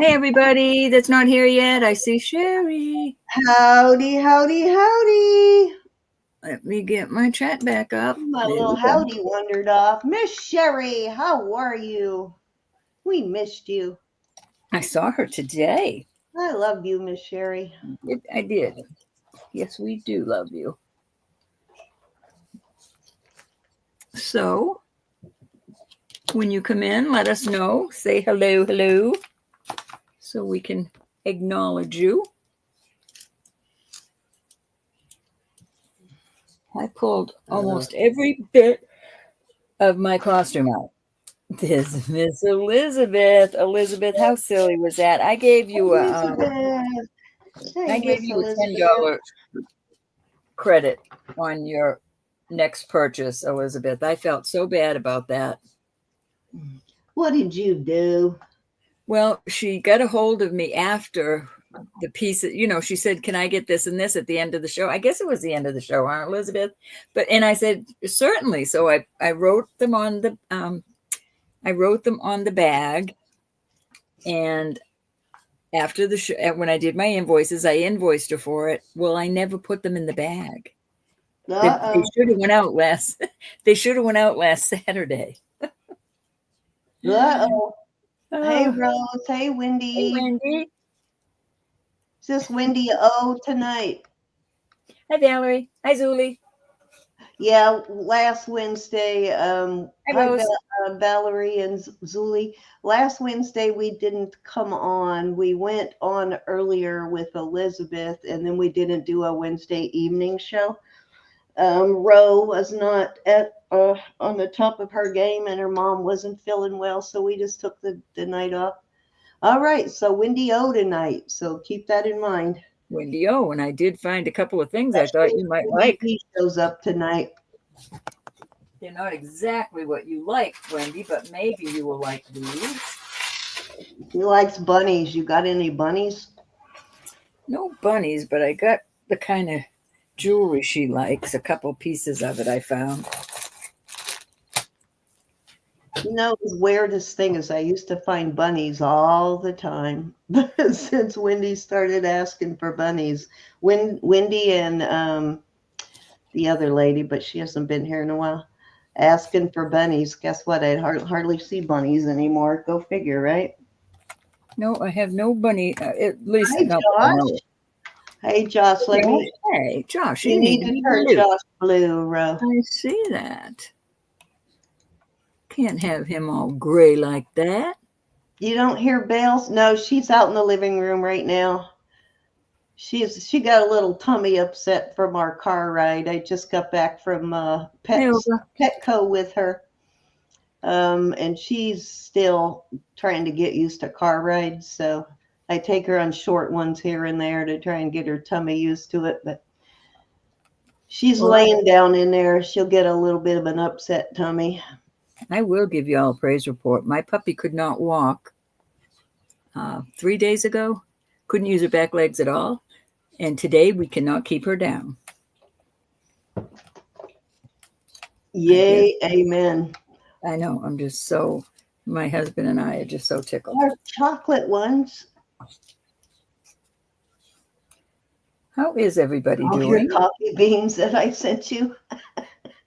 Hey, everybody that's not here yet. I see Sherry. Howdy, howdy, howdy. Let me get my chat back up. My There little we go. howdy wandered off. Miss Sherry, how are you? We missed you. I saw her today. I love you, Miss Sherry. I did. Yes, we do love you. So, when you come in, let us know. Say hello, hello, so we can acknowledge you. I pulled almost every bit of my costume out. This Miss Elizabeth. Elizabeth, how silly was that? I gave you Elizabeth. Hey, Miss a Elizabeth. $10 credit on your next purchase, Elizabeth. I felt so bad about that. What did you do? Well, she got a hold of me after the piece. She said, "Can I get this and this at the end of the show?" I guess it was the end of the show, huh, Elizabeth? And I said, "Certainly." So I wrote them on the bag, and after the show, when I did my invoices, I invoiced her for it. Well, I never put them in the bag. They should have went out last. They should have went out last Saturday. Uh-oh. Hey, Oh, Rose. Hey, Wendy. hey, Wendy. Is this Wendy O tonight? Hi, Valerie. Hi, Zuli. Yeah, last Wednesday. Hi, Hi, Rose. Valerie and Zuli. Last Wednesday we didn't come on. We went on earlier with Elizabeth, and then we didn't do a Wednesday evening show. Ro was not at on the top of her game, and her mom wasn't feeling well, so we just took the night off. All right, so Wendy O tonight. So keep that in mind. Wendy O. And I did find a couple of things I thought you might like. He shows up tonight. They're not exactly what you like, Wendy, but maybe you will like these. He likes bunnies. You got any bunnies? No bunnies, but I got the kind of jewelry she likes. A couple pieces of it I found. You know, the weirdest thing is I used to find bunnies all the time. Since Wendy started asking for bunnies. Wendy and the other lady, but she hasn't been here in a while, asking for bunnies. Guess what? I hardly see bunnies anymore. Go figure, right? No, I have no bunny. At least Hi, not that I know. Josh. Hey, Josh. Hey, Josh, You need to turn blue. Josh blue, Ro. I see that. Can't have him all gray like that. You don't hear bells? No, she's out in the living room right now. She got a little tummy upset from our car ride. I just got back from Petco with her, and she's still trying to get used to car rides. So I take her on short ones here and there to try and get her tummy used to it. But she's laying down in there. She'll get a little bit of an upset tummy. I will give you all a praise report. My puppy could not walk 3 days ago. Couldn't use her back legs at all. And today we cannot keep her down. Yay, amen. I know. I'm just so, my husband and I are just so tickled. Our chocolate ones. How is everybody doing? Your coffee beans that I sent you.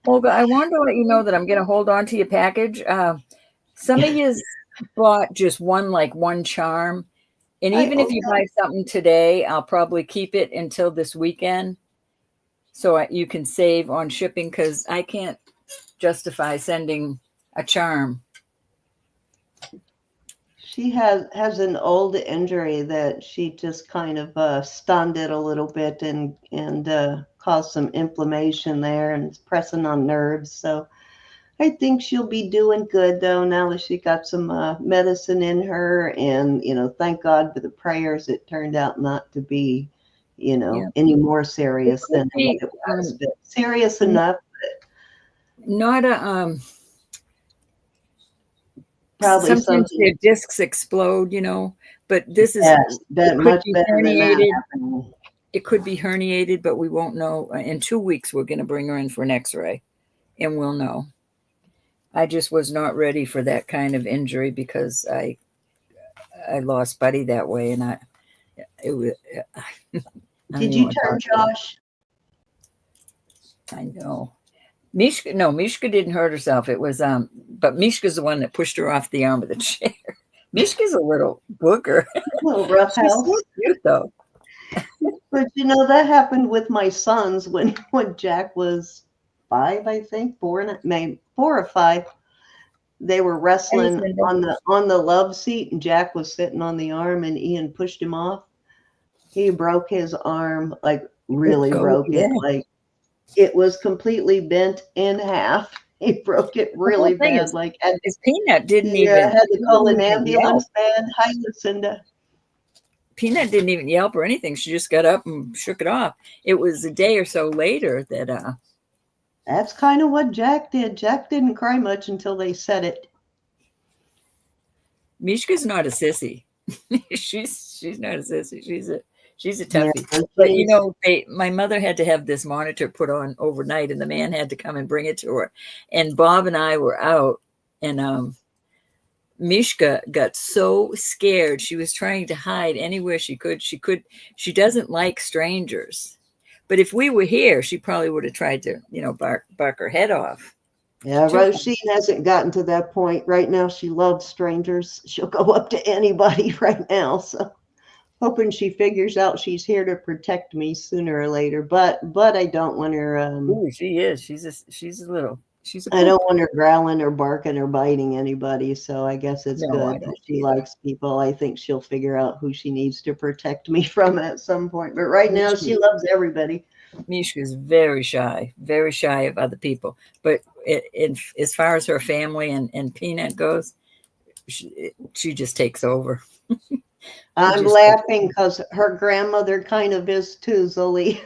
Olga, I wanted to let you know that I'm going to hold on to your package. Some of you bought just one charm. And even if you buy something today, I'll probably keep it until this weekend so you can save on shipping, because I can't justify sending a charm. She has an old injury that she just kind of stunned it a little bit and caused some inflammation there, and it's pressing on nerves. So I think she'll be doing good, though, now that she got some medicine in her. And, thank God for the prayers. It turned out not to be, any more serious than what it was. But serious enough. Not a... Probably sometimes their discs explode, but this is that much better than that. It could be herniated, but we won't know. In 2 weeks, we're going to bring her in for an x-ray and we'll know. I just was not ready for that kind of injury because I lost Buddy that way, and it was. I don't Did even you want to turn talk about Josh? it. I know. Mishka, no, Mishka didn't hurt herself. It was but Mishka's the one that pushed her off the arm of the chair. Mishka's a little booger. Little rough She's house. so cute though. But that happened with my sons when Jack was 5, I think, 4 maybe 4 or 5. They were wrestling on the love seat, and Jack was sitting on the arm, and Ian pushed him off. He broke his arm, like really broke it, like it was completely bent in half. He broke it really bad, like his Peanut didn't he even had to call an ambulance. Yelp. Man, hi, Lucinda. Peanut didn't even yelp or anything. She just got up and shook it off. It was a day or so later that that's kind of what Jack did. Jack didn't cry much until they said it. Mishka's not a sissy. she's not a sissy. She's a toughie. Yeah, but you know, my mother had to have this monitor put on overnight, and the man had to come and bring it to her. And Bob and I were out, and Mishka got so scared. She was trying to hide anywhere she could. She doesn't like strangers. But if we were here, she probably would have tried to, bark her head off. Yeah, Roisin hasn't gotten to that point. Right now, she loves strangers. She'll go up to anybody right now. So hoping she figures out she's here to protect me sooner or later. But I don't want her. Ooh, she is. She's a I don't want her growling or barking or biting anybody. So I guess it's good that she likes people. I think she'll figure out who she needs to protect me from at some point. But right now, she loves everybody. Mishka is very shy of other people. But as far as her family and Peanut goes, she just takes over. I'm laughing because her grandmother kind of is too, Zoe.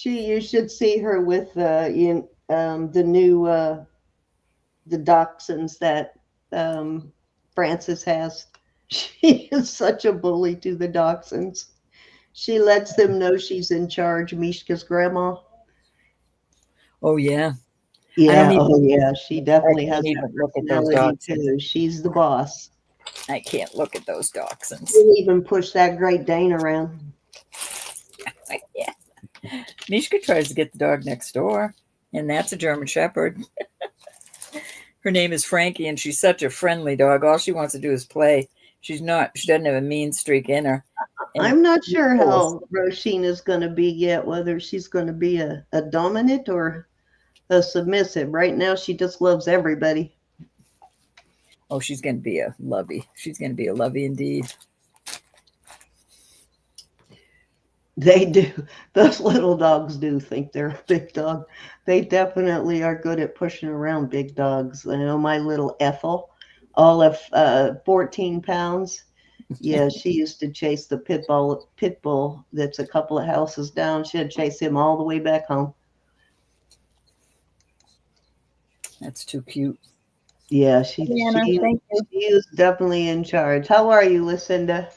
You should see her with the new the dachshunds that Frances has. She is such a bully to the dachshunds. She lets them know she's in charge, Mishka's grandma. Oh yeah. Yeah, yeah. She definitely has that personality too. She's the boss. I can't look at those dachshunds. She'll even push that Great Dane around. Yeah. Mishka tries to get the dog next door, and that's a German Shepherd. Her name is Frankie, and she's such a friendly dog. All she wants to do is play. She doesn't have a mean streak in her. And I'm not sure how Roisin is going to be yet, whether she's going to be a dominant or a submissive. Right now, she just loves everybody. Oh, she's going to be a lovey. She's going to be a lovey indeed. They do. Those little dogs do think they're a big dog. They definitely are good at pushing around big dogs. I know my little Ethel, all of 14 pounds. Yeah, she used to chase the pit bull that's a couple of houses down. She'd chase him all the way back home. That's too cute. Yeah, she is definitely in charge. How are you, Lucinda?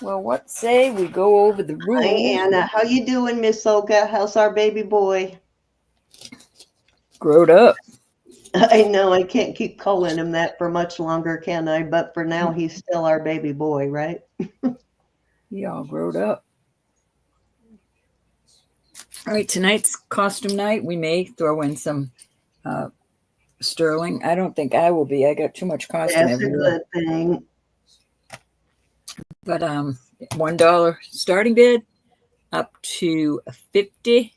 Well, what say we go over the rules? Hi, Anna. How you doing, Miss Olga? How's our baby boy? Growed up. I know I can't keep calling him that for much longer, can I? But for now, he's still our baby boy, right? He all growed up. All right, tonight's costume night. We may throw in some sterling. I don't think I will be. I got too much costume. That's a good thing. But $1 starting bid up to 50.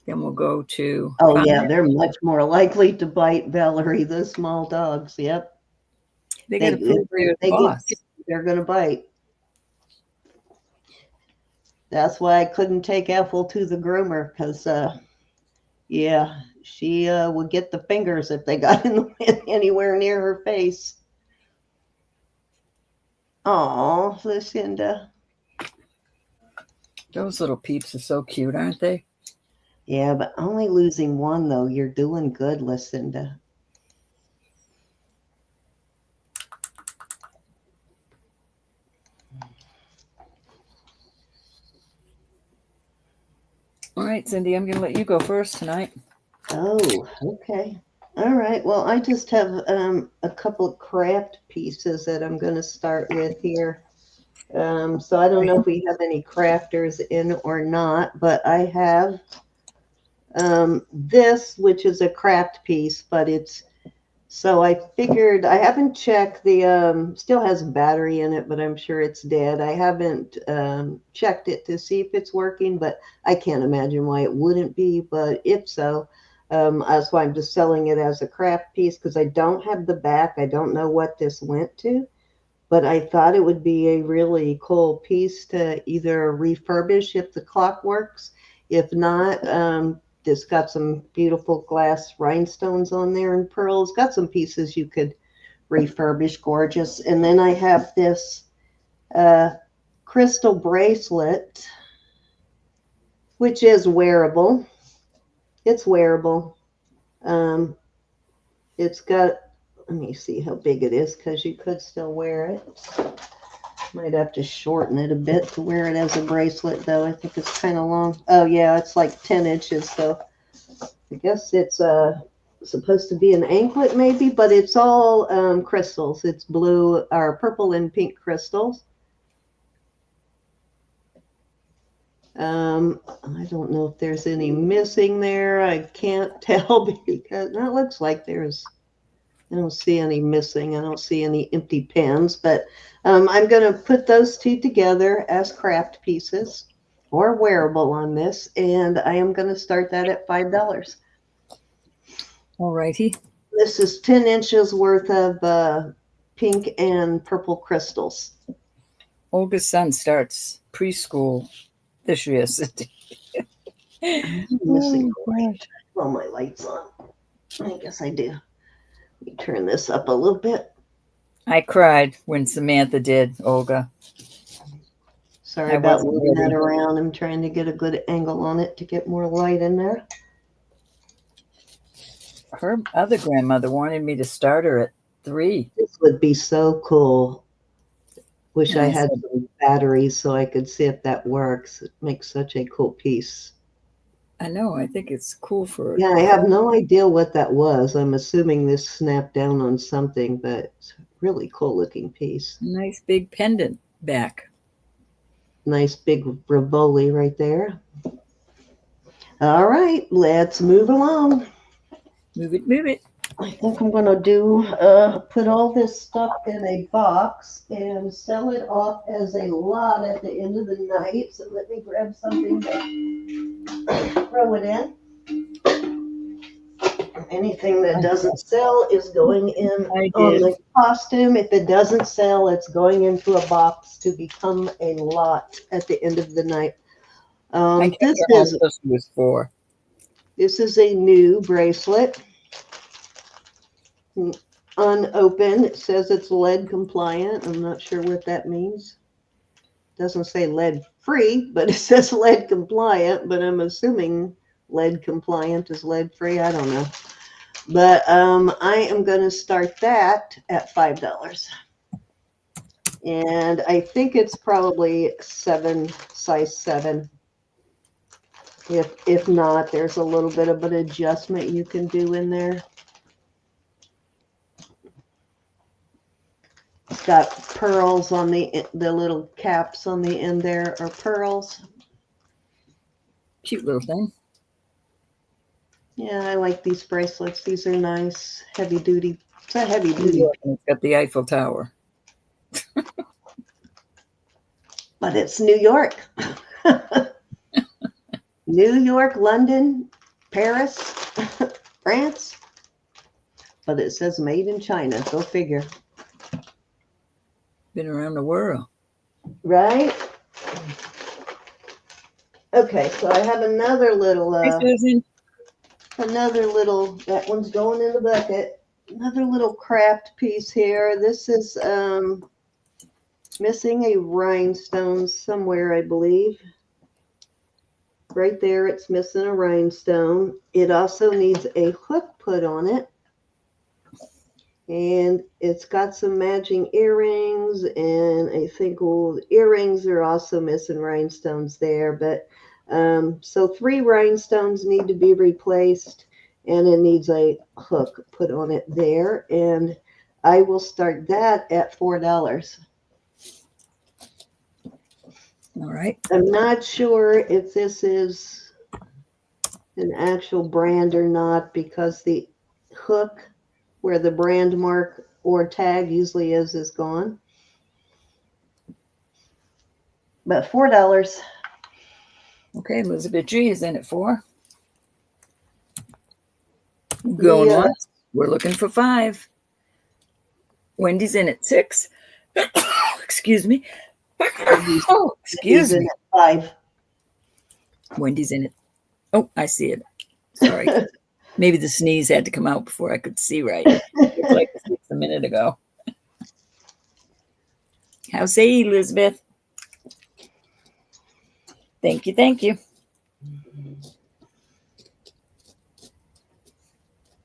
Then we'll go to. Oh, 5. Yeah, they're much more likely to bite, Valerie, the small dogs. Yep. They're going to bite. That's why I couldn't take Ethel to the groomer because, yeah, she would get the fingers if they got anywhere near her face. Oh, Lucinda. Those little peeps are so cute, aren't they? Yeah, but only losing one, though. You're doing good, Lucinda. All right, Cindy, I'm going to let you go first tonight. Oh, okay. All right. Well, I just have a couple of craft pieces that I'm going to start with here. So I don't know if we have any crafters in or not, but I have this, which is a craft piece, but it's so I figured I haven't checked the still has a battery in it, but I'm sure it's dead. I haven't checked it to see if it's working, but I can't imagine why it wouldn't be. But if so, that's why I'm just selling it as a craft piece because I don't have the back. I don't know what this went to, but I thought it would be a really cool piece to either refurbish if the clock works. If not, it's got some beautiful glass rhinestones on there and pearls. Got some pieces you could refurbish, gorgeous. And then I have this uh, crystal bracelet, which is wearable. It's wearable. Um, it's got, let me see how big it is because you could still wear it. Might have to shorten it a bit to wear it as a bracelet, though. I think it's kind of long. Oh, yeah, it's like 10 inches, so I guess it's supposed to be an anklet, maybe, but it's all crystals. It's blue or purple and pink crystals. I don't know if there's any missing there. I can't tell because it looks like there's, I don't see any missing. I don't see any empty pins, but I'm going to put those two together as craft pieces or wearable on this, and I am going to start that at $5. All righty. This is 10 inches worth of pink and purple crystals. Olga's son starts preschool this year. I'm missing a light. Well, my light's on. I guess I do. Let me turn this up a little bit. I cried when Samantha did, Olga. Sorry about moving that around. I'm trying to get a good angle on it to get more light in there. Her other grandmother wanted me to start her at 3. This would be so cool. Wish I had some batteries so I could see if that works. It makes such a cool piece. I know. I think it's cool for. Yeah, I have no idea what that was. I'm assuming this snapped down on something, but it's a really cool looking piece. Nice big pendant back. Nice big Rivoli right there. All right, let's move along. Move it, move it. I think I'm going to do put all this stuff in a box and sell it off as a lot at the end of the night. So let me grab something to throw it in. Anything that doesn't sell is going in on the costume. If it doesn't sell, it's going into a box to become a lot at the end of the night. This is a new bracelet. Unopened. It says it's lead compliant. I'm not sure what that means. It doesn't say lead free, but it says lead compliant, but I'm assuming lead compliant is lead free. I don't know. But I am going to start that at $5. And I think it's probably size 7. If not, there's a little bit of an adjustment you can do in there. It's got pearls on the little caps on the end there are pearls. Cute little thing. Yeah, I like these bracelets. These are nice, heavy duty. It's a heavy duty. It's got the Eiffel Tower. But it's New York. New York, London, Paris, France. But it says made in China. Go figure. Been around the world. Right? Okay, so I have another little that one's going in the bucket. Another little craft piece here. This is missing a rhinestone somewhere, I believe. Right there, it's missing a rhinestone. It also needs a hook put on it. And it's got some matching earrings, and I think the earrings are also missing rhinestones there. But so 3 rhinestones need to be replaced, and it needs a hook put on it there. And I will start that at $4. All right. I'm not sure if this is an actual brand or not because the hook where the brand mark or tag usually is gone. But $4. Okay, Elizabeth G is in at 4. Going once. We're looking for 5. Wendy's in at 6. Excuse me. Oh, excuse me. 5. Wendy's in it. Oh, I see it. Sorry. Maybe the sneeze had to come out before I could see right. It's like a minute ago. How say you, Elizabeth? Thank you, thank you.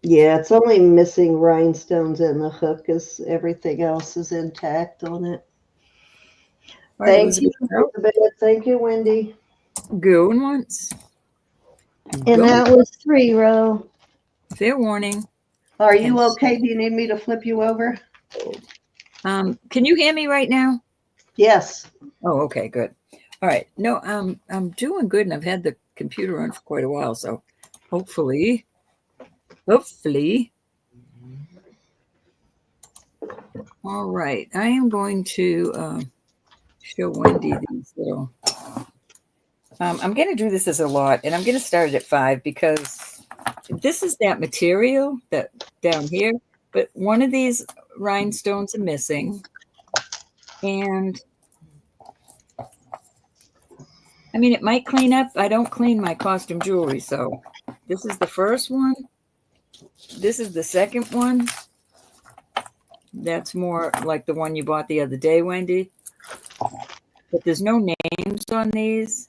Yeah, it's only missing rhinestones in the hook, as everything else is intact on it. Right, Thank you, Elizabeth. Thank you, Wendy. Going once. And that was 3, Ro. Fair warning. Are you okay? Do you need me to flip you over? Can you hear me right now? Yes. Oh, okay, good. All right. No, I'm doing good, and I've had the computer on for quite a while, so hopefully. All right. I am going to show Wendy these little. I'm going to do this as a lot, and I'm going to start it at 5 because this is that material that down here, but one of these rhinestones are missing. And I mean, it might clean up. I don't clean my costume jewelry, so this is the first one. This is the second one. That's more like the one you bought the other day, Wendy. But there's no names on these.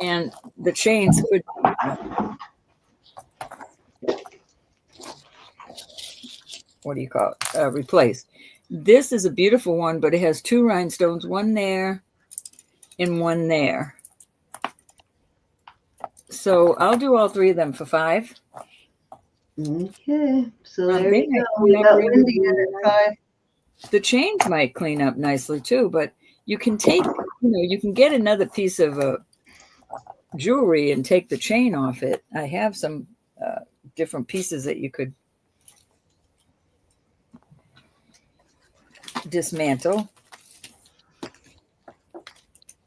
And the chains could what do you call it? Replaced. This is a beautiful one, but it has 2 rhinestones, one there and one there. So I'll do all 3 of them for 5. Okay, so there you go. We got Wendy at 5. The chains might clean up nicely too, but you can take, you can get another piece of jewelry and take the chain off it. I have some different pieces that you could dismantle.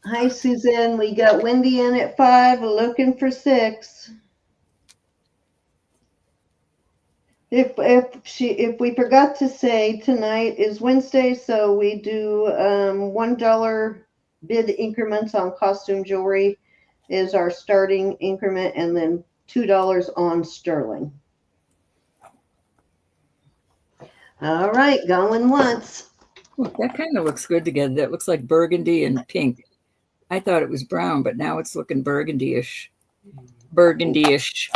Hi, Suzanne. We got Wendy in at 5, looking for 6. If we forgot to say, tonight is Wednesday, so we do $1 bid increments on costume jewelry is our starting increment, and then $2 on sterling. All right, going once. Ooh, that kind of looks good together. That looks like burgundy and pink. I thought it was brown, but now it's looking burgundy-ish. Burgundy-ish.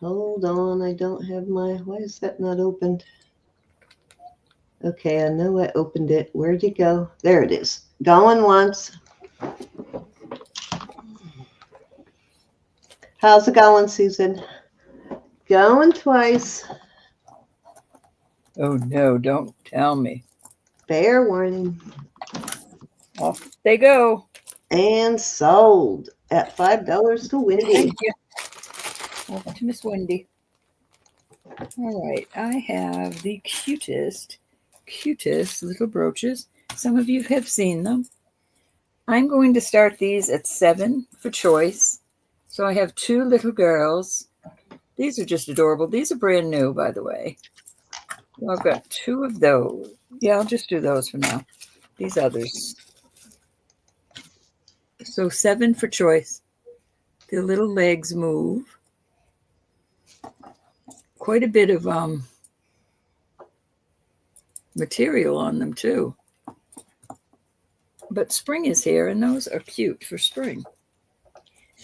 Hold on, I don't have why is that not opened? Okay, I know I opened it. Where'd it go? There it is. Going once. How's it going, Susan? Going twice. Oh, no, don't tell me. Fair warning. Off they go. And sold at $5 to Wendy. Thank you. Off to Miss Wendy. All right, I have the cutest little brooches. Some of you have seen them. I'm going to start these at 7 for choice. So I have 2 little girls. These are just adorable. These are brand new, by the way. Well, I've got 2 of those. Yeah, I'll just do those for now. These others. So 7 for choice. The little legs move. Quite a bit of material on them too. But spring is here, and those are cute for spring.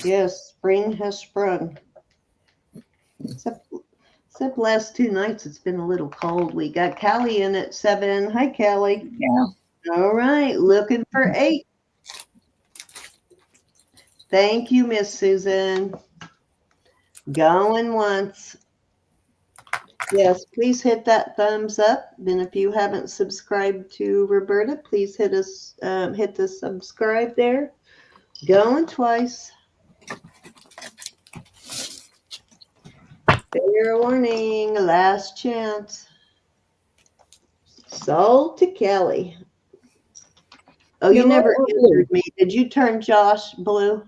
Yes, spring has sprung. Except last 2 nights, it's been a little cold. We got Callie in at 7. Hi, Callie. Yeah. All right, looking for 8. Thank you, Miss Susan. Going once. Yes, please hit that thumbs up. And if you haven't subscribed to Roberta, please hit the subscribe there. Going twice. Fair warning, last chance. Sold to Kelly. Oh, you never answered me. Did you turn Josh blue?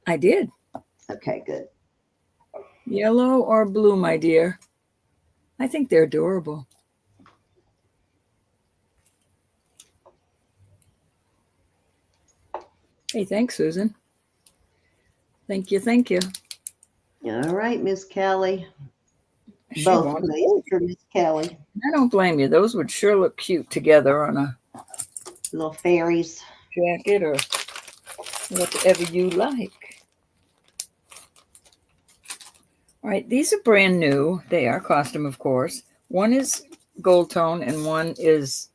I did. Okay, good. Yellow or blue, my dear? I think they're adorable. Hey, thanks, Susan. Thank you, thank you. All right, Miss Kelly. Both please for Miss Kelly. I don't blame you. Those would sure look cute together on a little fairies jacket or whatever you like. All right, these are brand new. They are custom, of course. One is gold tone and one is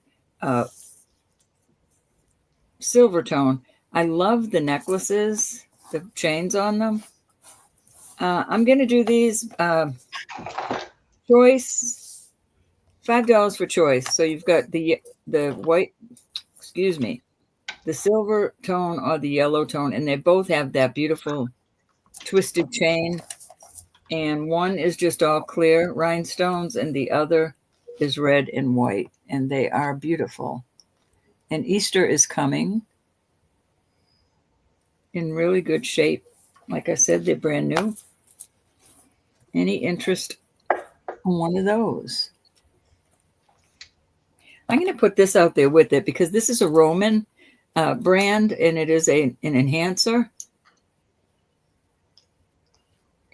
silver tone. I love the necklaces, the chains on them. I'm going to do these choice, $5 for choice. So you've got the white, excuse me, the silver tone or the yellow tone, and they both have that beautiful twisted chain. And one is just all clear rhinestones, and the other is red and white, and they are beautiful. And Easter is coming in really good shape. Like I said, they're brand new. Any interest in one of those? I'm going to put this out there with it because this is a Roman brand, and it is an enhancer.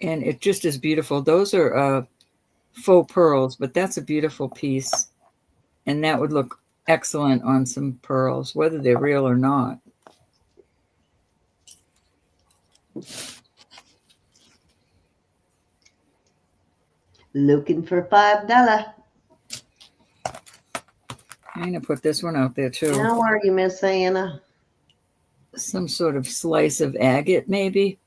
And it just is beautiful. Those are faux pearls, but that's a beautiful piece. And that would look excellent on some pearls, whether they're real or not. Looking for $5. I'm going to put this one out there too. How are you, Miss Anna? Some sort of slice of agate, maybe.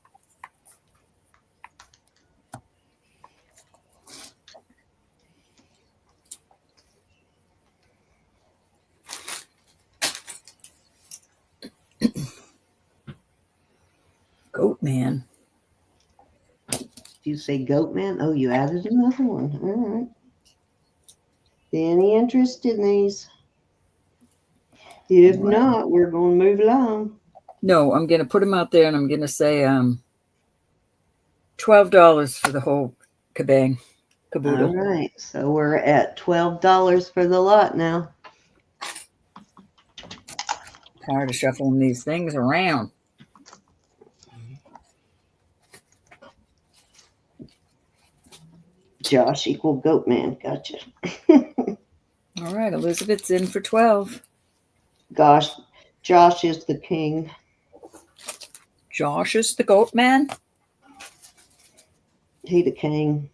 Goat man. Did you say goat man? Oh, you added another one. All right. Any interest in these? If not, we're going to move along. No, I'm going to put them out there, and I'm going to say $12 for the whole caboodle. All right. So we're at $12 for the lot now. Tired of shuffling these things around. Josh equal goat man. Gotcha. All right, Elizabeth's in for 12. Gosh, Josh is the king. Josh is the goat man? He the king.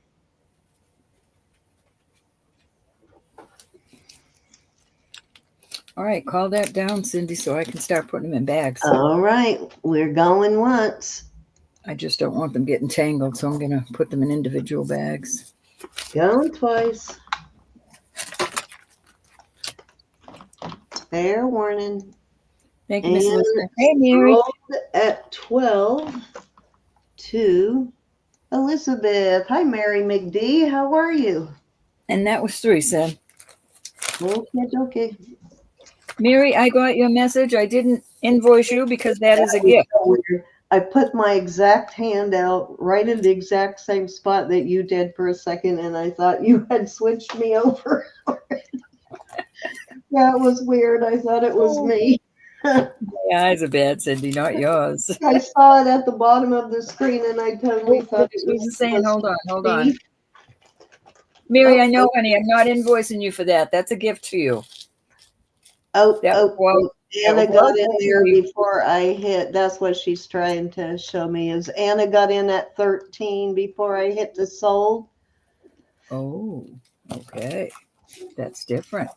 All right, call that down, Cindy, so I can start putting them in bags. All right, we're going once. I just don't want them getting tangled, so I'm going to put them in individual bags. Going twice. Fair warning. Thank you, Mrs. Hey, Mary. At 12 to Elizabeth. Hi, Mary McD. How are you? And that was 3, Sam. Okay. Mary, I got your message. I didn't invoice you because that is a gift. I put my exact hand out right in the exact same spot that you did for a second, and I thought you had switched me over. That was weird. I thought it was me. My eyes are bad, Cindy, not yours. I saw it at the bottom of the screen, and I totally thought it was saying, hold on. Mary, I know, honey, I'm not invoicing you for that. That's a gift to you. Anna got in there before I hit. That's what she's trying to show me is Anna got in at 13 before I hit the sold. Oh, okay. That's different.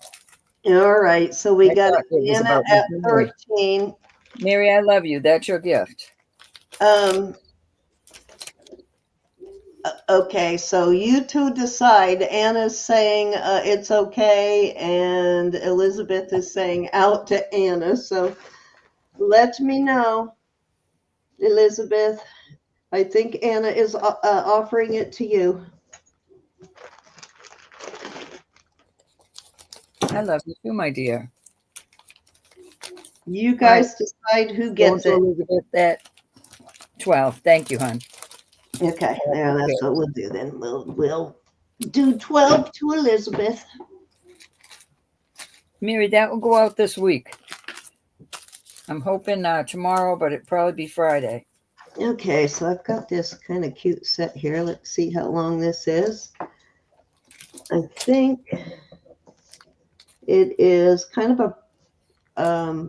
All right. So we got Anna at 13. Mary, I love you. That's your gift. Okay, so you two decide. Anna's saying it's okay, and Elizabeth is saying out to Anna. So let me know, Elizabeth. I think Anna is offering it to you. I love you too, my dear. You guys decide who gets it. Elizabeth at 12. Thank you, hon. Okay, there. That's what we'll do then. We'll do 12 to Elizabeth. Mary, that will go out this week. I'm hoping tomorrow, but it'll probably be Friday. Okay, so I've got this kind of cute set here. Let's see how long this is. I think it is kind of a,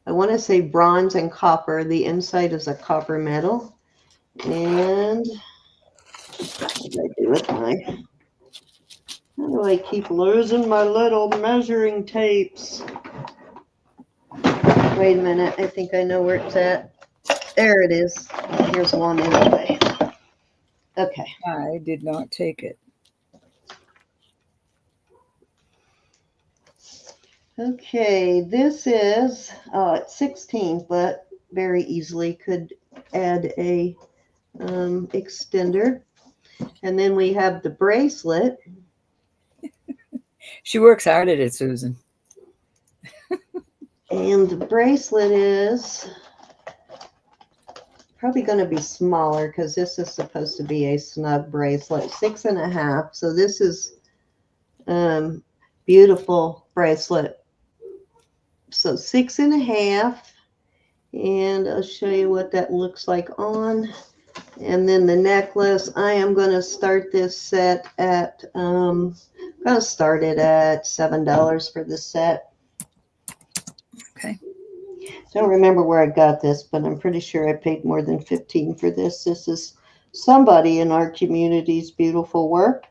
I want to say bronze and copper. The inside is a copper metal. And what did I do with my, how do I keep losing my little measuring tapes? Wait a minute, I think I know where it's at. There it is. Here's one anyway. Okay. I did not take it. Okay, this is it's 16, but very easily could add a extender. And then we have the bracelet. She works hard at it, Susan. And the bracelet is probably going to be smaller because this is supposed to be a snug bracelet, 6.5. So this is beautiful bracelet. So 6.5, and I'll show you what that looks like on. And then the necklace, I am going to start this set at, I'm going to start it at $7 for this set. Okay. Don't remember where I got this, but I'm pretty sure I paid more than $15 for this. This is somebody in our community's beautiful work.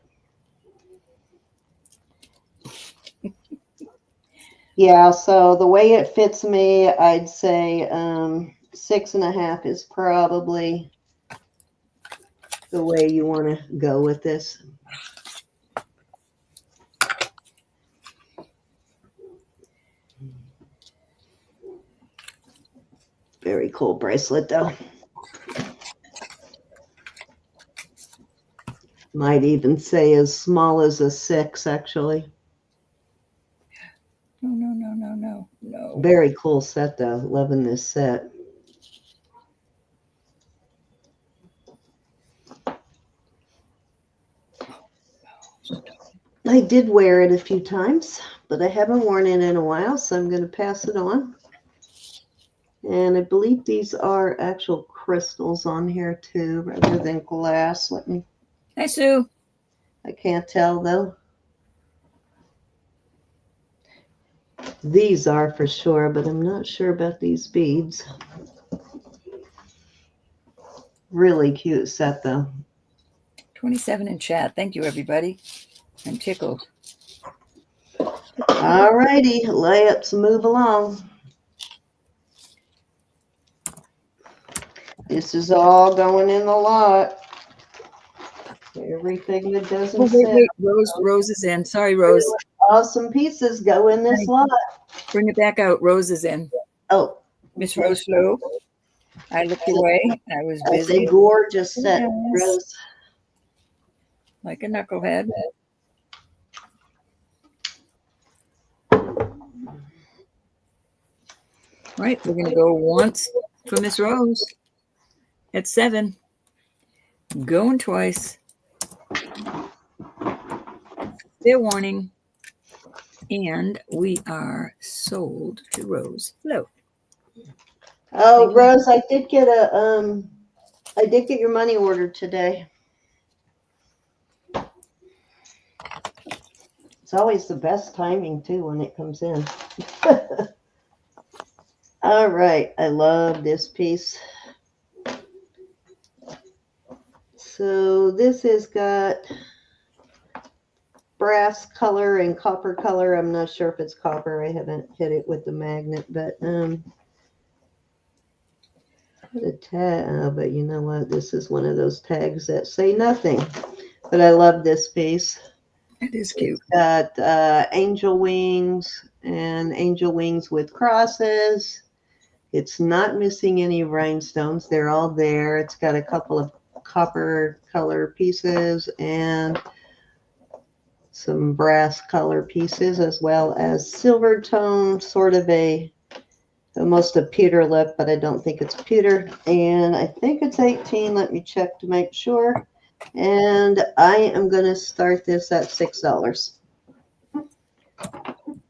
Yeah, so the way it fits me, I'd say 6.5 is probably the way you want to go with this. Very cool bracelet, though. Might even say as small as a 6, actually. No. Very cool set, though. Loving this set. I did wear it a few times, but I haven't worn it in a while, so I'm going to pass it on. And I believe these are actual crystals on here, too, rather than glass. Let me... Hi, Sue. I can't tell, though. These are for sure, but I'm not sure about these beads. Really cute set, though. 27 in chat. Thank you, everybody. I'm tickled. All righty, let's move along. This is all going in the lot. Everything that doesn't wait. Rose is in. Sorry, Rose. Awesome pieces go in this lot. Bring it back out. Rose is in. Oh. Miss Rose Flo. I looked away. I was busy. That's a gorgeous set, Rose. Like a knucklehead. Right, we're going to go once for Miss Rose at 7. Going twice. Fair warning. And we are sold to Rose Flo. Oh, Rose, I did get your money order today. It's always the best timing too when it comes in. All right, I love this piece. So this has got brass color and copper color. I'm not sure if it's copper. I haven't hit it with the magnet, but Put a tag, but you know what? This is one of those tags that say nothing. But I love this piece. It is cute. It's got angel wings and angel wings with crosses. It's not missing any rhinestones. They're all there. It's got a couple of copper color pieces and some brass color pieces, as well as silver tone, sort of almost a pewter look, but I don't think it's pewter. And I think it's 18. Let me check to make sure. And I am going to start this at $6.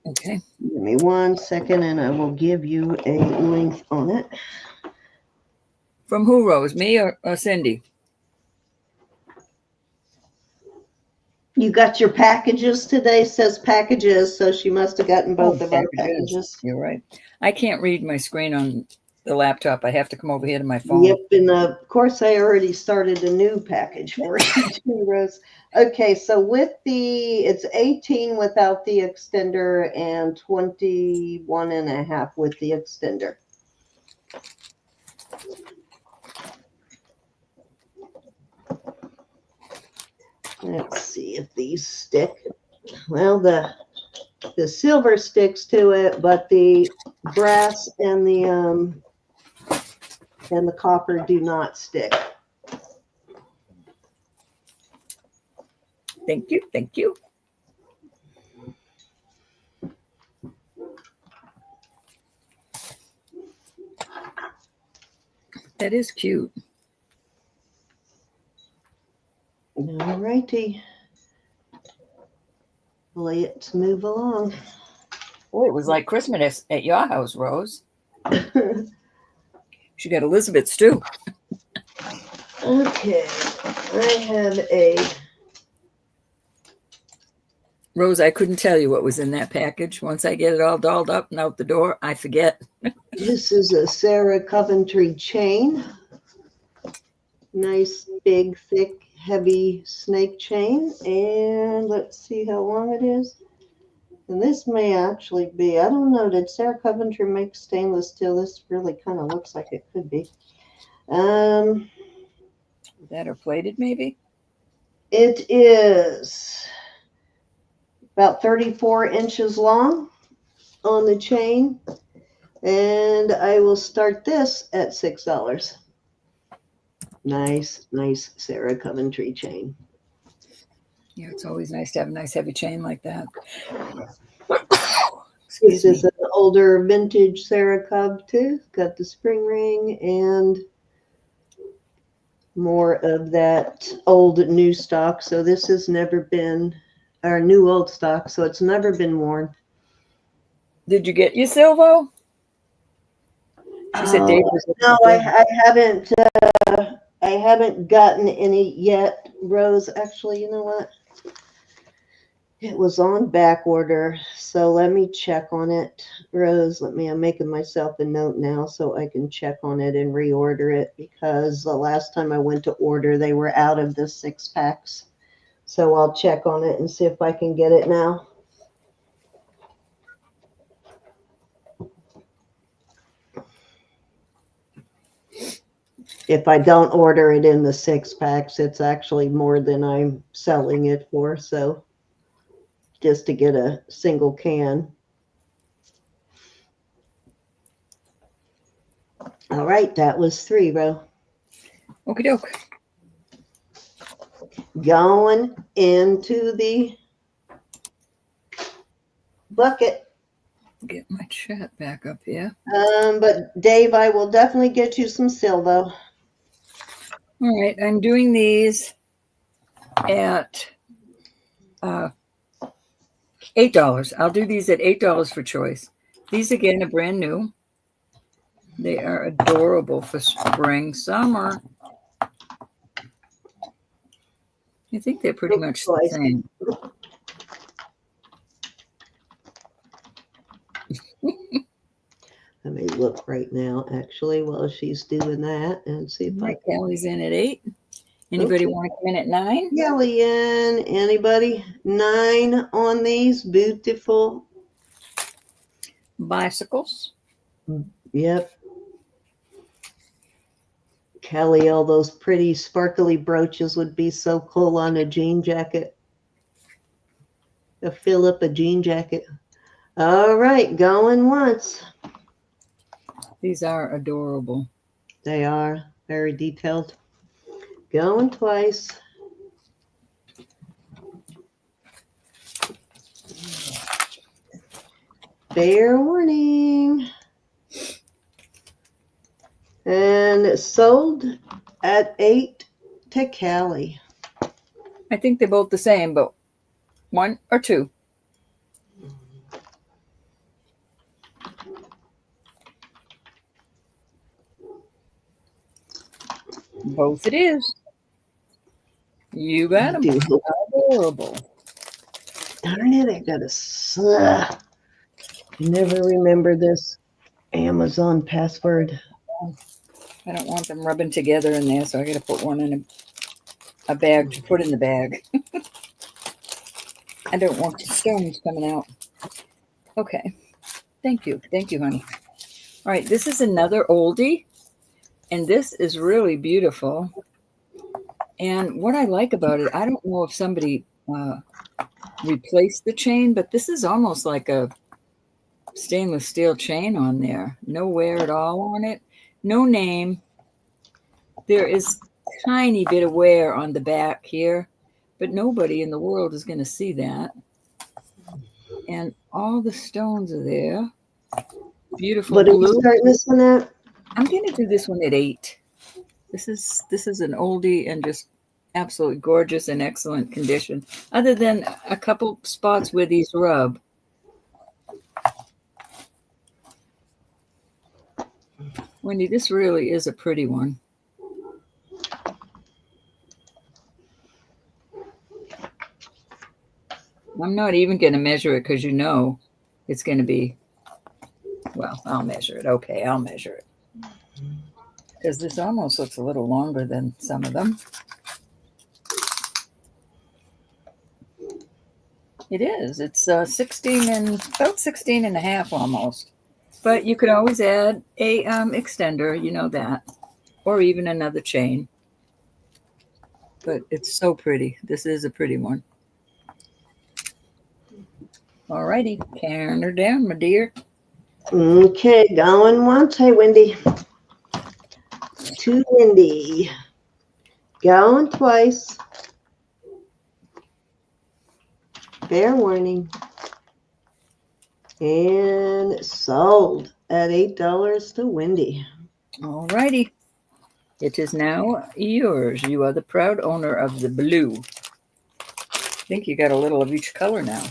Okay. Give me 1 second and I will give you a length on it. From who, Rose? Me or Cindy? You got your packages today, says packages, so she must have gotten both of our packages. You're right. I can't read my screen on the laptop. I have to come over here to my phone. Yep, and of course I already started a new package for you too, Rose. Okay, so with it's 18 without the extender and 21 and a half with the extender. Let's see if these stick. Well, the silver sticks to it, but the brass and the copper do not stick. Thank you. Thank you. That is cute. All righty. Let's move along. Oh, it was like Christmas at your house, Rose. She got Elizabeth's too. Okay, I have a... Rose, I couldn't tell you what was in that package. Once I get it all dolled up and out the door, I forget. This is a Sarah Coventry chain. Nice, big, thick, heavy snake chain. And let's see how long it is. And this may actually be, I don't know, did Sarah Coventry make stainless steel? This really kind of looks like it could be. That or plated, maybe? It is about 34 inches long on the chain. And I will start this at $6. Nice, nice Sarah Coventry chain. Yeah, it's always nice to have a nice heavy chain like that. This is an older vintage Sarah Cov too. Got the spring ring and more of that old new stock. So this has never been, or new old stock, so it's never been worn. Did you get your Silvo? She said Dave was no, I haven't. I haven't gotten any yet, Rose. Actually, you know what? It was on back order, so let me check on it, Rose. I'm making myself a note now so I can check on it and reorder it, because the last time I went to order, they were out of the 6-packs. So I'll check on it and see if I can get it now. If I don't order it in the 6-packs, it's actually more than I'm selling it for. So just to get a single can. All right, that was 3, Ro. Okie doke. Going into the bucket. Get my chat back up here. But Dave, I will definitely get you some Silvo. All right, I'm doing these at $8. I'll do these at $8 for choice. These again are brand new. They are adorable for spring, summer. I think they're pretty much the same. Let me look right now, actually, while she's doing that, and see if Kelly's in at 8. Anybody want to come in at 9? Kelly in. Anybody? 9 on these beautiful bicycles. Yep. Kelly, all those pretty sparkly brooches would be so cool on a jean jacket. To fill up a jean jacket. All right, going once. These are adorable. They are very detailed. Going twice. Fair warning. And it sold at 8 to Callie. I think they're both the same, but 1 or 2. Both it is. You got them. Adorable. Darn it, I gotta never remember this Amazon password. I don't want them rubbing together in there, so I gotta put one in a bag to put in the bag. I don't want the stones coming out. Okay. Thank you. Thank you, honey. All right, this is another oldie, and this is really beautiful. And what I like about it, I don't know if somebody replaced the chain, but this is almost like a stainless steel chain on there. No wear at all on it. No name. There is a tiny bit of wear on the back here, but nobody in the world is going to see that. And all the stones are there. Beautiful What blue. are you starting this one at? I'm going to do this one at 8. This is an oldie and just absolutely gorgeous and excellent condition. Other than a couple spots where these rub. Wendy, this really is a pretty one. I'm not even going to measure it because you know it's going to be, well, I'll measure it. Okay, I'll measure it. Because this almost looks a little longer than some of them. It is. It's 16 and about 16 and a half almost. But you could always add a extender, you know that, or even another chain. But it's so pretty. This is a pretty one. All righty, carrying her down, my dear. Okay, going once. Hey, Wendy. To Wendy. Going twice. Fair warning. And sold at $8 to Wendy. All righty. It is now yours. You are the proud owner of the blue. I think you got a little of each color now.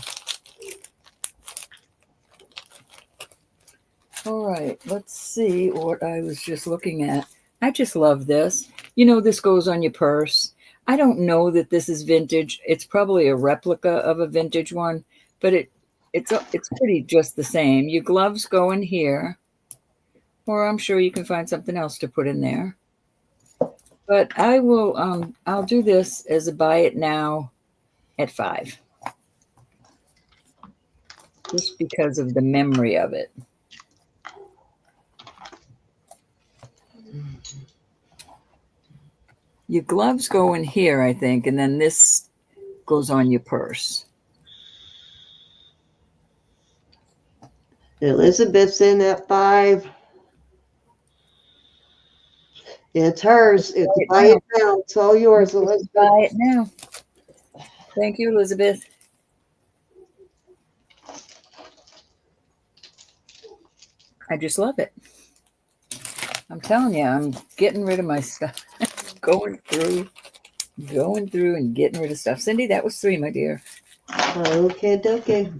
All right, let's see what I was just looking at. I just love this. You know, this goes on your purse. I don't know that this is vintage. It's probably a replica of a vintage one, but it's pretty just the same. Your gloves go in here, or I'm sure you can find something else to put in there. But I will I'll do this as a buy it now at 5. Just because of the memory of it. Your gloves go in here, I think, and then this goes on your purse. Elizabeth's in at 5. It's hers. It's buy it now. It's all yours, Elizabeth. Buy it now. Thank you, Elizabeth. I just love it. I'm telling you, I'm getting rid of my stuff. going through and getting rid of stuff. Cindy, that was 3, my dear. Okay.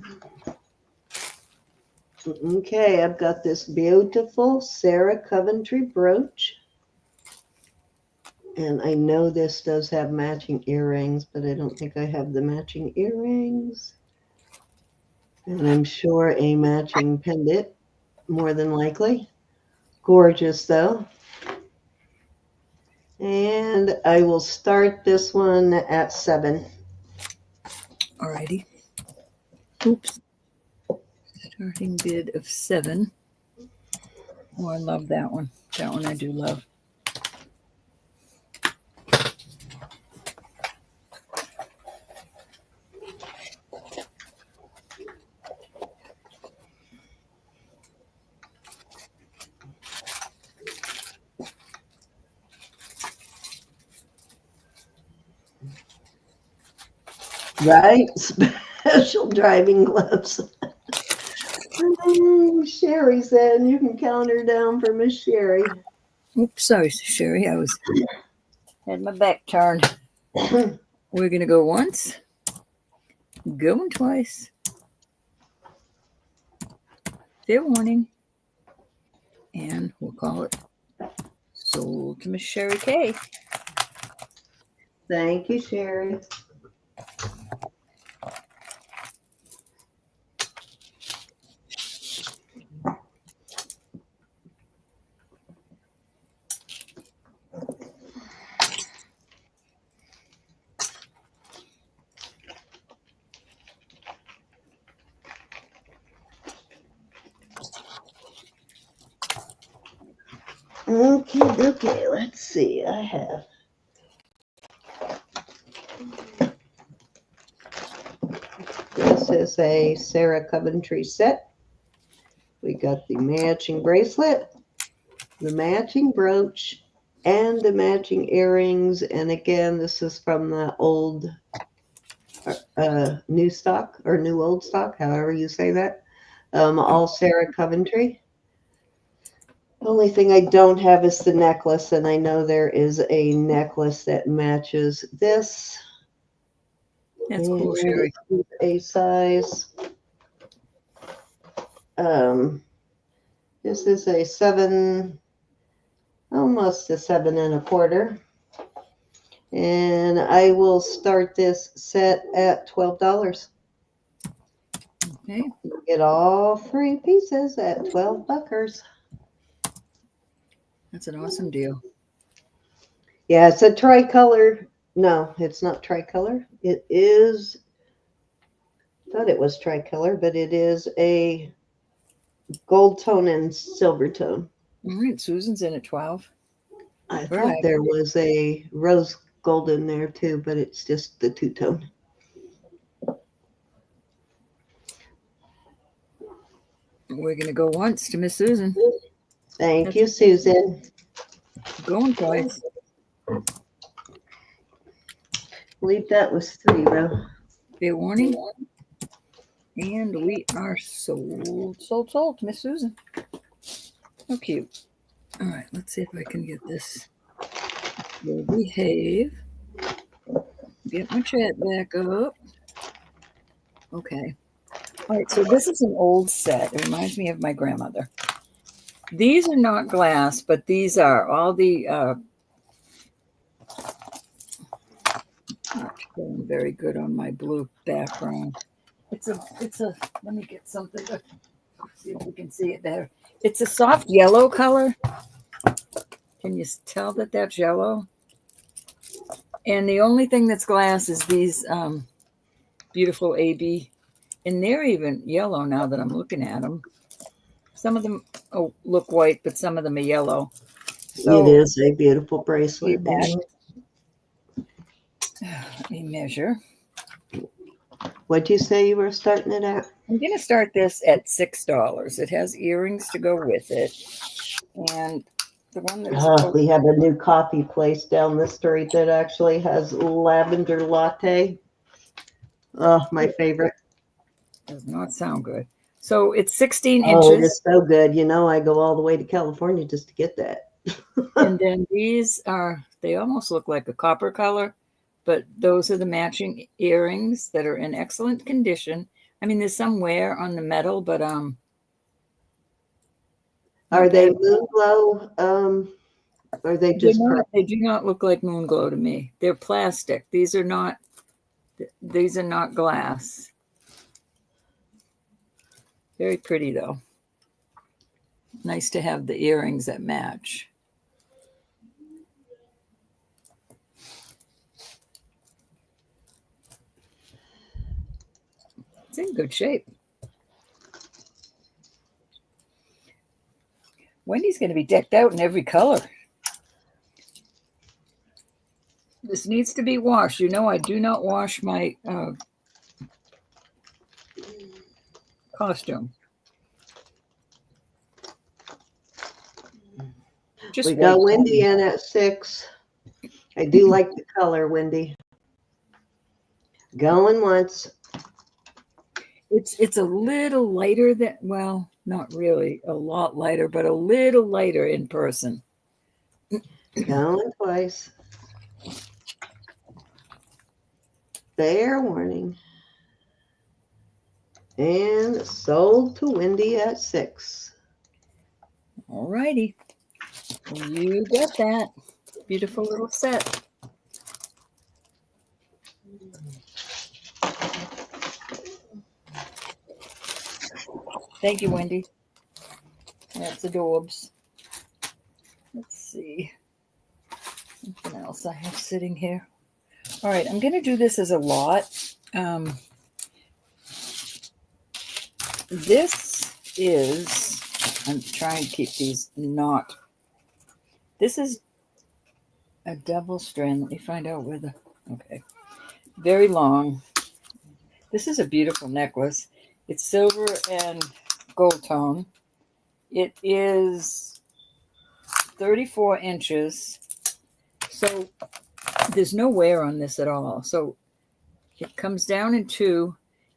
Okay, I've got this beautiful Sarah Coventry brooch. And I know this does have matching earrings, but I don't think I have the matching earrings. And I'm sure a matching pendant, more than likely. Gorgeous, though. And I will start this one at 7. Alrighty. Oops. Starting bid of 7. Oh, I love that one. That one I do love. Right? Special driving gloves. Sherry said you can count her down for Miss Sherry. Oops, sorry, Sherry. Had my back turned. We're gonna go once, going twice. Fair warning. And we'll call it sold to Miss Sherry K. Thank you, Sherry. Okay, let's see. I have. This is a Sarah Coventry set. We got the matching bracelet, the matching brooch, and the matching earrings. And again, this is from the old new stock or new old stock, however you say that. All Sarah Coventry. The only thing I don't have is the necklace, and I know there is a necklace that matches this. That's cool, Sherry. A size. This is a 7, almost a 7.25. And I will start this set at $12. Okay. You get all 3 pieces at 12 buckers. That's an awesome deal. Yeah, it's a tricolor. No, it's not tricolor. It is, thought it was tricolor, but it is a gold tone and silver tone. All right, Susan's in at 12. I thought there was a rose gold in there too, but it's just the two-tone. We're going to go once to Miss Susan. Thank you, Susan. Going twice. I believe that was 3, Ro. Fair warning. And we are sold to Miss Susan. How cute. All right, let's see if I can get this. Will behave. Get my chat back up. Okay. All right, so this is an old set. It reminds me of my grandmother. These are not glass, but these are all the not showing very good on my blue background. It's a let me get something to see if we can see it better. It's a soft yellow color. Can you tell that that's yellow? And the only thing that's glass is these beautiful AB. And they're even yellow now that I'm looking at them. Some of them look white, but some of them are yellow. So it is a beautiful bracelet. Let me measure. What'd you say you were starting it at? I'm going to start this at $6. It has earrings to go with it. And the one that's we have a new coffee place down the street that actually has lavender latte. Oh, my favorite. Does not sound good. So it's 16 inches. inches. It is so good. You know, I go all the way to California just to get that. And then these they almost look like a copper color, but those are the matching earrings that are in excellent condition. I mean, there's some wear on the metal, but are they moon glow? Are they just they do not look like moon glow to me. They're plastic. These are not glass. Very pretty though. Nice to have the earrings that match. It's in good shape. Wendy's going to be decked out in every color. This needs to be washed. You know, I do not wash my costume. We got Wendy in at 6. I do like the color, Wendy. Going once. It's a little lighter than, well, not really a lot lighter, but a little lighter in person. Going twice. Fair warning. And sold to Wendy at 6. All righty. You got that. Beautiful little set. Thank you, Wendy. That's adorbs. Let's see. Something else I have sitting here. All right, I'm going to do this as a lot. This is, I'm trying to keep these not, this is a double strand. Let me find out where the, okay. Very long. This is a beautiful necklace. It's silver and gold tone. It is 34 inches. So there's no wear on this at all. So it comes down in two.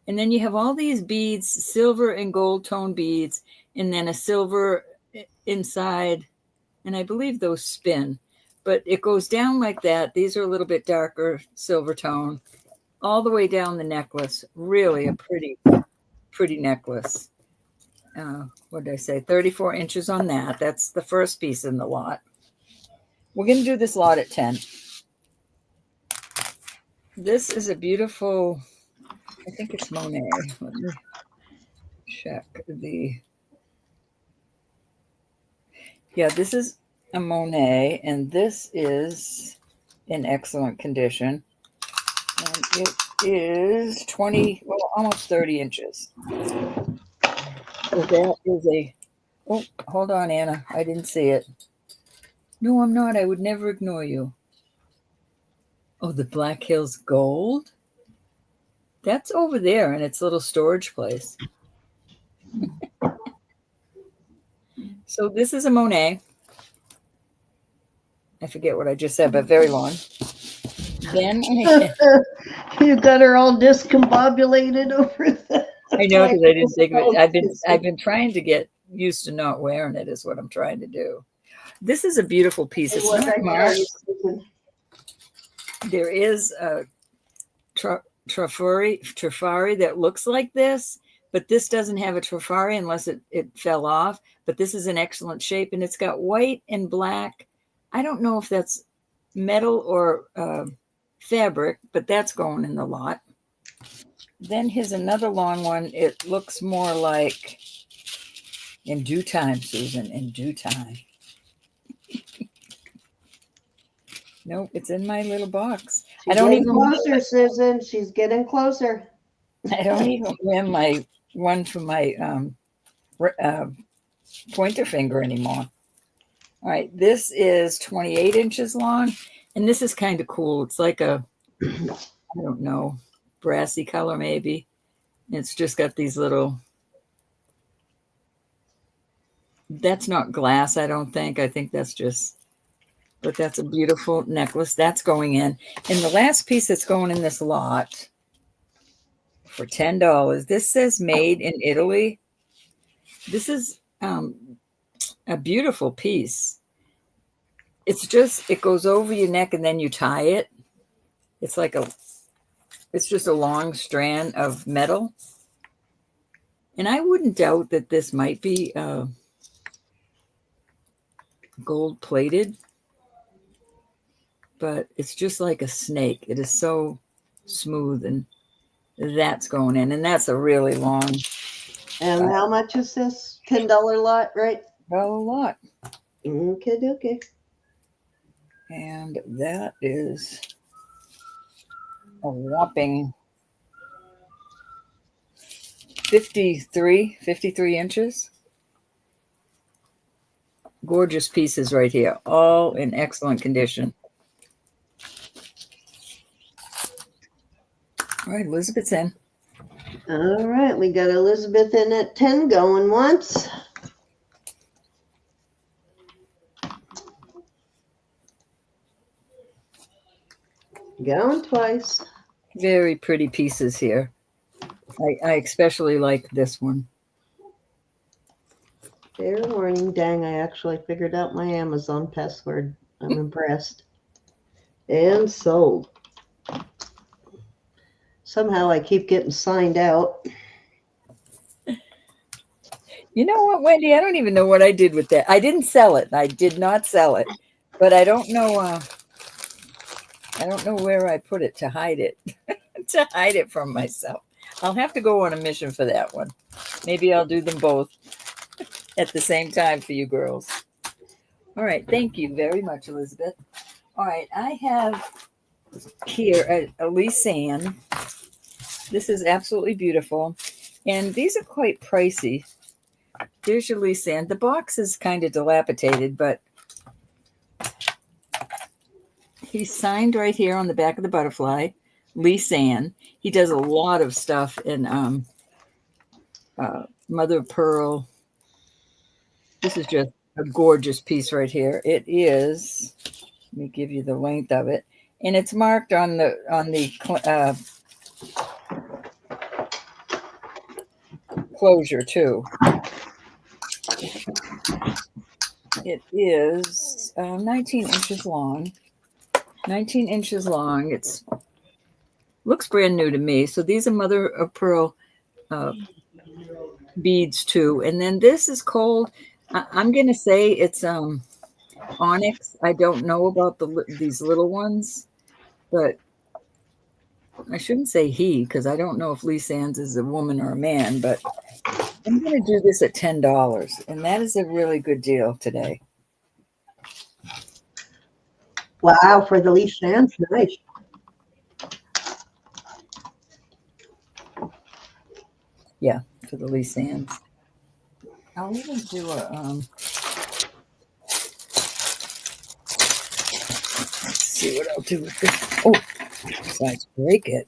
And then you have all these beads, silver and gold tone beads, and then a silver inside. And I believe those spin. But it goes down like that. These are a little bit darker silver tone. All the way down the necklace. Really a pretty, pretty necklace. What did I say? 34 inches on that. That's the first piece in the lot. We're going to do this lot at 10. This is a beautiful, I think it's Monet. Let me check the, yeah, this is a Monet, and this is in excellent condition. And it is 20, well, almost 30 inches. So that is a, oh, hold on, Anna. I didn't see it. No, I'm not. I would never ignore you. Oh, the Black Hills Gold? That's over there in its little storage place. So this is a Monet. I forget what I just said, but very long. Then You got her all discombobulated over that. I know, because I didn't think of it. I've been trying to get used to not wearing it is what I'm trying to do. This is a beautiful piece. It's not marked. There is a Trifari that looks like this, but this doesn't have a Trifari unless it fell off. But this is in excellent shape, and it's got white and black. I don't know if that's metal or fabric, but that's going in the lot. Then here's another long one. It looks more like in due time, Susan, in due time. Nope, it's in my little box. She's getting closer, Susan. She's getting closer. I don't even wear my one for my pointer finger anymore. All right, this is 28 inches long, and this is kind of cool. It's like a, I don't know, brassy color maybe. It's just got these little, that's not glass, I don't think. I think that's just, but that's a beautiful necklace. That's going in. And the last piece that's going in this lot for $10, this says made in Italy. This is a beautiful piece. It's just, it goes over your neck and then you tie it. It's like it's just a long strand of metal. And I wouldn't doubt that this might be gold plated, but it's just like a snake. It is so smooth, and that's going in, and that's a really long. And how much is this? $10 lot, right? Well, a lot. Okay. And that is a whopping 53 inches. Gorgeous pieces right here, all in excellent condition. All right, Elizabeth's in. All right, we got Elizabeth in at 10, going once. Going twice. Very pretty pieces here. I especially like this one. Fair warning. Dang, I actually figured out my Amazon password. I'm impressed. And sold. Somehow I keep getting signed out. You know what, Wendy? I don't even know what I did with that. I didn't sell it. I did not sell it, but I don't know. I don't know where I put it to hide it, to hide it from myself. I'll have to go on a mission for that one. Maybe I'll do them both at the same time for you girls. All right. Thank you very much, Elizabeth. All right. I have here a Lisanne. This is absolutely beautiful. And these are quite pricey. There's your Lisanne. The box is kind of dilapidated, but he's signed right here on the back of the butterfly, Lisanne. He does a lot of stuff in mother of pearl. This is just a gorgeous piece right here. It is. Let me give you the length of it, and it's marked on the closure too. It is 19 inches long. 19 inches long. It's looks brand new to me. So these are mother of pearl beads too. And then this is called. I'm gonna say it's onyx. I don't know about these little ones, but I shouldn't say he because I don't know if Lisanne's is a woman or a man. But I'm gonna do this at $10, and that is a really good deal today. Wow, for the Lisanne's, nice. Yeah, for the Lisanne's. I'll even do a let's see what I'll do with this. Oh, besides break it.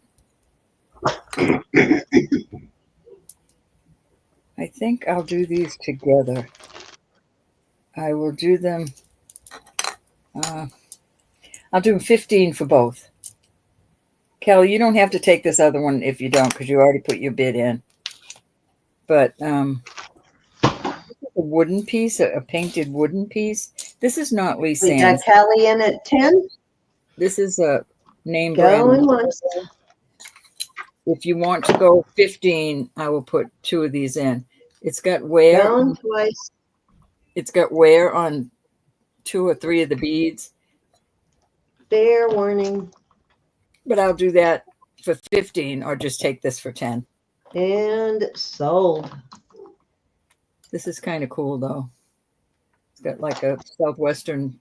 I think I'll do these together. I will do them. I'll do 15 for both. Kelly, you don't have to take this other one if you don't, because you already put your bid in. But a wooden piece, a painted wooden piece. This is not Lisanne's. We got Kelly in at 10. This is a name Going brand. once. If you want to go 15, I will put 2 of these in. It's got wear. Going twice. It's got wear on 2 or 3 of the beads. Fair warning. But I'll do that for 15 or just take this for 10. And sold. This is kind of cool though. It's got like a Southwestern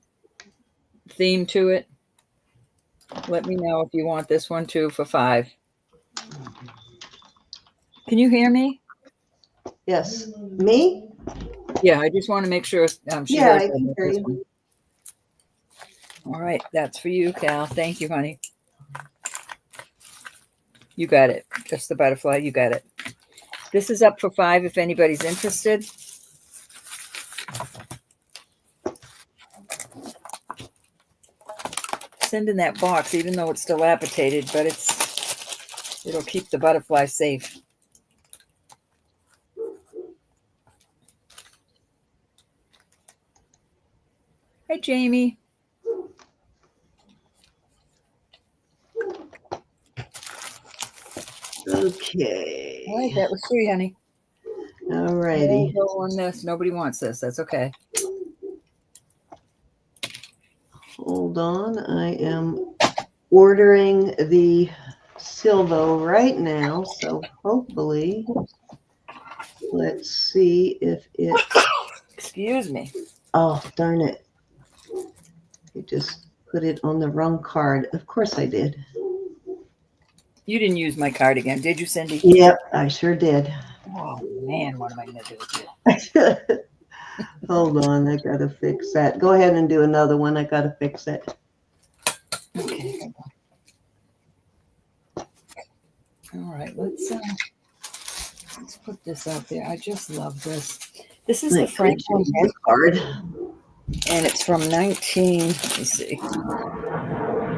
theme to it. Let me know if you want this one too for 5. Can you hear me? Yes. Me? Yeah, I just want to make sure. Yeah, I can hear you. All right, that's for you, Cal. Thank you, honey. You got it. Just the butterfly. You got it. This is up for 5 if anybody's interested. Send in that box, even though it's dilapidated, but it'll keep the butterfly safe. Hi, Jamie. Okay. All right, that was 3, honey. All righty. Go on this. Nobody wants this. That's okay. Hold on. I am ordering the Silvo right now. So hopefully, let's see if it. Excuse me. Oh, darn it. I just put it on the wrong card. Of course I did. You didn't use my card again, did you, Cindy? Yep, I sure did. Oh, man, what am I going to do with it? Hold on, I got to fix that. Go ahead and do another one. I got to fix it. Okay. All right, let's put this out there. I just love this. This is the Franklin card. And it's from 19, let me see. All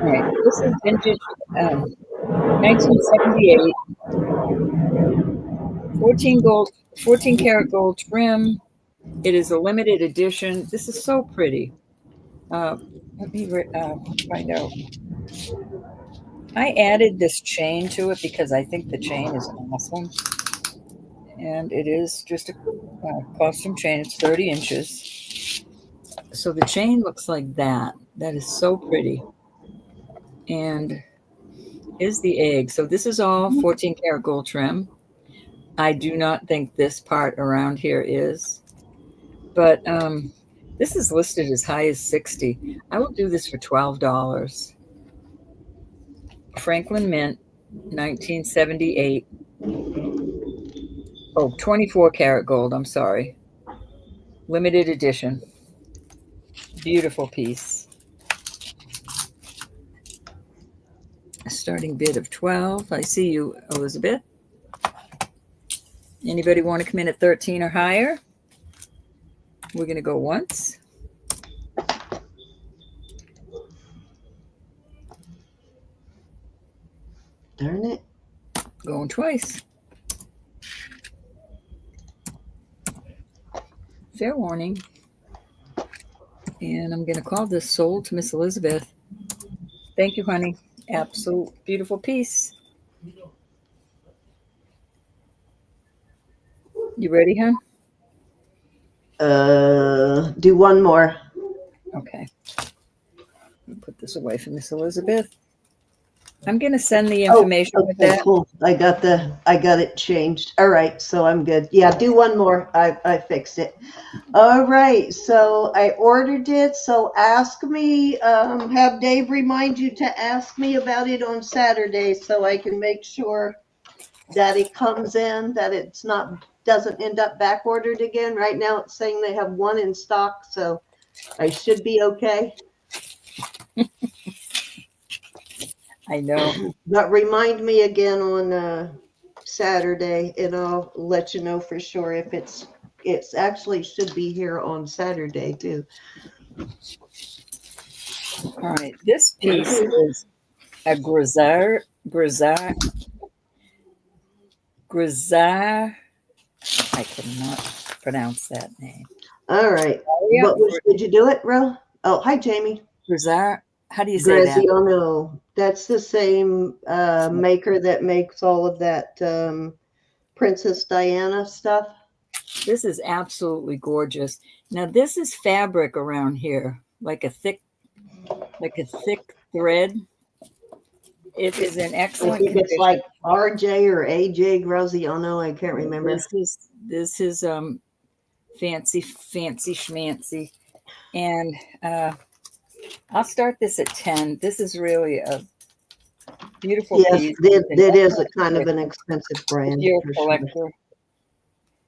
right, this is vintage 1978. 14 karat gold trim. It is a limited edition. This is so pretty. Let me find out. I added this chain to it because I think the chain is awesome. And it is just a costume chain. It's 30 inches. So the chain looks like that. That is so pretty. And is the egg. So this is all 14 karat gold trim. I do not think this part around here is. But this is listed as high as 60. I will do this for $12. Franklin Mint, 1978. Oh, 24 karat gold. I'm sorry. Limited edition. Beautiful piece. A starting bid of 12. I see you, Elizabeth. Anybody want to come in at 13 or higher? We're going to go once. Darn it. Going twice. Fair warning. And I'm going to call this sold to Miss Elizabeth. Thank you, honey. Absolute beautiful piece. You ready, hon? Do one more. Okay. Put this away for Miss Elizabeth. I'm going to send the information with that. Cool. I got it changed. All right. So I'm good. Yeah. Do one more. I fixed it. All right. So I ordered it. So ask me, have Dave remind you to ask me about it on Saturday so I can make sure that it comes in, that it's doesn't end up back ordered again. Right now it's saying they have one in stock. So I should be okay. I know. But remind me again on Saturday, and I'll let you know for sure if it's actually should be here on Saturday too. All right. This piece is a grizzard. I cannot pronounce that name. All right. Did you do it, Ro? Oh, hi, Jamie. Grizzard. How do you say that? Graziano. That's the same maker that makes all of that Princess Diana stuff. This is absolutely gorgeous. Now, this is fabric around here, like a thick thread. It is an excellent condition. It's like RJ or AJ Graziano. I can't remember. This is fancy schmancy. And I'll start this at 10. This is really a beautiful piece. That is a kind of an expensive brand. You're a collector. Sure.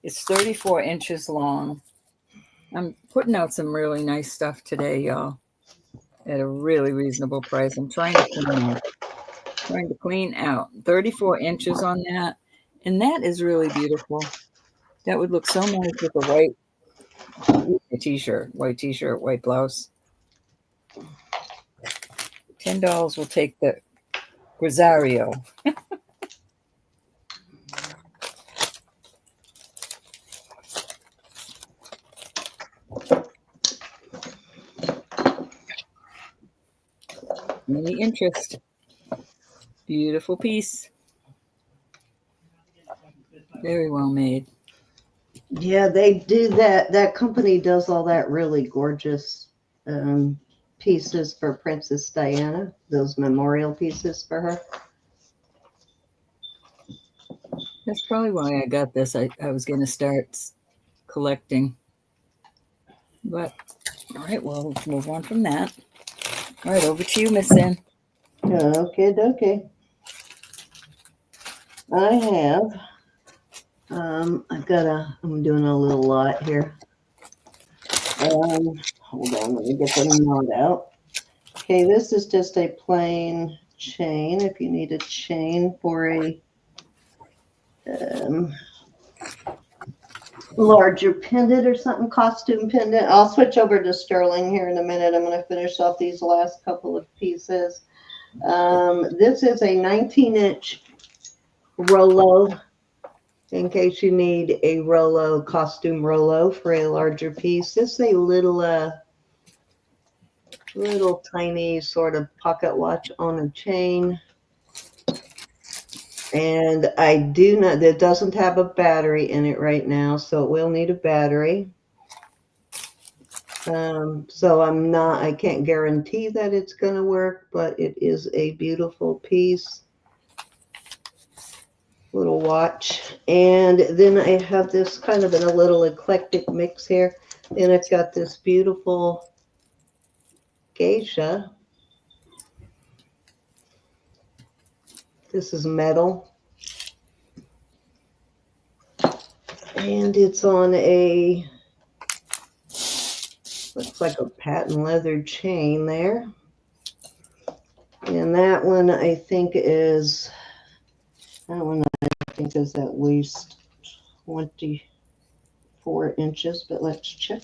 It's 34 inches long. I'm putting out some really nice stuff today, y'all, at a really reasonable price. I'm trying to clean out 34 inches on that. And that is really beautiful. That would look so nice with a white t-shirt, white blouse. $10 will take the Grisario. Any interest? Beautiful piece. Very well made. Yeah, they do that. That company does all that really gorgeous pieces for Princess Diana, those memorial pieces for her. That's probably why I got this. I was going to start collecting. But, all right, well, let's move on from that. All right, over to you, Miss Ann. Okay. I have, I'm doing a little lot here. Hold on, let me get the knot out. Okay, this is just a plain chain. If you need a chain for a larger pendant or something, costume pendant. I'll switch over to sterling here in a minute. I'm going to finish off these last couple of pieces. This is a 19-inch Rolo, in case you need a Rolo, costume Rolo for a larger piece. This is a little tiny sort of pocket watch on a chain. And I do not, it doesn't have a battery in it right now, so it will need a battery. So I can't guarantee that it's going to work, but it is a beautiful piece. Little watch. And then I have this kind of in a little eclectic mix here. And I've got this beautiful geisha. This is metal. And it's on a, looks like a patent leather chain there. And that one I think is at least 24 inches, but let's check.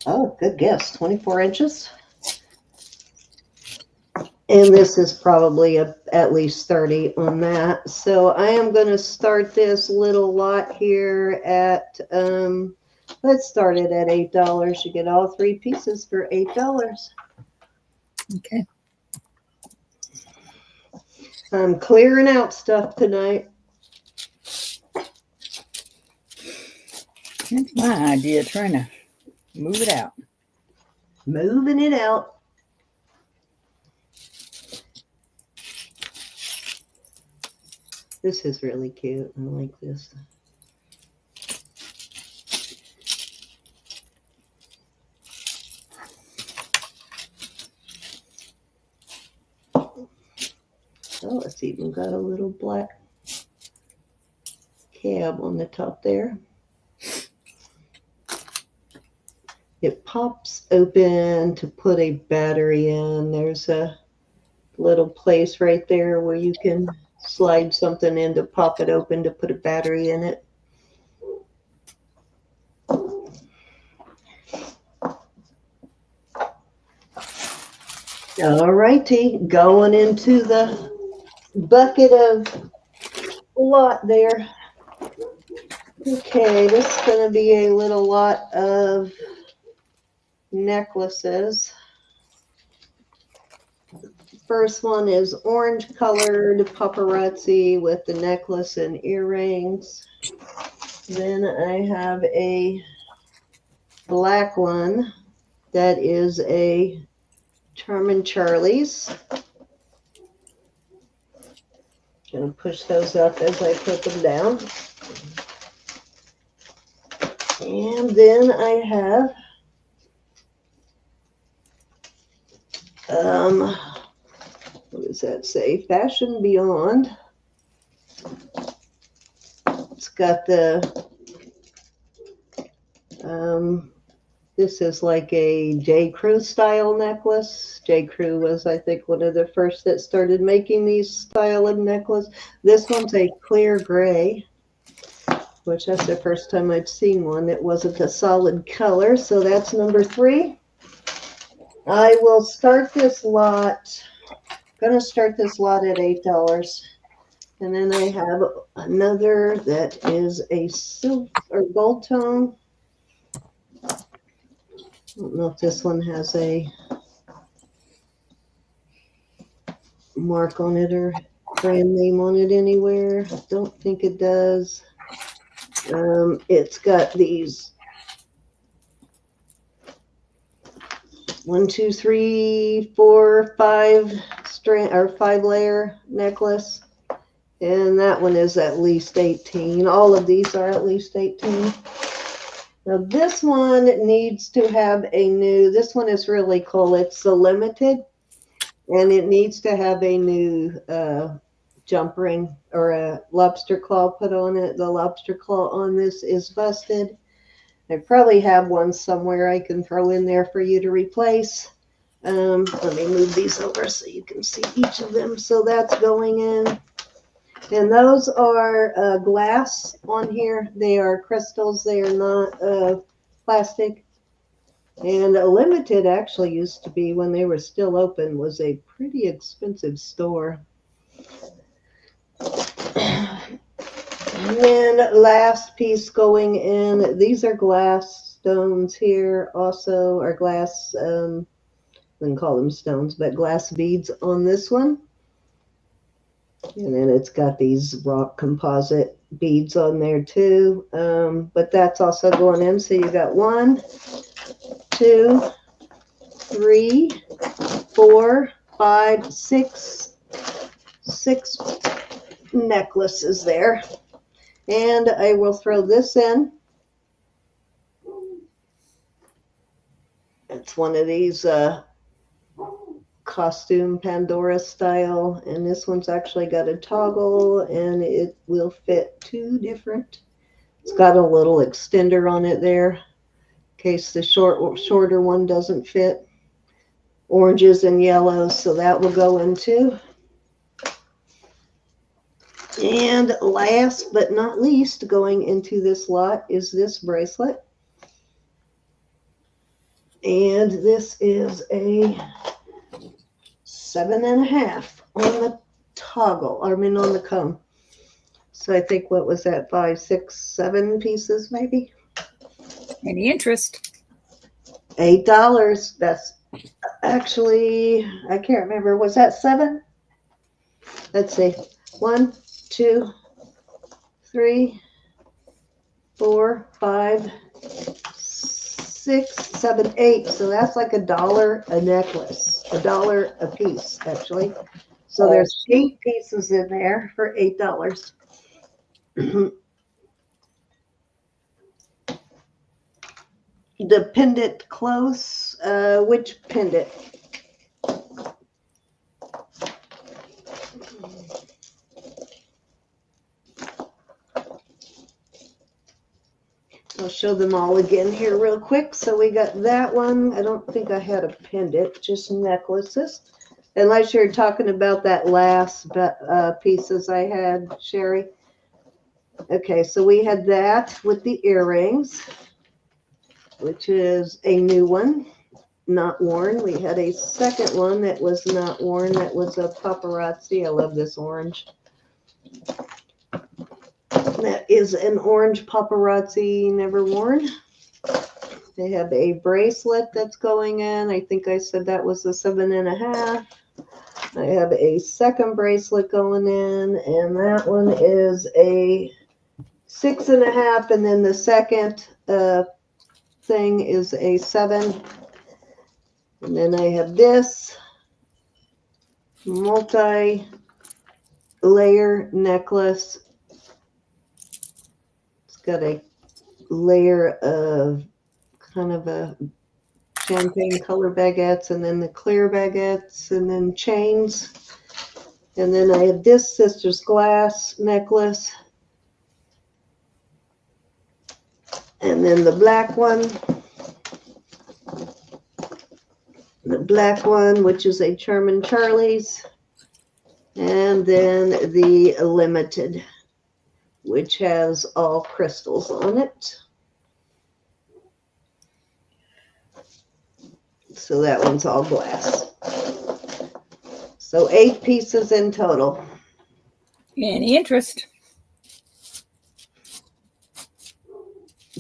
Oh, good guess, 24 inches. And this is probably at least 30 on that. So I am going to start this little lot here at, let's start it at $8. You get all 3 pieces for $8. Okay. I'm clearing out stuff tonight. That's my idea, trying to move it out. Moving it out. This is really cute. I like this. Oh, it's even got a little black cab on the top there. It pops open to put a battery in. There's a little place right there where you can slide something in to pop it open to put a battery in it. All righty, going into the bucket of lot there. Okay, this is going to be a little lot of necklaces. First one is orange colored paparazzi with the necklace and earrings. Then I have a black one that is a Charmin Charlie's. Gonna push those up as I put them down. And then I have what does that say? Fashion Beyond. It's got the this is like a J. Crew style necklace. J. Crew was, I think, one of the first that started making these style of necklace. This one's a clear gray, which that's the first time I've seen one that wasn't a solid color. So that's number 3. I will start this lot. Gonna start this lot at $8. And then I have another that is a silver or gold tone. I don't know if this one has a mark on it or brand name on it anywhere. I don't think it does. It's got these 1, 2, 3, 4, 5 strand or 5-layer necklace, and that one is at least 18. All of these are at least 18. Now this one needs to have a new, this one is really cool. It's a limited, and it needs to have a new jump ring or a lobster claw put on it. The lobster claw on this is busted. I probably have one somewhere I can throw in there for you to replace. Let me move these over so you can see each of them. So that's going in. And those are glass on here. They are crystals. They are not plastic. And a Limited actually used to be, when they were still open, was a pretty expensive store. And then last piece going in, these are glass stones here, also are glass, I wouldn't call them stones, but glass beads on this one. And then it's got these rock composite beads on there too. But that's also going in. So you got 1, 2, 3, 4, 5, 6 necklaces there. And I will throw this in. It's one of these costume Pandora style, and this one's actually got a toggle, and it will fit 2 different. It's got a little extender on it there in case the shorter one doesn't fit. Oranges and yellows, so that will go into. And last but not least, going into this lot is this bracelet. And this is a 7.5 on the toggle, on the comb. So I think, what was that, 5, 6, 7 pieces maybe? Any interest? $8. That's actually, I can't remember. Was that 7? Let's see. 1, 2, 3, 4, 5, 6, 7, 8. So that's like $1 a necklace, $1 a piece, actually. So there's 8 pieces in there for $8. The pendant close, which pendant? I'll show them all again here real quick. So we got that one. I don't think I had a pendant, just necklaces. Unless you're talking about that last pieces I had, Sherry. Okay, so we had that with the earrings, which is a new one, not worn. We had a second one that was not worn. That was a paparazzi. I love this orange. That is an orange paparazzi, never worn. They have a bracelet that's going in. I think I said that was a 7.5. I have a second bracelet going in, and that one is a 6.5. And then the second thing is a 7. And then I have this multi-layer necklace. It's got a layer of kind of a champagne color baguettes, and then the clear baguettes, and then chains. And then I have this sister's glass necklace. And then the black one, which is a German Charlie's. And then the Limited, which has all crystals on it. So that one's all glass. So 8 pieces in total. Any interest?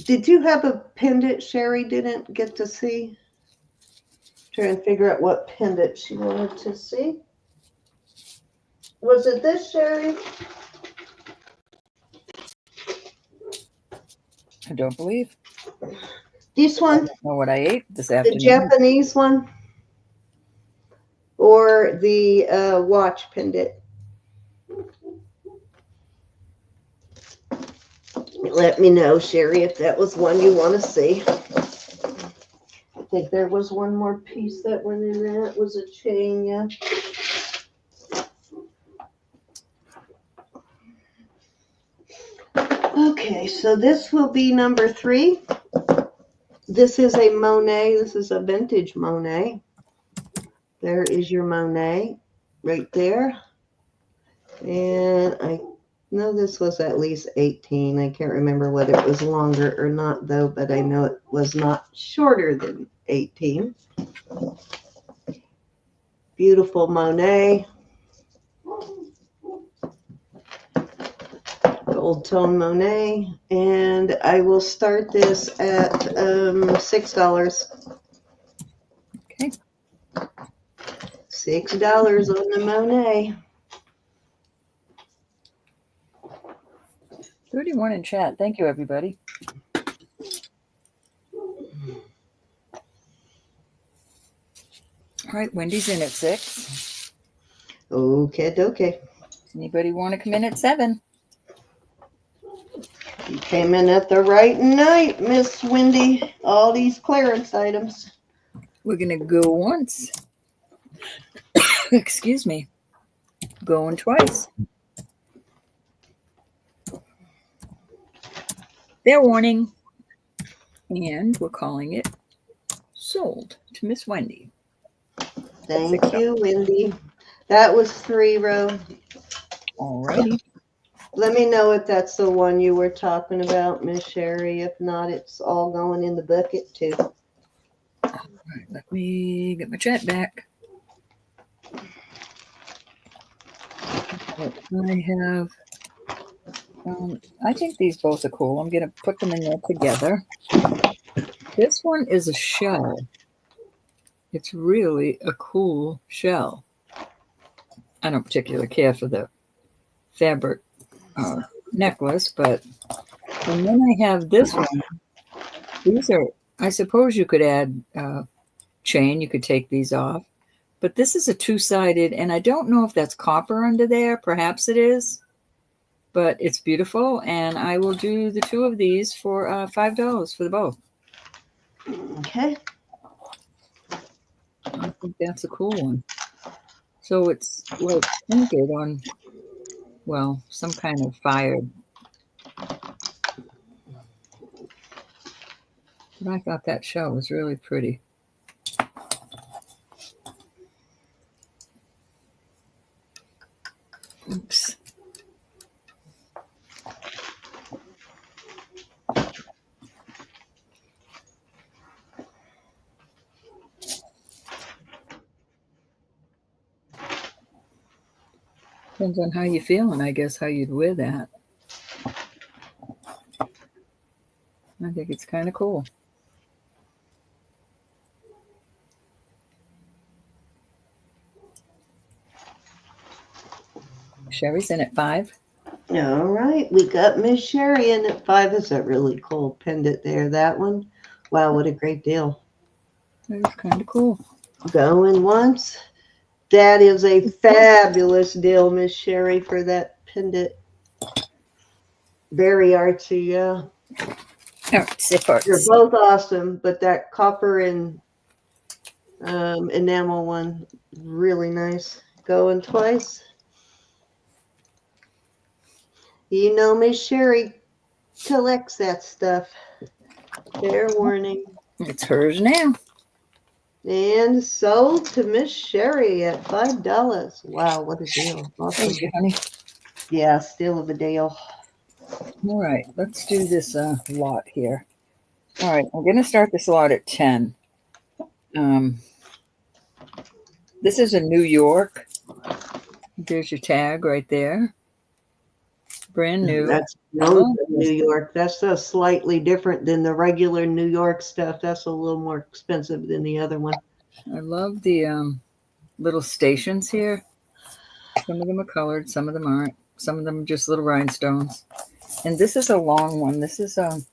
Did you have a pendant Sherry didn't get to see? Trying to figure out what pendant she wanted to see. Was it this, Sherry? I don't believe. This one? I don't know what I ate this afternoon. The Japanese one? Or the watch pendant? Let me know, Sherry, if that was one you want to see. I think there was one more piece that went in there. It was a chain, yeah. Okay, so this will be number 3. This is a Monet. This is a vintage Monet. There is your Monet right there. And No, this was at least 18. I can't remember whether it was longer or not, though, but I know it was not shorter than 18. Beautiful Monet. Gold tone Monet. And I will start this at $6. Okay. $6 on the Monet. 31 in chat. Thank you, everybody. All right, Wendy's in at 6. Okay. Anybody want to come in at 7? You came in at the right night, Miss Wendy. All these clearance items. We're going to go once. Excuse me. Going twice. Fair warning. And we're calling it sold to Miss Wendy. Thank you, Wendy. That was 3 row. All righty. Let me know if that's the one you were talking about, Miss Sherry. If not, it's all going in the bucket too. All right, let me get my chat back. I have, I think these both are cool. I'm going to put them in there together. This one is a shell. It's really a cool shell. I don't particularly care for the fabric necklace, but, and then I have this one. These are, I suppose you could add chain. You could take these off. But this is a two-sided, and I don't know if that's copper under there. Perhaps it is. But it's beautiful, and I will do the 2 of these for $5 for the both. Okay. I think that's a cool one. So it's like printed on, well, some kind of fire. But I thought that shell was really pretty. Oops. Depends on how you feel, and I guess how you'd wear that. I think it's kind of cool. Sherry's in at 5. All right. We got Miss Sherry in at 5. That's a really cool pendant there, that one. Wow, what a great deal. That is kind of cool. Going once. That is a fabulous deal, Miss Sherry, for that pendant. Very artsy, yeah. They're both awesome, but that copper and enamel one, really nice. Going twice. You know, Miss Sherry collects that stuff. Fair warning. It's hers now. And sold to Miss Sherry at $5. Wow, what a deal. Awesome. Thank you, honey. Yeah, still of a deal. All right, let's do this lot here. All right, I'm going to start this lot at 10. This is a New York. There's your tag right there. Brand new. That's New York. That's slightly different than the regular New York stuff. That's a little more expensive than the other one. I love the little stations here. Some of them are colored, some of them aren't. Some of them are just little rhinestones. And this is a long one. This is let's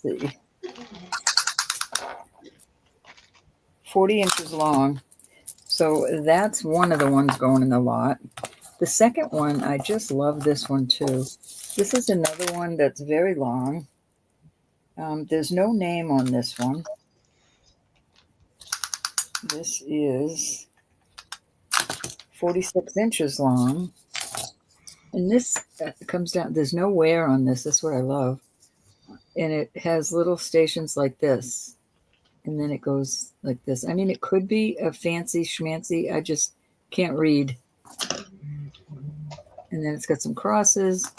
see, 40 inches long. So that's one of the ones going in the lot. The second one, I just love this one too. This is another one that's very long. There's no name on this one. This is 46 inches long. And this comes down, there's no wear on this. That's what I love. And it has little stations like this. And then it goes like this. I mean, it could be a fancy schmancy. Can't read. And then it's got some crosses,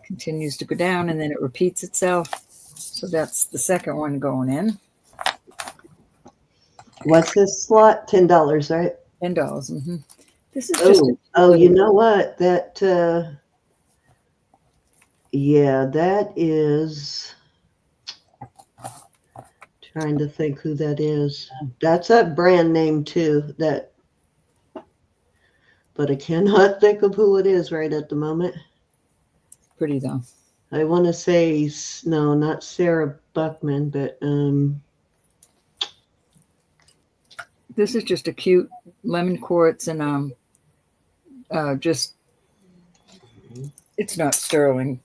continues to go down, and then it repeats itself. So that's the second one going in. What's this slot? $10, right? $10. Mm-hmm. This is just you know what? That yeah, that is, trying to think who that is. That's a brand name too, that, but I cannot think of who it is right at the moment. pretty though. I want to say, no, not Sarah Buckman, but this is just a cute lemon quartz and just, it's not sterling.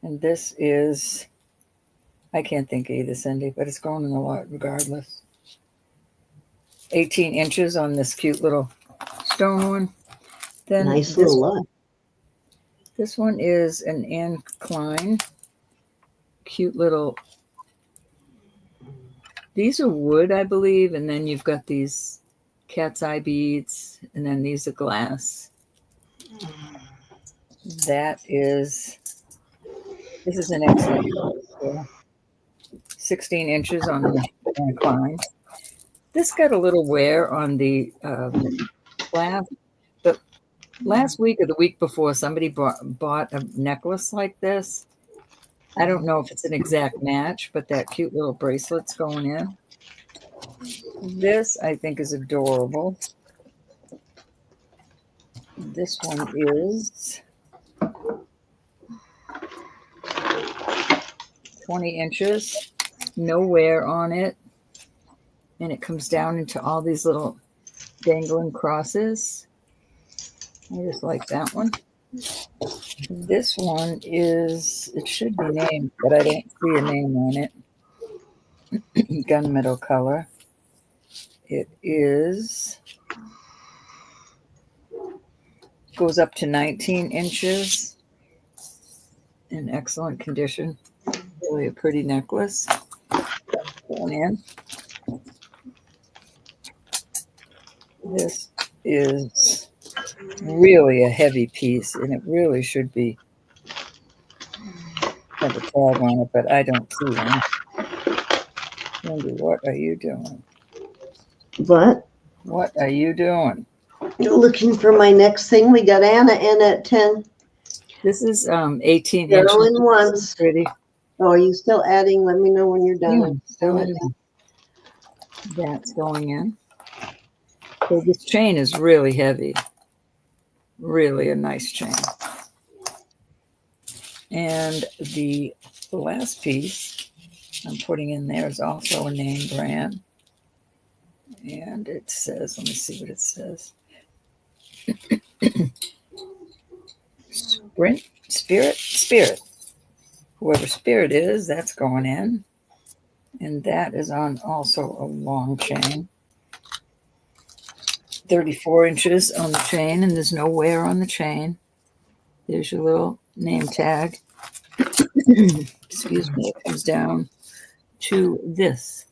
And this is, I can't think either, Cindy, but it's going in a lot regardless. 18 inches on this cute little stone one. Then nice little lot. This one is an Anne Klein. Cute little, these are wood, I believe, and then you've got these cat's eye beads, and then these are glass. This is an excellent 16 inches on the Anne Klein. This got a little wear on the glass, but last week or the week before, somebody bought a necklace like this. I don't know if it's an exact match, but that cute little bracelet's going in. This, I think, is adorable. This one is 20 inches, no wear on it. And it comes down into all these little dangling crosses. I just like that one. This one is, it should be named, but I don't see a name on it. Gunmetal color. It is, goes up to 19 inches in excellent condition. Really a pretty necklace. Going in. This is really a heavy piece, and it really should be have a tag on it, but I don't see one. Wendy, what are you doing? What? What are you doing? Looking for my next thing. We got Anna in at 10. This is 18 Going inches. once. Pretty. Oh, are you still adding? Let me know when you're done. Yeah, still in. That's going in. So this chain is really heavy. Really a nice chain. And the last piece I'm putting in there is also a name brand. And it says, let me see what it says. Spirit. Whoever Spirit is, that's going in. And that is on also a long chain. 34 inches on the chain, and there's no wear on the chain. There's your little name tag. Excuse me, it comes down to this.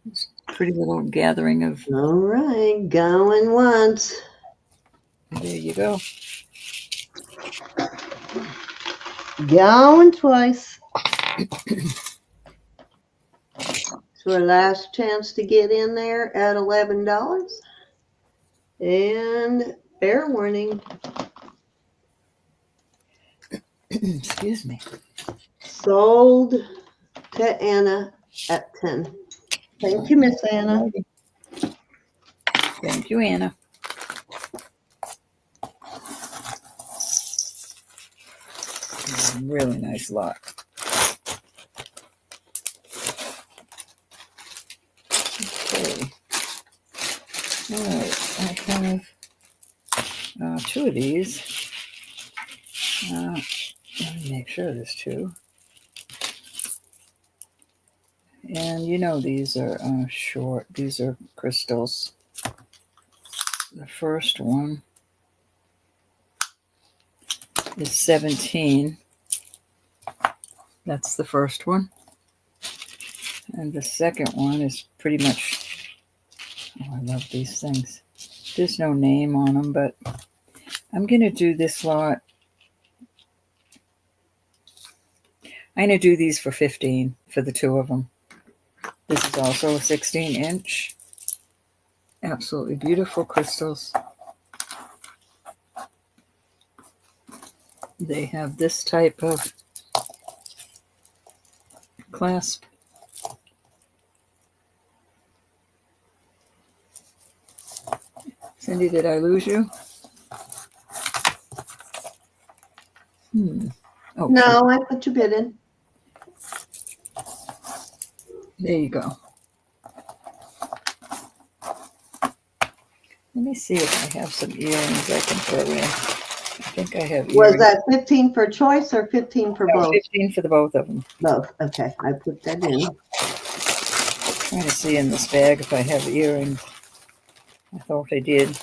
It's a pretty little gathering of. All right, going once. There you go. Going twice. So our last chance to get in there at $11. And fair warning. Excuse me. Sold to Anna at 10. Thank you, Miss Anna. Thank you, Anna. Really nice lot. Okay. All right. I have two of these. Let me make sure there's two. And you know these are short. These are crystals. The first one is 17. That's the first one. And the second one is pretty much, oh, I love these things. There's no name on them, but I'm going to do this lot. I'm going to do these for 15 for the two of them. This is also a 16-inch. Absolutely beautiful crystals. They have this type of clasp. Cindy, did I lose you? Oh, No, I put your bid in. There you go. Let me see if I have some earrings I can throw in. I think I have earrings. Was that 15 per choice or 15 for both? 15 for the both of them. Both. Okay, I put that in. Trying to see in this bag if I have earrings. I thought I did.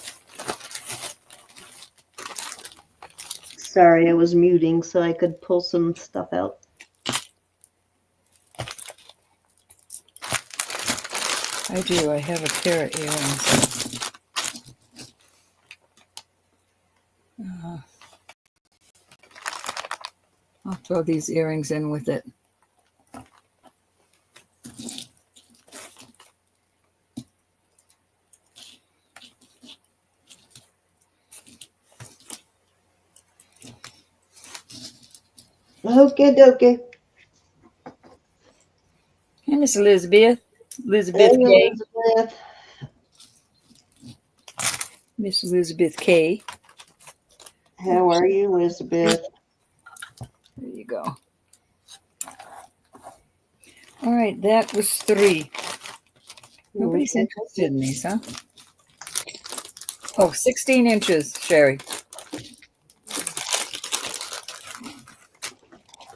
Sorry, I was muting so I could pull some stuff out. I do. I have a pair of earrings. I'll throw these earrings in with it. Okay. Hey, Miss Elizabeth. Elizabeth Hey, K. Elizabeth. Miss Elizabeth K. How are you, Elizabeth? There you go. All right, that was 3. Nobody's interested in these, huh? Oh, 16 inches, Sherry.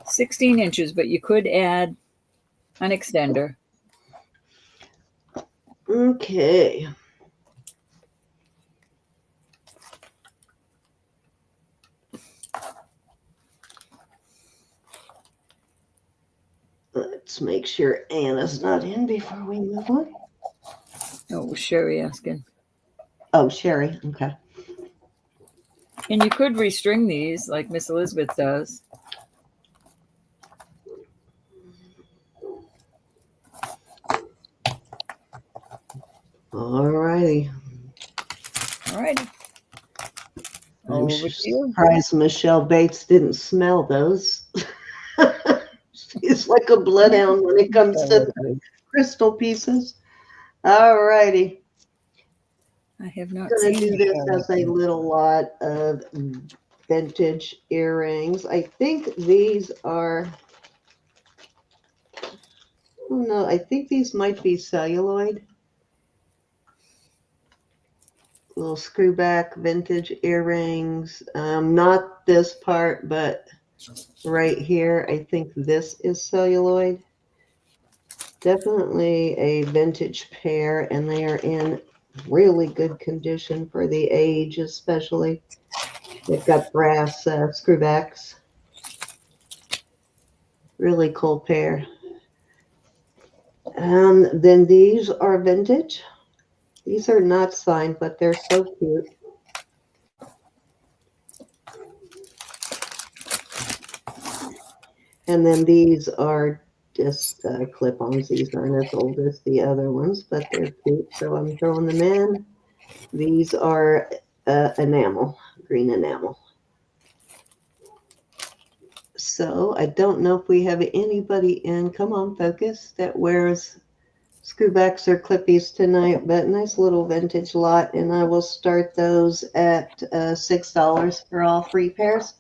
16 inches, but you could add an extender. Okay. Let's make sure Anna's not in before we move on. Oh, it was Sherry asking. Oh, Sherry. Okay. And you could restring these like Miss Elizabeth does. All righty. All right. I'm surprised Michelle Bates didn't smell those. She's like a bloodhound when it comes to crystal pieces. All righty. I have not I'm going seen to do this as a little lot of vintage earrings. I think these are, oh no, I think these might be celluloid. Little screwback vintage earrings. Not this part, but right here, I think this is celluloid. Definitely a vintage pair, and they are in really good condition for the age, especially. They've got brass screwbacks. Really cool pair. Then these are vintage. These are not signed, but they're so cute. And then these are just clip-ons. These aren't as old as the other ones, but they're cute, so I'm throwing them in. These are enamel, green enamel. So I don't know if we have anybody in, come on, focus, that wears screwbacks or clippies tonight, but nice little vintage lot, and I will start those at $6 for all 3 pairs.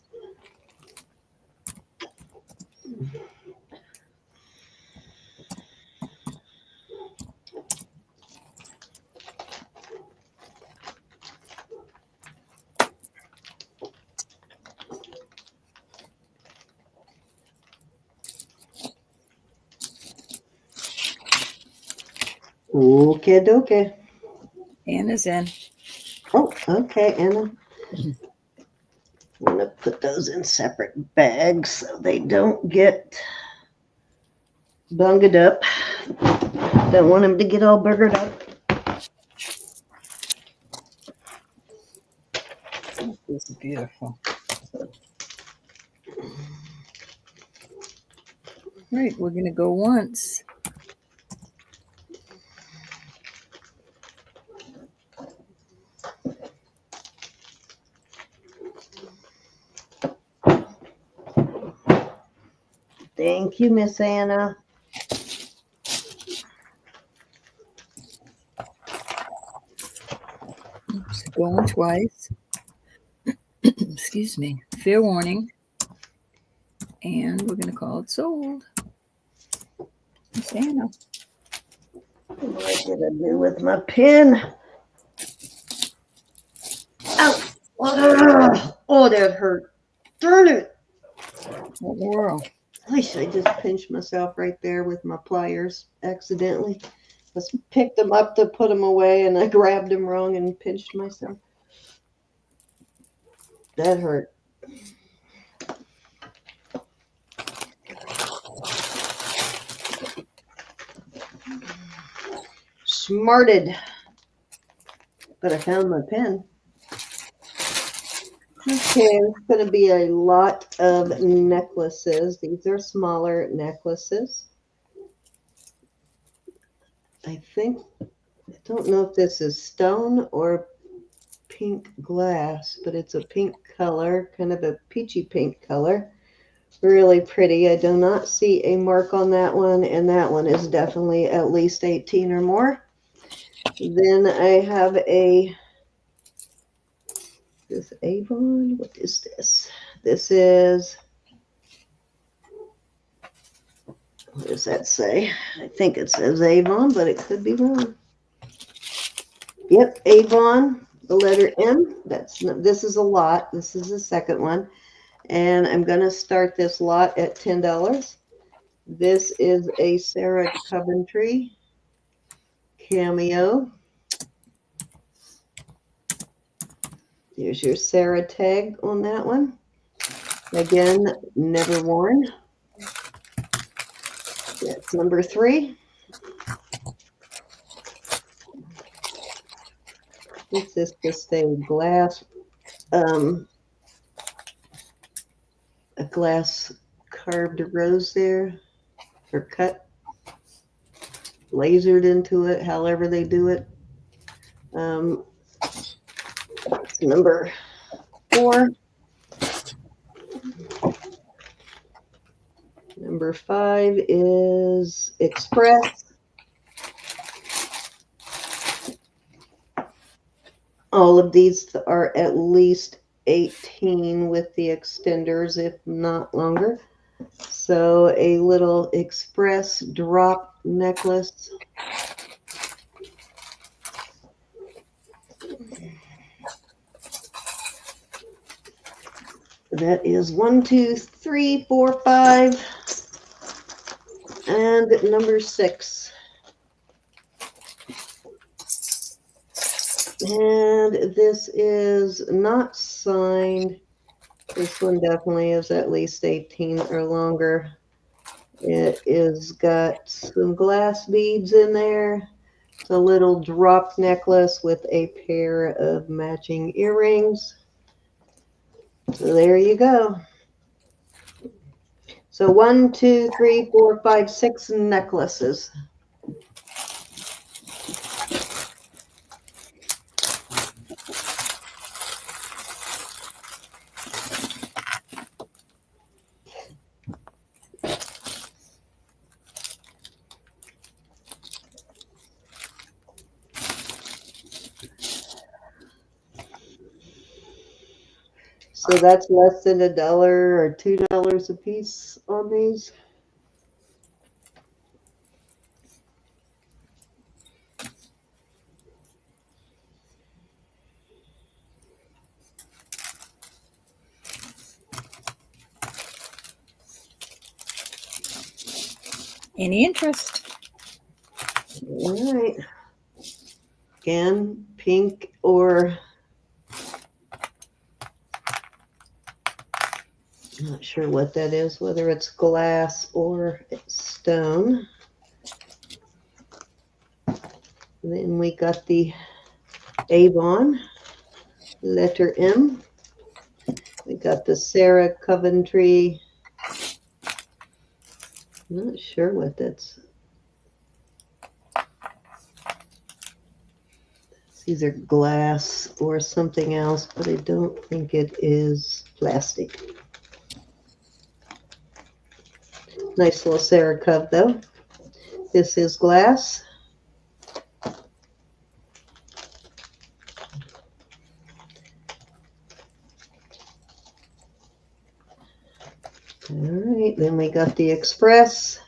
Okay. Anna's in. Oh, okay, Anna. I'm going to put those in separate bags so they don't get bunged up. Don't want them to get all boogered up. This is beautiful. Right, we're going to go once. Thank you, Miss Anna. Oops, going twice. Excuse me. Fair warning. And we're going to call it sold. Miss Anna. What did I do with my pen? Ow! Oh, that hurt. Darn it. What in the world? I just pinched myself right there with my pliers accidentally. I picked them up to put them away and I grabbed them wrong and pinched myself. That hurt. Smarted. But I found my pen. Okay, it's going to be a lot of necklaces. These are smaller necklaces. I don't know if this is stone or pink glass, but it's a pink color, kind of a peachy pink color. Really pretty. I do not see a mark on that one, and that one is definitely at least 18 or more. Then I have this Avon. What is this? This is, what does that say? I think it says Avon, but it could be wrong. Yep, Avon, the letter M. This is a lot. This is the second one. And I'm going to start this lot at $10. This is a Sarah Coventry cameo. Here's your Sarah tag on that one. Again, never worn. That's number 3. This is just a glass, a glass carved rose there, or cut, lasered into it, however they do it. Number 4. Number 5 is Express. All of these are at least 18 with the extenders, if not longer. So a little Express drop necklace. That is 1, 2, 3, 4, 5, and number 6. And this is not signed. This one definitely is at least 18 or longer. It is got some glass beads in there. It's a little drop necklace with a pair of matching earrings. So there you go. So 1, 2, 3, 4, 5, 6 necklaces. So that's less than $1 or $2 a piece on these. Any interest? All right. Again, pink or I'm not sure what that is, whether it's glass or it's stone. And then we got the Avon, letter M. We got the Sarah Coventry. I'm not sure what that's. It's either glass or something else, but I don't think it is plastic. Nice little Sarah Cove, though. This is glass. All right, then we got the Express.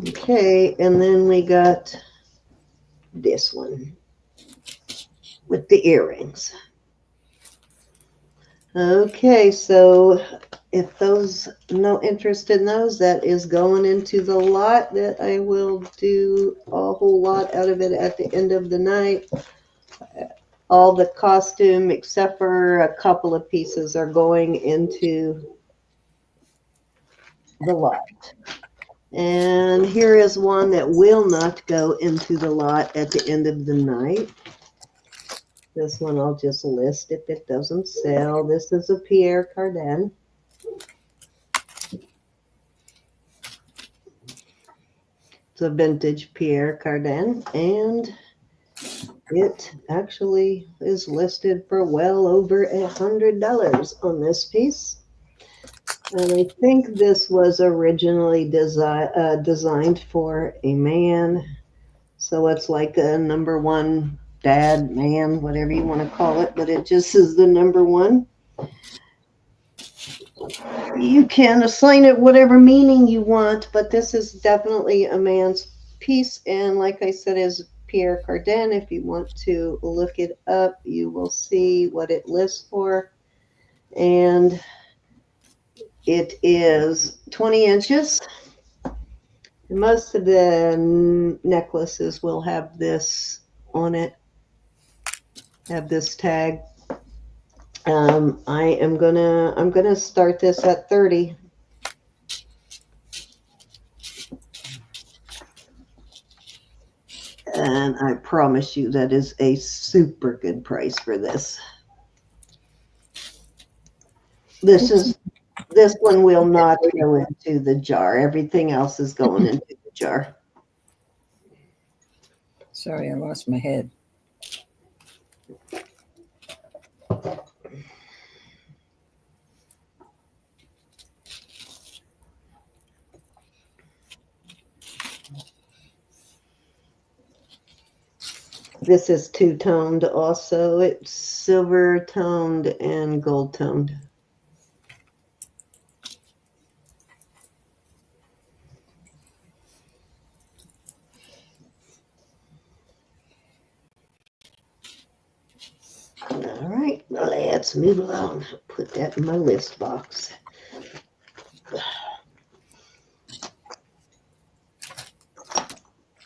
Okay, and then we got this one with the earrings. Okay, so if those no interest in those, that is going into the lot that I will do a whole lot out of it at the end of the night. All the costume except for a couple of pieces are going into the lot. And here is one that will not go into the lot at the end of the night. This one I'll just list if it doesn't sell. This is a Pierre Cardin. It's a vintage Pierre Cardin, and it actually is listed for well over $100 on this piece. And I think this was originally designed for a man. So it's like a number one dad, man, whatever you want to call it, but it just is the number one. You can assign it whatever meaning you want, but this is definitely a man's piece. And like I said, is Pierre Cardin. If you want to look it up, you will see what it lists for. And it is 20 inches. Most of the necklaces will have this on it, have this tag. I'm gonna start this at 30. And I promise you that is a super good price for this. This one will not go into the jar. Everything else is going into the jar. Sorry, I lost my head. This is two-toned also. It's silver-toned and gold-toned. All right, let's move along. Put that in my list box.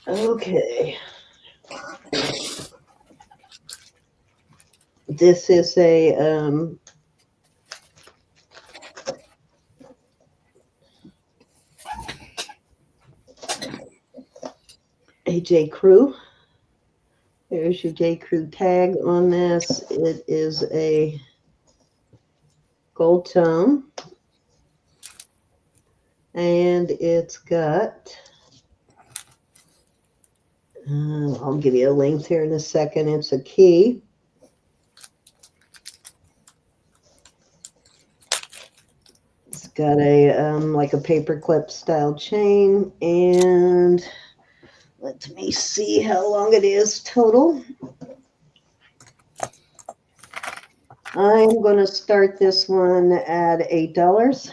Okay. This is a J. Crew. There's your J. Crew tag on this. It is a gold tone. And it's got, I'll give you a link here in a second. It's a key. It's got a like a paper clip style chain, and let me see how long it is total. I'm going to start this one at $8.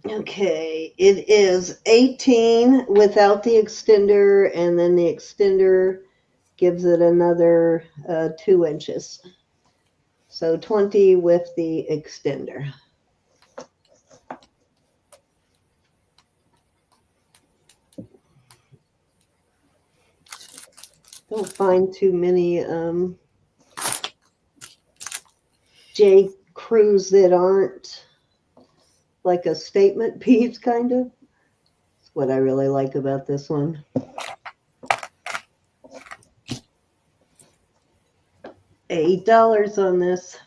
Okay, it is 18 without the extender, and then the extender gives it another 2 inches. So 20 with the extender. Don't find too many J. Crews that aren't like a statement piece, kind of. That's what I really like about this one. $8 on this.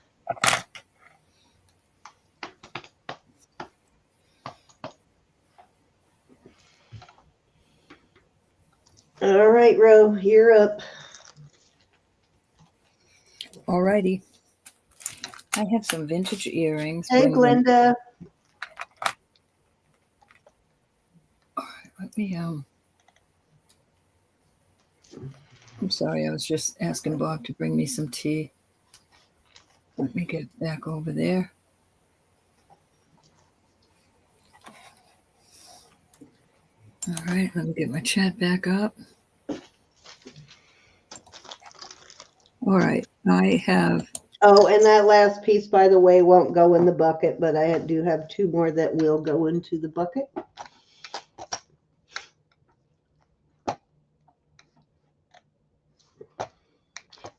All right, Ro, you're up. All righty. I have some vintage earrings. Hey, Glenda. Let me, I'm sorry, I was just asking Bob to bring me some tea. Let me get back over there. All right, let me get my chat back up. All right, I have. Oh, and that last piece, by the way, won't go in the bucket, but I do have 2 more that will go into the bucket.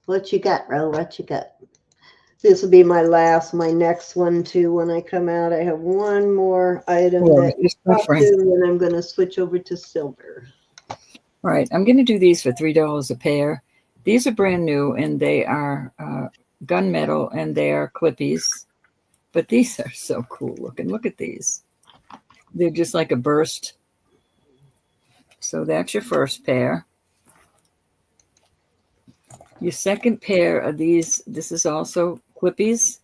What you got, Ro? What you got? This will be my next one too. When I come out, I have one more item that and then I'm going to switch over to silver. All right, I'm going to do these for $3 a pair. These are brand new, and they are gunmetal, and they are clippies. But these are so cool looking. Look at these. They're just like a burst. So that's your first pair. Your second pair of these, this is also clippies.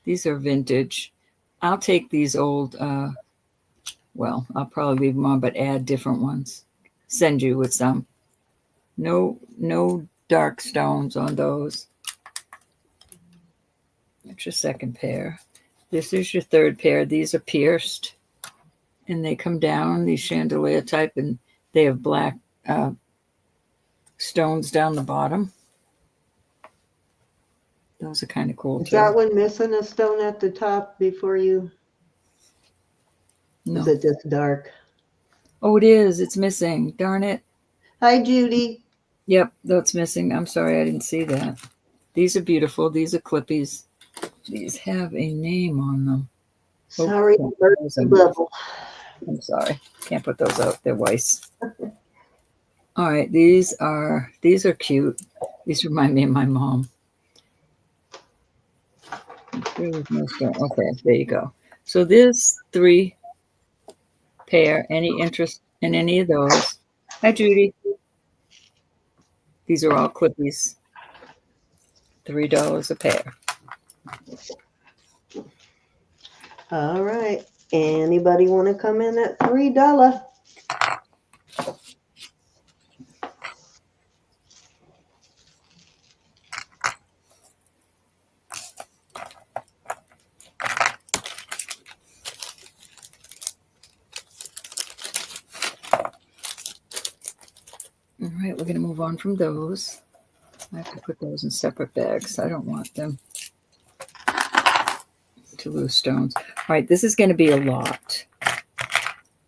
These are vintage. I'll take these old, well, I'll probably leave them on, but add different ones. Send you with some. No dark stones on those. That's your second pair. This is your third pair. These are pierced, and they come down, these chandelier type, and they have black stones down the bottom. Those are kind of cool too. Is that one missing a stone at the top before you? No. Is it just dark? Oh, it is. It's missing. Darn it. Hi, Judy. Yep, that's missing. I'm sorry, I didn't see that. These are beautiful. These are clippies. These have a name on them. Sorry, bubble. I'm sorry. Can't put those out. They're Weiss. All right, these are cute. These remind me of my mom. Okay, there you go. So there's 3 pair. Any interest in any of those? Hi, Judy. These are all clippies. $3 a pair. All right. Anybody want to come in at $3? All right, we're going to move on from those. I have to put those in separate bags. I don't want them to lose stones. All right, this is going to be a lot.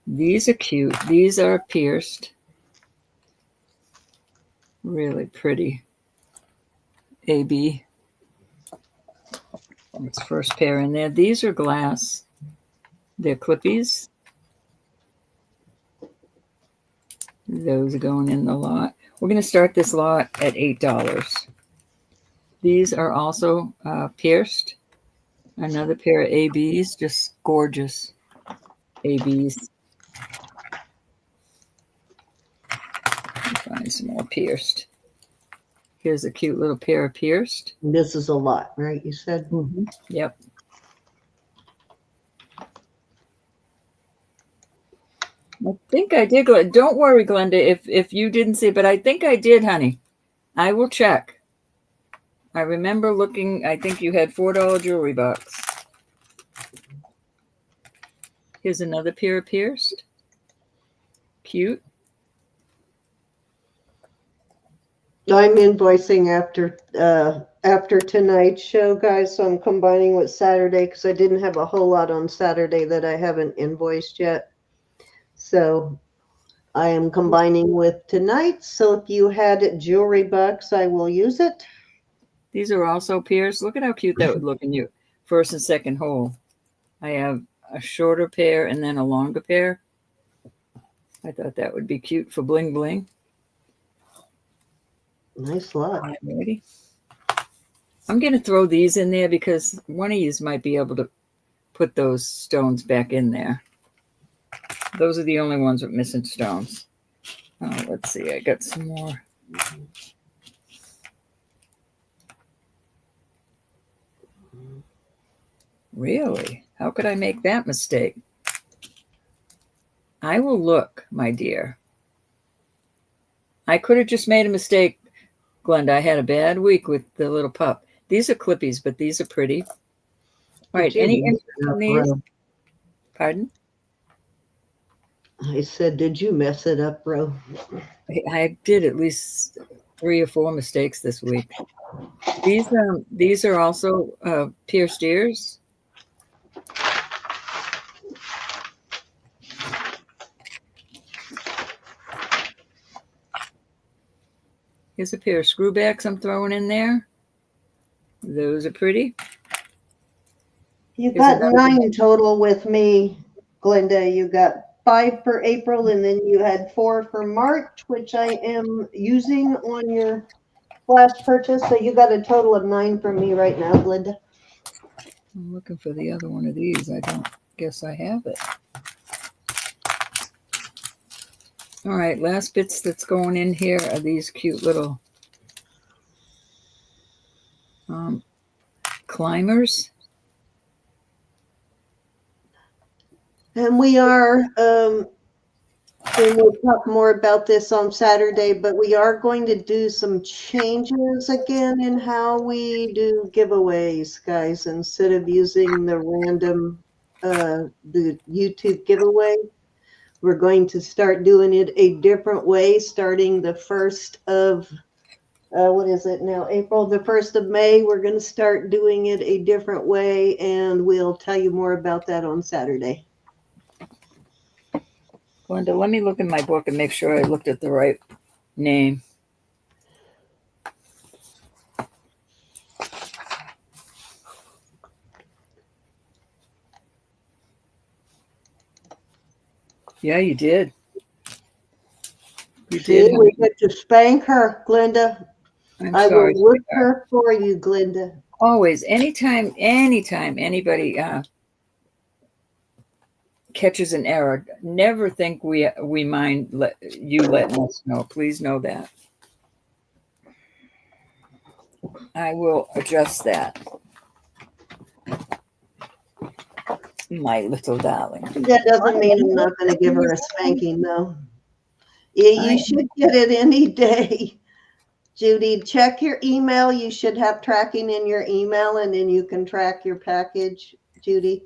These are cute. These are pierced. Really pretty. AB. That's first pair in there. These are glass. They're clippies. Those are going in the lot. We're going to start this lot at $8. These are also pierced. Another pair of ABs, just gorgeous ABs. Find some more pierced. Here's a cute little pair of pierced. This is a lot, right? You said? Mm-hmm. Yep. I think I did. Don't worry, Glenda, if you didn't see, but I think I did, honey. I will check. I remember looking. I think you had $4 jewelry box. Here's another pair of pierced. Cute. I'm invoicing after tonight's show, guys. So I'm combining with Saturday because I didn't have a whole lot on Saturday that I haven't invoiced yet. So I am combining with tonight. So if you had jewelry bucks, I will use it. These are also pierced. Look at how cute that would look in you. First and second hole. I have a shorter pair and then a longer pair. I thought that would be cute for bling bling. Nice luck. All right, ready? I'm going to throw these in there because one of you might be able to put those stones back in there. Those are the only ones with missing stones. Let's see. I got some more. Really? How could I make that mistake? I will look, my dear. I could have just made a mistake, Glenda. I had a bad week with the little pup. These are clippies, but these are pretty. All right. Any interest in these? Pardon? I said, did you mess it up, bro? I did at least 3 or 4 mistakes this week. These are also pierced ears. Here's a pair of screwbacks I'm throwing in there. Those are pretty. You got 9 total with me, Glenda. You got 5 for April, and then you had 4 for March, which I am using on your last purchase. So you got a total of 9 from me right now, Glenda. I'm looking for the other one of these. I don't guess I have it. All right, last bits that's going in here are these cute little climbers. And we are, and we'll talk more about this on Saturday, but we are going to do some changes again in how we do giveaways, guys. Instead of using the random, the YouTube giveaway, we're going to start doing it a different way, starting the 1st of, what is it now? April, the 1st of May, we're going to start doing it a different way, and we'll tell you more about that on Saturday. Glenda, let me look in my book and make sure I looked at the right name. Yeah, you did. You did. We get to spank her, Glenda. I will look her for you, Glenda. Always, anytime anybody catches an error, never think we mind you letting us know. Please know that. I will adjust that. My little darling. That doesn't mean I'm not going to give her a spanking, though. Yeah, you should get it any day. Judy, check your email. You should have tracking in your email, and then you can track your package, Judy.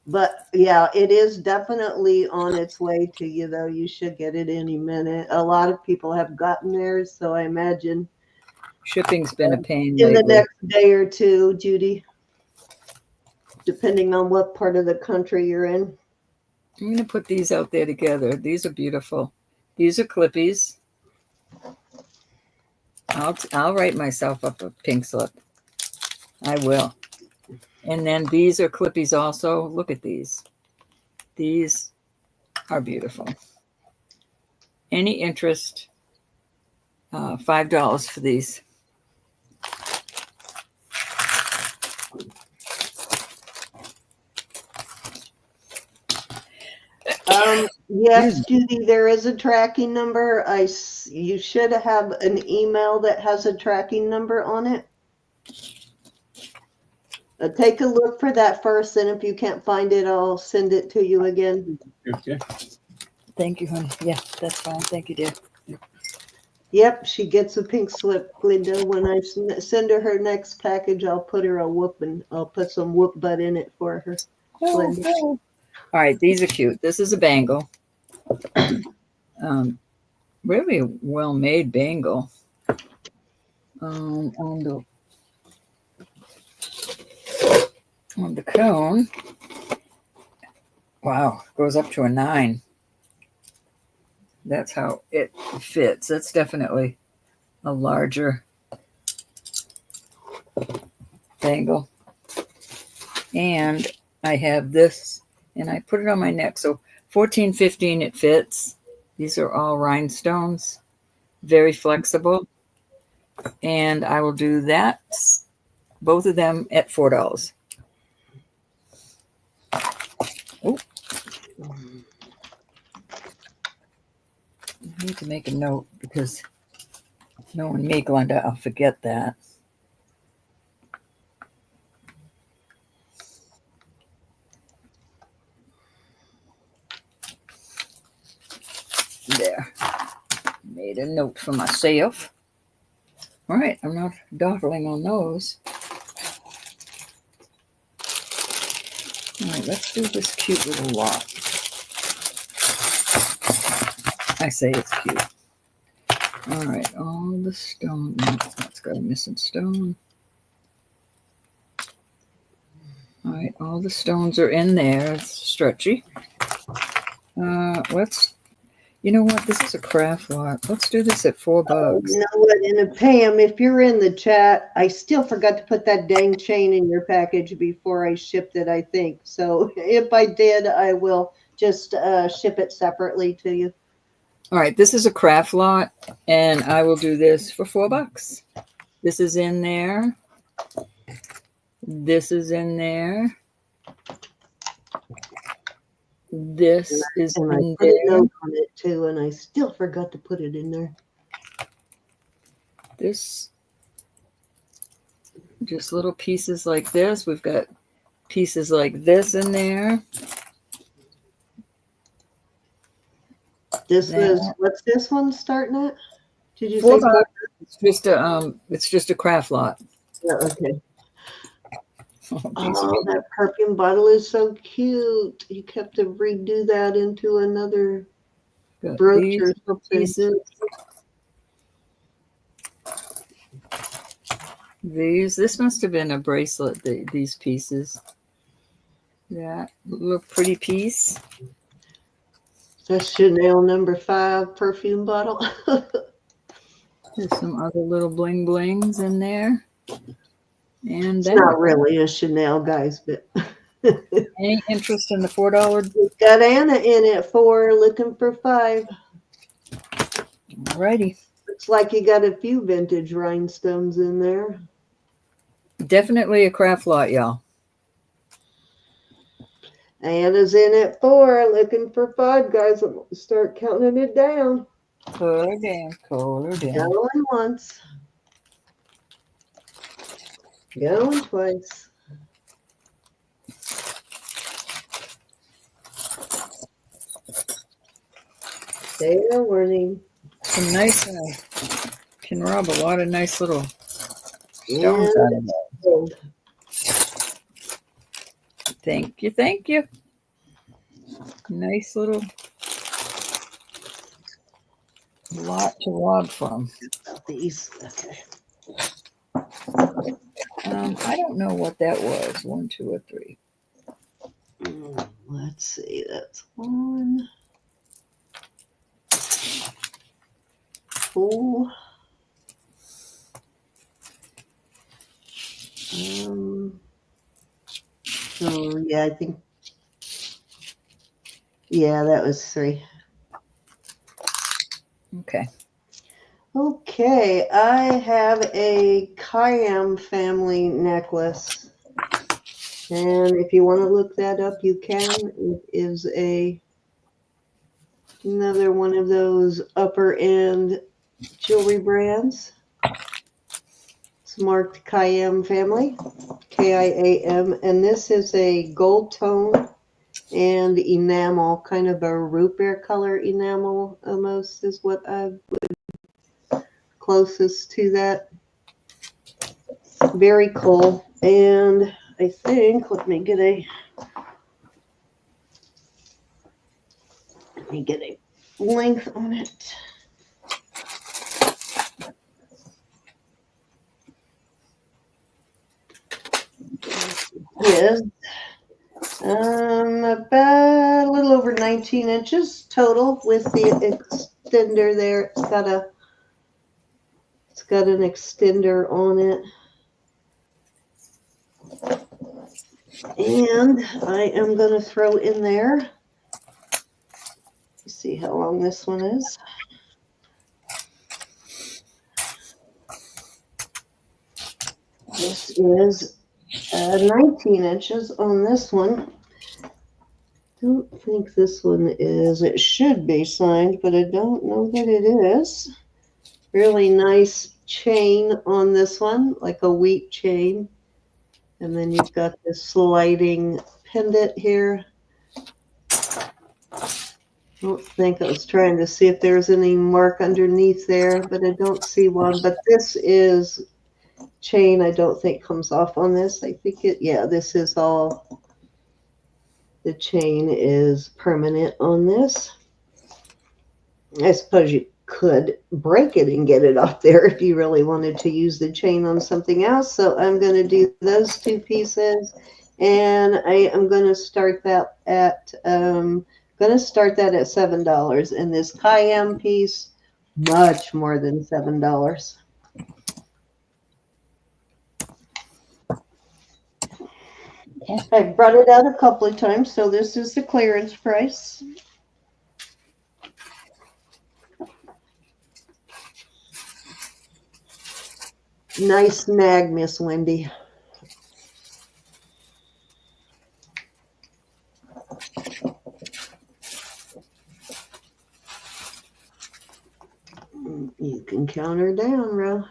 But yeah, it is definitely on its way to you, though. You should get it any minute. A lot of people have gotten theirs, so I imagine shipping's been a pain in lately. The next day or two, Judy, depending on what part of the country you're in. I'm going to put these out there together. These are beautiful. These are clippies. I'll write myself up a pink slip. I will. And then these are clippies also. Look at these. These are beautiful. Any interest? $5 for these. Yes, Judy, there is a tracking number. You should have an email that has a tracking number on it. Take a look for that first, and if you can't find it, I'll send it to you again. Okay. Thank you, honey. Yeah, that's fine. Thank you, dear. Yep, she gets a pink slip, Glenda. When I send her next package, I'll put her a whooping. I'll put some whoop butt in it for her. Oh. All right, these are cute. This is a bangle. Really well-made bangle. On the cone. Wow, goes up to a 9. That's how it fits. That's definitely a larger bangle. And I have this and I put it on my neck. So 14, 15, it fits. These are all rhinestones, very flexible. And I will do that, both of them at $4. Oh, I need to make a note because knowing me, Glenda, I'll forget that. There. Made a note for myself. All right, I'm not dawdling on those. All right, let's do this cute little lot. I say it's cute. All right, all the stone. No, it's got a missing stone. All right, all the stones are in there. It's stretchy. Let's, you know what? This is a craft lot. Let's do this at $4. You know what? And Pam, if you're in the chat, I still forgot to put that dang chain in your package before I shipped it, I think. So if I did, I will just ship it separately to you. All right, this is a craft lot, and I will do this for $4. This is in there. This is in there. This is and in I put there. a note on it too, and I still forgot to put it in there. This, just little pieces like this. We've got pieces like this in there. This is, what's this one starting at? Did you say $4? It's just a craft lot. Yeah, okay. Oh, that perfume bottle is so cute. You kept to redo that into another brooch or something. Pieces. This must have been a bracelet, these pieces. Yeah, little pretty piece. That's Chanel number 5 perfume bottle. There's some other little bling blings in there. And it's not really a Chanel, guys, but any interest in the $4? We've got Anna in at 4, looking for 5. Alrighty. Looks like you got a few vintage rhinestones in there. Definitely a craft lot, y'all. Anna's in at 4, looking for 5, guys. I'm gonna start counting it down. Pull her down, pull her down. Going once. Going twice. Fair warning. Some nice, can rob a lot of nice little stones out of that. Thank you, thank you. Nice little lot to rob from. These, okay. I don't know what that was. 1, 2, or 3. Let's see. That's 1, 4. So yeah, I think. Yeah, that was 3. Okay. Okay, I have a Kayam family necklace. And if you want to look that up, you can. It is another one of those upper end jewelry brands. It's marked Kayam family, K-I-A-M. And this is a gold tone and enamel, kind of a root beer color enamel almost is what I would closest to that. Very cool. And I think, let me get a length on it. Is about a little over 19 inches total with the extender there. It's got an extender on it. And I am going to throw in there, see how long this one is. This is 19 inches on this one. Don't think this one is. It should be signed, but I don't know that it is. Really nice chain on this one, like a wheat chain. And then you've got this sliding pendant here. I don't think I was trying to see if there's any mark underneath there, but I don't see one. But this is chain, I don't think comes off on this. I think yeah, this is all, the chain is permanent on this. I suppose you could break it and get it off there if you really wanted to use the chain on something else. So I'm going to do those two pieces, and I am going to start that at $7. And this cayenne piece, much more than $7. I brought it out a couple of times, so this is the clearance price. Nice snag, Miss Wendy. You can count her down, Ro.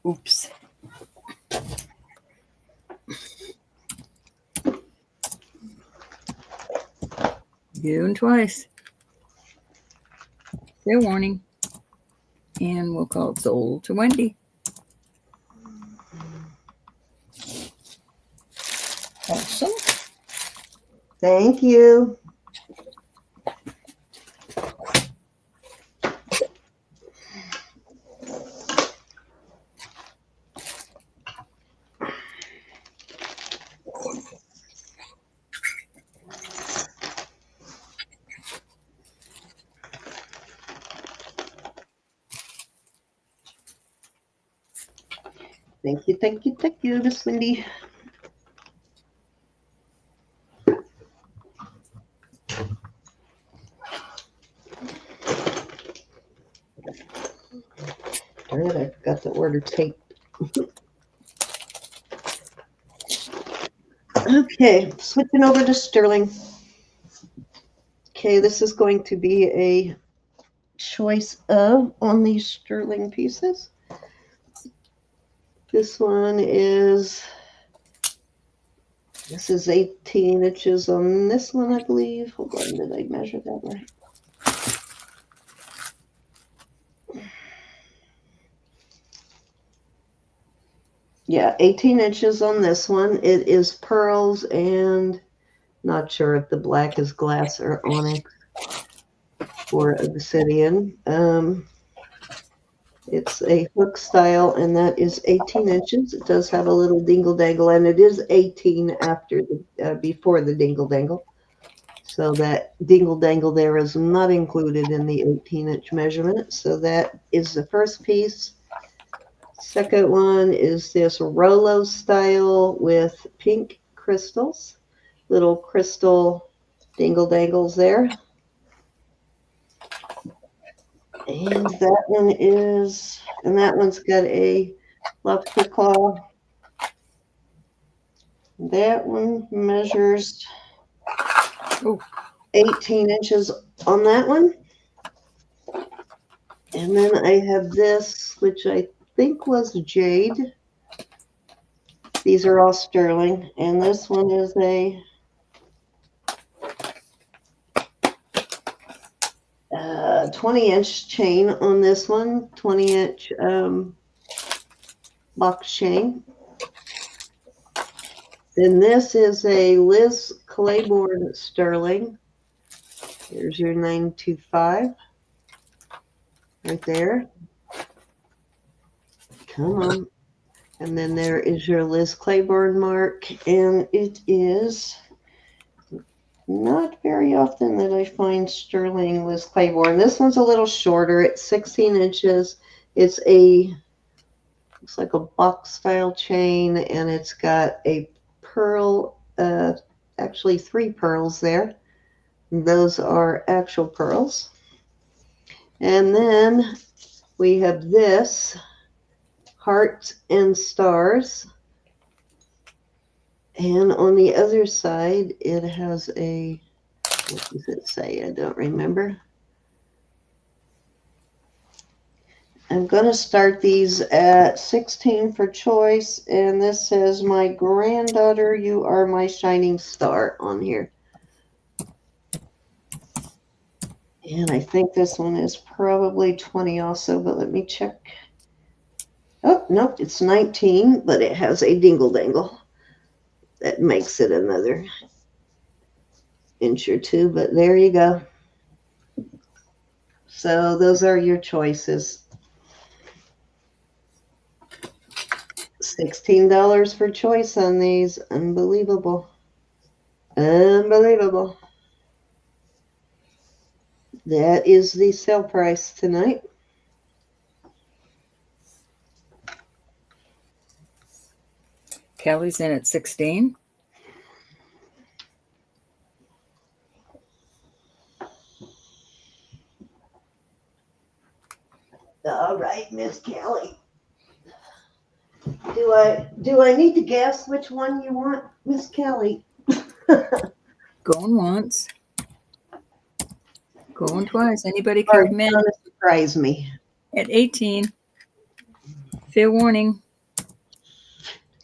Oops. Doing twice. Fair warning. And we'll call it sold to Wendy. Awesome. Thank you. Thank you, Miss Wendy. Darn it, I forgot to order tape. Okay, switching over to sterling. Okay, this is going to be a choice of on these sterling pieces. This is 18 inches on this one, I believe. Hold on, did I measure that right? Yeah, 18 inches on this one. It is pearls and not sure if the black is glass or onyx or obsidian. It's a hook style, and that is 18 inches. It does have a little dingle dangle, and it is 18 after before the dingle dangle. So that dingle dangle there is not included in the 18-inch measurement. So that is the first piece. Second one is this Rolo style with pink crystals, little crystal dingle dangles there. And that one's got a lobster claw. That one measures 18 inches on that one. And then I have this, which I think was jade. These are all sterling. And this one is a 20-inch chain on this one, 20-inch box chain. Then this is a Liz Claiborne sterling. Here's your 925 right there. Come on. And then there is your Liz Claiborne mark, and it is not very often that I find sterling Liz Claiborne. This one's a little shorter. It's 16 inches. It's a Looks like a box style chain, and it's got a pearl, actually 3 pearls there. Those are actual pearls. And then we have this hearts and stars. And on the other side, it has a, what does it say? I don't remember. I'm going to start these at 16 for choice. And this says, my granddaughter, you are my shining star on here. And I think this one is probably 20 also, but let me check. Oh, nope, it's 19, but it has a dingle dangle. That makes it another inch or 2, but there you go. So those are your choices. $16 for choice on these. Unbelievable. Unbelievable. That is the sale price tonight. Kelly's in at 16. All right, Miss Kelly. Do I need to guess which one you want, Miss Kelly? Going once. Going twice. Anybody Or can come in trying to surprise me. at 18. Fair warning.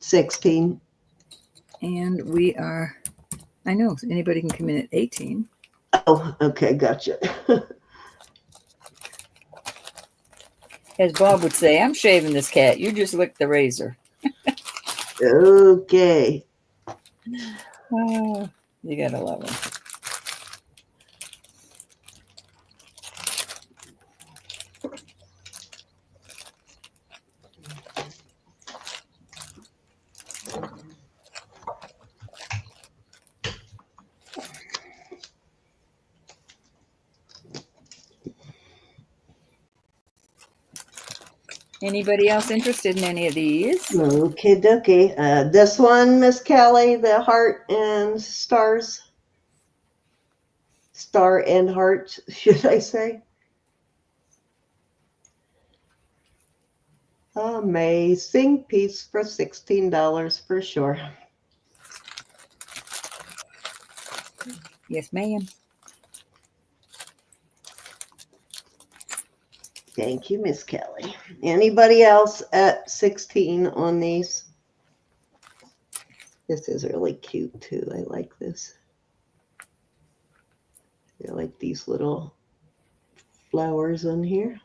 16. And we are, I know, anybody can come in at 18. Oh, okay, gotcha. As Bob would say, I'm shaving this cat. You just lick the razor. Okay. Oh, you gotta love him. Anybody else interested in any of these? Okay, dokie. This one, Miss Kelly, the heart and stars. Star and heart, should I say? Amazing piece for $16 for sure. Yes, ma'am. Thank you, Miss Kelly. Anybody else at 16 on these? This is really cute too. I like this. I like these little flowers on here.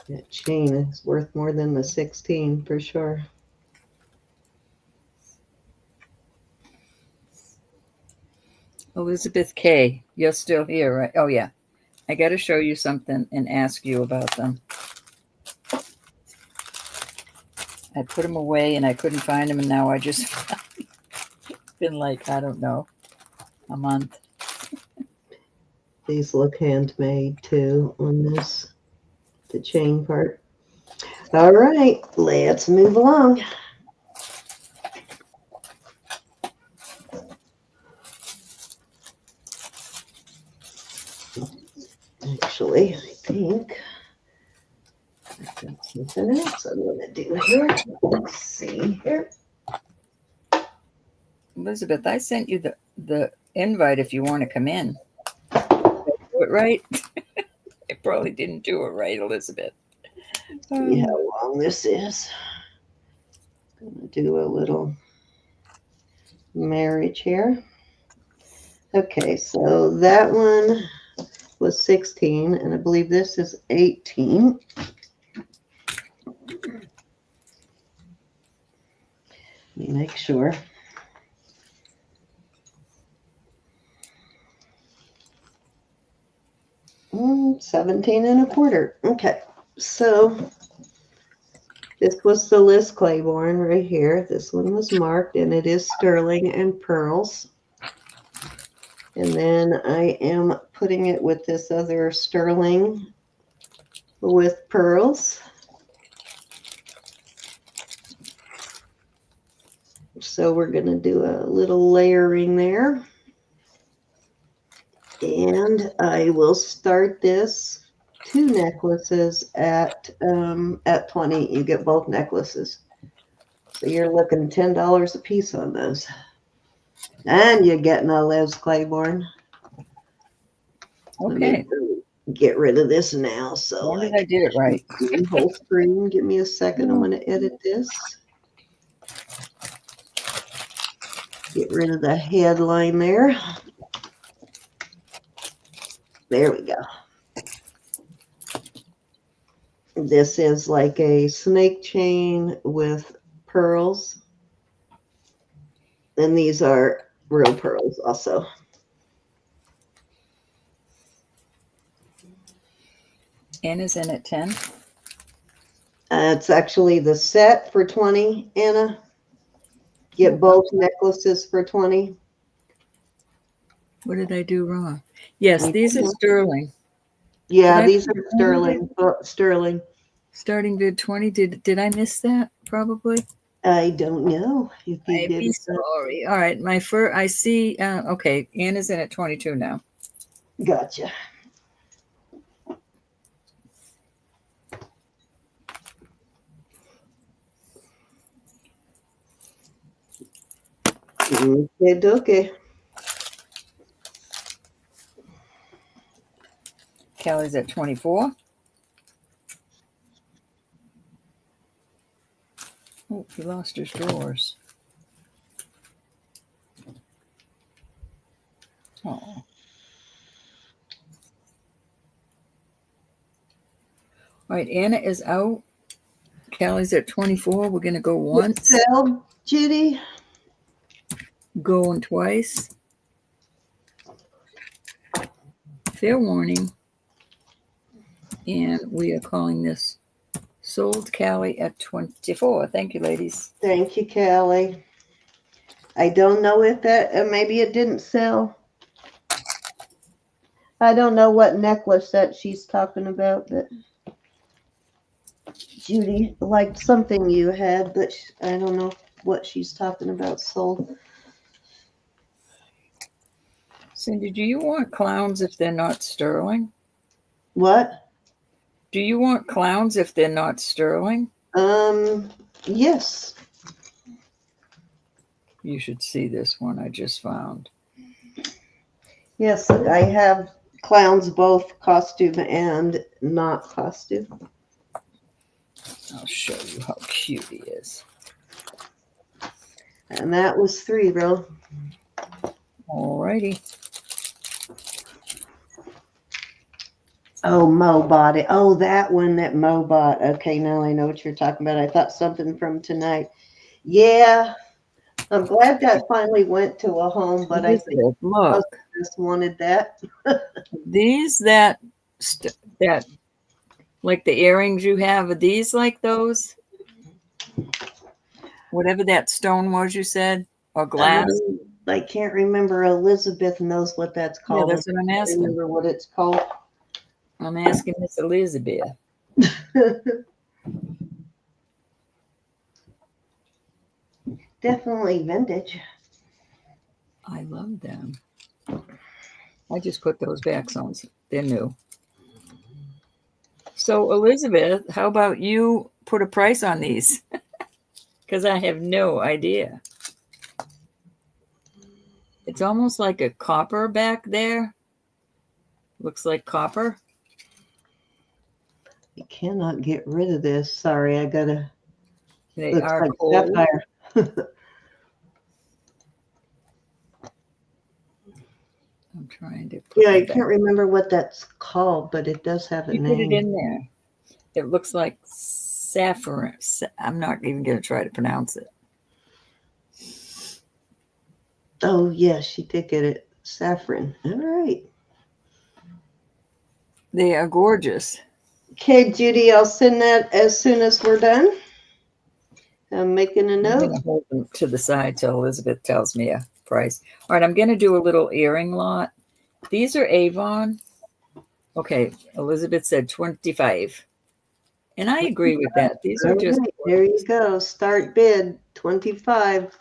That chain is worth more than the 16 for sure. Elizabeth K., you're still here, right? Oh, yeah. I got to show you something and ask you about them. I put them away and I couldn't find them, and now I just been like, I don't know, a month. These look handmade too on this, the chain part. All right, let's move along. Actually, I think I've got something else I'm going to do here. Let's see here. Elizabeth, I sent you the invite if you want to come in. Did I do it right? I probably didn't do it right, Elizabeth. See how long this is. I'm going to do a little marriage here. Okay, so that one was 16, and I believe this is 18. Let me make sure. Mm, 17 and a quarter. Okay, so this was the Liz Claiborne right here. This one was marked, and it is sterling and pearls. And then I am putting it with this other sterling with pearls. So we're going to do a little layering there. And I will start this 2 necklaces at 20. You get both necklaces. So you're looking $10 a piece on those. And you're getting a Les Claiborne. Okay. Get rid of this now. So I did it right. Whole screen. Give me a second. I'm going to edit this. Get rid of the headline there. There we go. This is like a snake chain with pearls. And these are real pearls also. Anna's in at 10. It's actually the set for 20, Anna. Get both necklaces for 20. What did I do wrong? Yes, these are sterling. Yeah, these are sterling. Sterling. Starting bid 20. Did I miss that? Probably. I don't know if you I'd be sorry. All right, my first. I see. Okay, Anna's in at 22 now. Gotcha. Okay. Kelly's at 24. Oh, he lost his drawers. Oh. All right, Anna is out. Kelly's at 24. We're going to go once. Sell, Judy. Going twice. Fair warning. And we are calling this sold. Callie at 24. Thank you, ladies. Thank you, Callie. I don't know if that, maybe it didn't sell. I don't know what necklace that she's talking about, but Judy liked something you had, but I don't know what she's talking about sold. Cindy, do you want clowns if they're not sterling? What? Do you want clowns if they're not sterling? Yes. You should see this one I just found. Yes, I have clowns, both costume and not costume. I'll show you how cute he is. And that was 3, bro. All righty. Oh, Mo bought it. Oh, that one that Mo bought. Okay, now I know what you're talking about. I thought something from tonight. Yeah, I'm glad that finally went to a home, but I think look, just wanted that. These that like the earrings you have, are these like those? Whatever that stone was you said, or glass? I can't remember. Elizabeth knows what that's called. Yeah, that's what I'm asking. I remember what it's called. I'm asking Miss Elizabeth. Definitely vintage. I love them. I just put those back on. They're new. So, Elizabeth, how about you put a price on these? Because I have no idea. It's almost like a copper back there. Looks like copper. I cannot get rid of this. Sorry, I gotta. They looks are like cold. sapphire. I'm trying to put Yeah, I can't remember what that's called, but it does have a you name. put it in there. It looks like saffron. I'm not even going to try to pronounce it. Oh, yeah, she did get it. Saffron. All right. They are gorgeous. Okay, Judy, I'll send that as soon as we're done. I'm making a note. I'm going to hold them to the side till Elizabeth tells me a price. All right, I'm going to do a little earring lot. These are Avon. Okay, Elizabeth said 25. And I agree with that. These are just right, there you go. Start bid 25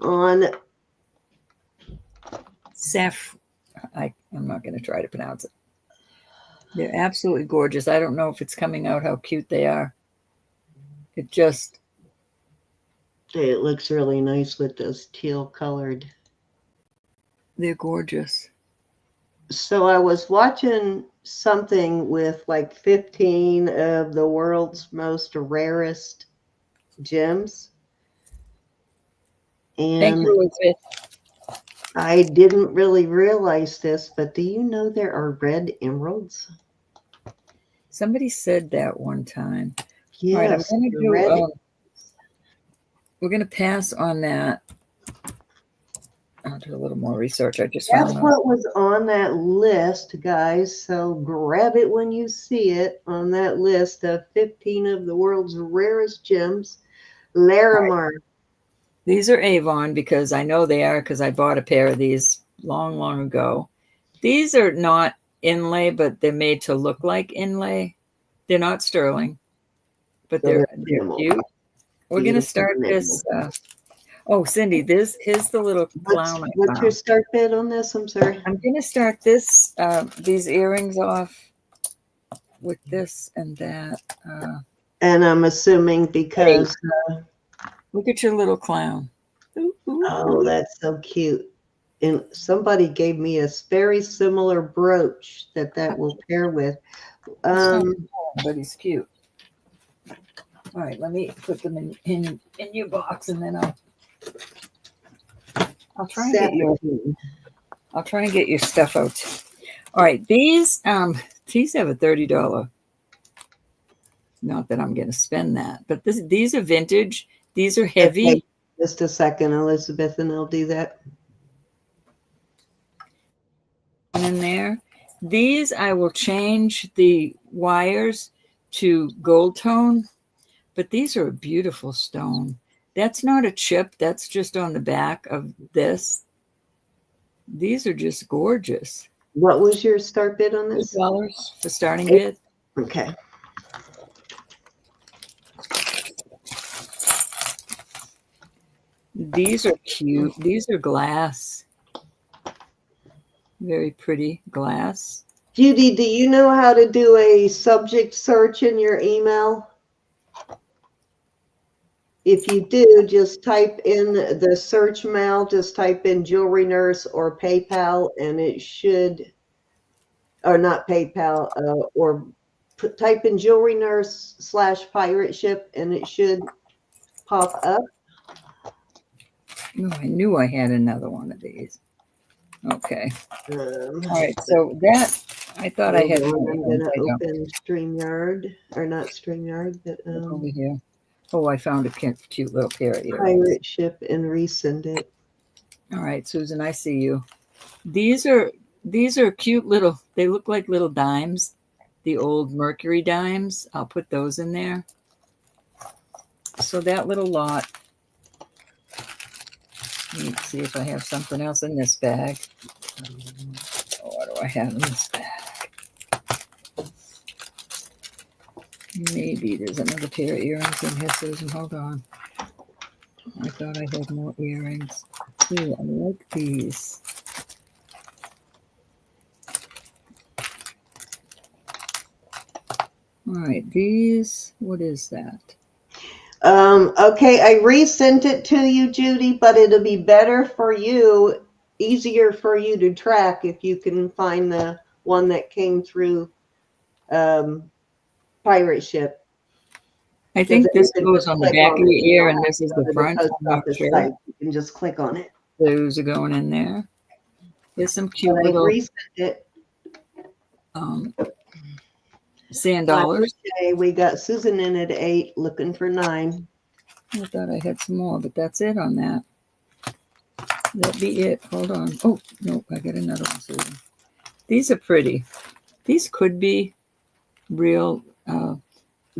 on I'm not going to try to pronounce it. They're absolutely gorgeous. I don't know if it's coming out how cute they are. It looks really nice with those teal colored. They're gorgeous. So I was watching something with like 15 of the world's most rarest gems. Thank And you, Elizabeth. I didn't really realize this, but do you know there are red emeralds? Somebody said that one time. Yes, all right, I'm going to do. red. We're going to pass on that. I'll do a little more research. I just That's found what was on that list, guys. So grab it when you see it on that list of 15 of the world's rarest gems. Larimar. Right. These are Avon because I know they are because I bought a pair of these long, long ago. These are not inlay, but they're made to look like inlay. They're not sterling, but So they're cute. We're going to start this. Oh, Cindy, here's the little clown. What's your start bid on this? I'm sorry. I'm going to start these earrings off with this and that. And I'm assuming because... look at your little clown. Oh, that's so cute. And somebody gave me a very similar brooch that will pair with. But he's cute. All right, let me put them in your box, and then I'll try and get your stuff out. All right, these have a $30. Not that I'm going to spend that, but these are vintage. These are heavy. Okay, just a second, Elizabeth, and I'll do that. In there, these I will change the wires to gold tone, but these are a beautiful stone. That's not a chip. That's just on the back of this. These are just gorgeous. What was your start bid on this? $8 for starting bid. Okay. These are cute. These are glass. Very pretty glass. Judy, do you know how to do a subject search in your email? If you do, just type in the search mail, just type in Jewelry Nurse or PayPal, and it should, or not PayPal, type in Jewelry Nurse /pirate ship, and it should pop up. No, I knew I had another one of these. Okay. All right. So that I thought I had. I'm going to open StreamYard, or not StreamYard, but over here. Oh, I found a cute little pair of earrings. Pirate ship and resend it. All right, Susan, I see you. These are cute little. They look like little dimes, the old Mercury dimes. I'll put those in there. So that little lot. Let me see if I have something else in this bag. What do I have in this bag? Maybe there's another pair of earrings in here, Susan. Hold on. I thought I had more earrings. Ooh, I like these. All right, these, what is that? Okay, I resent it to you, Judy, but it'll be better for you, easier for you to track if you can find the one that came through pirate ship. I think this goes on the back of your ear, and this is the front. I'm not sure. You can just click on it. Those are going in there. There's some cute little resent it. sand dollars. Okay, we got Susan in at 8, looking for 9. I thought I had some more, but that's it on that. That'll be it. Hold on. Oh, no, I got another one, Susan. These are pretty. These could be real.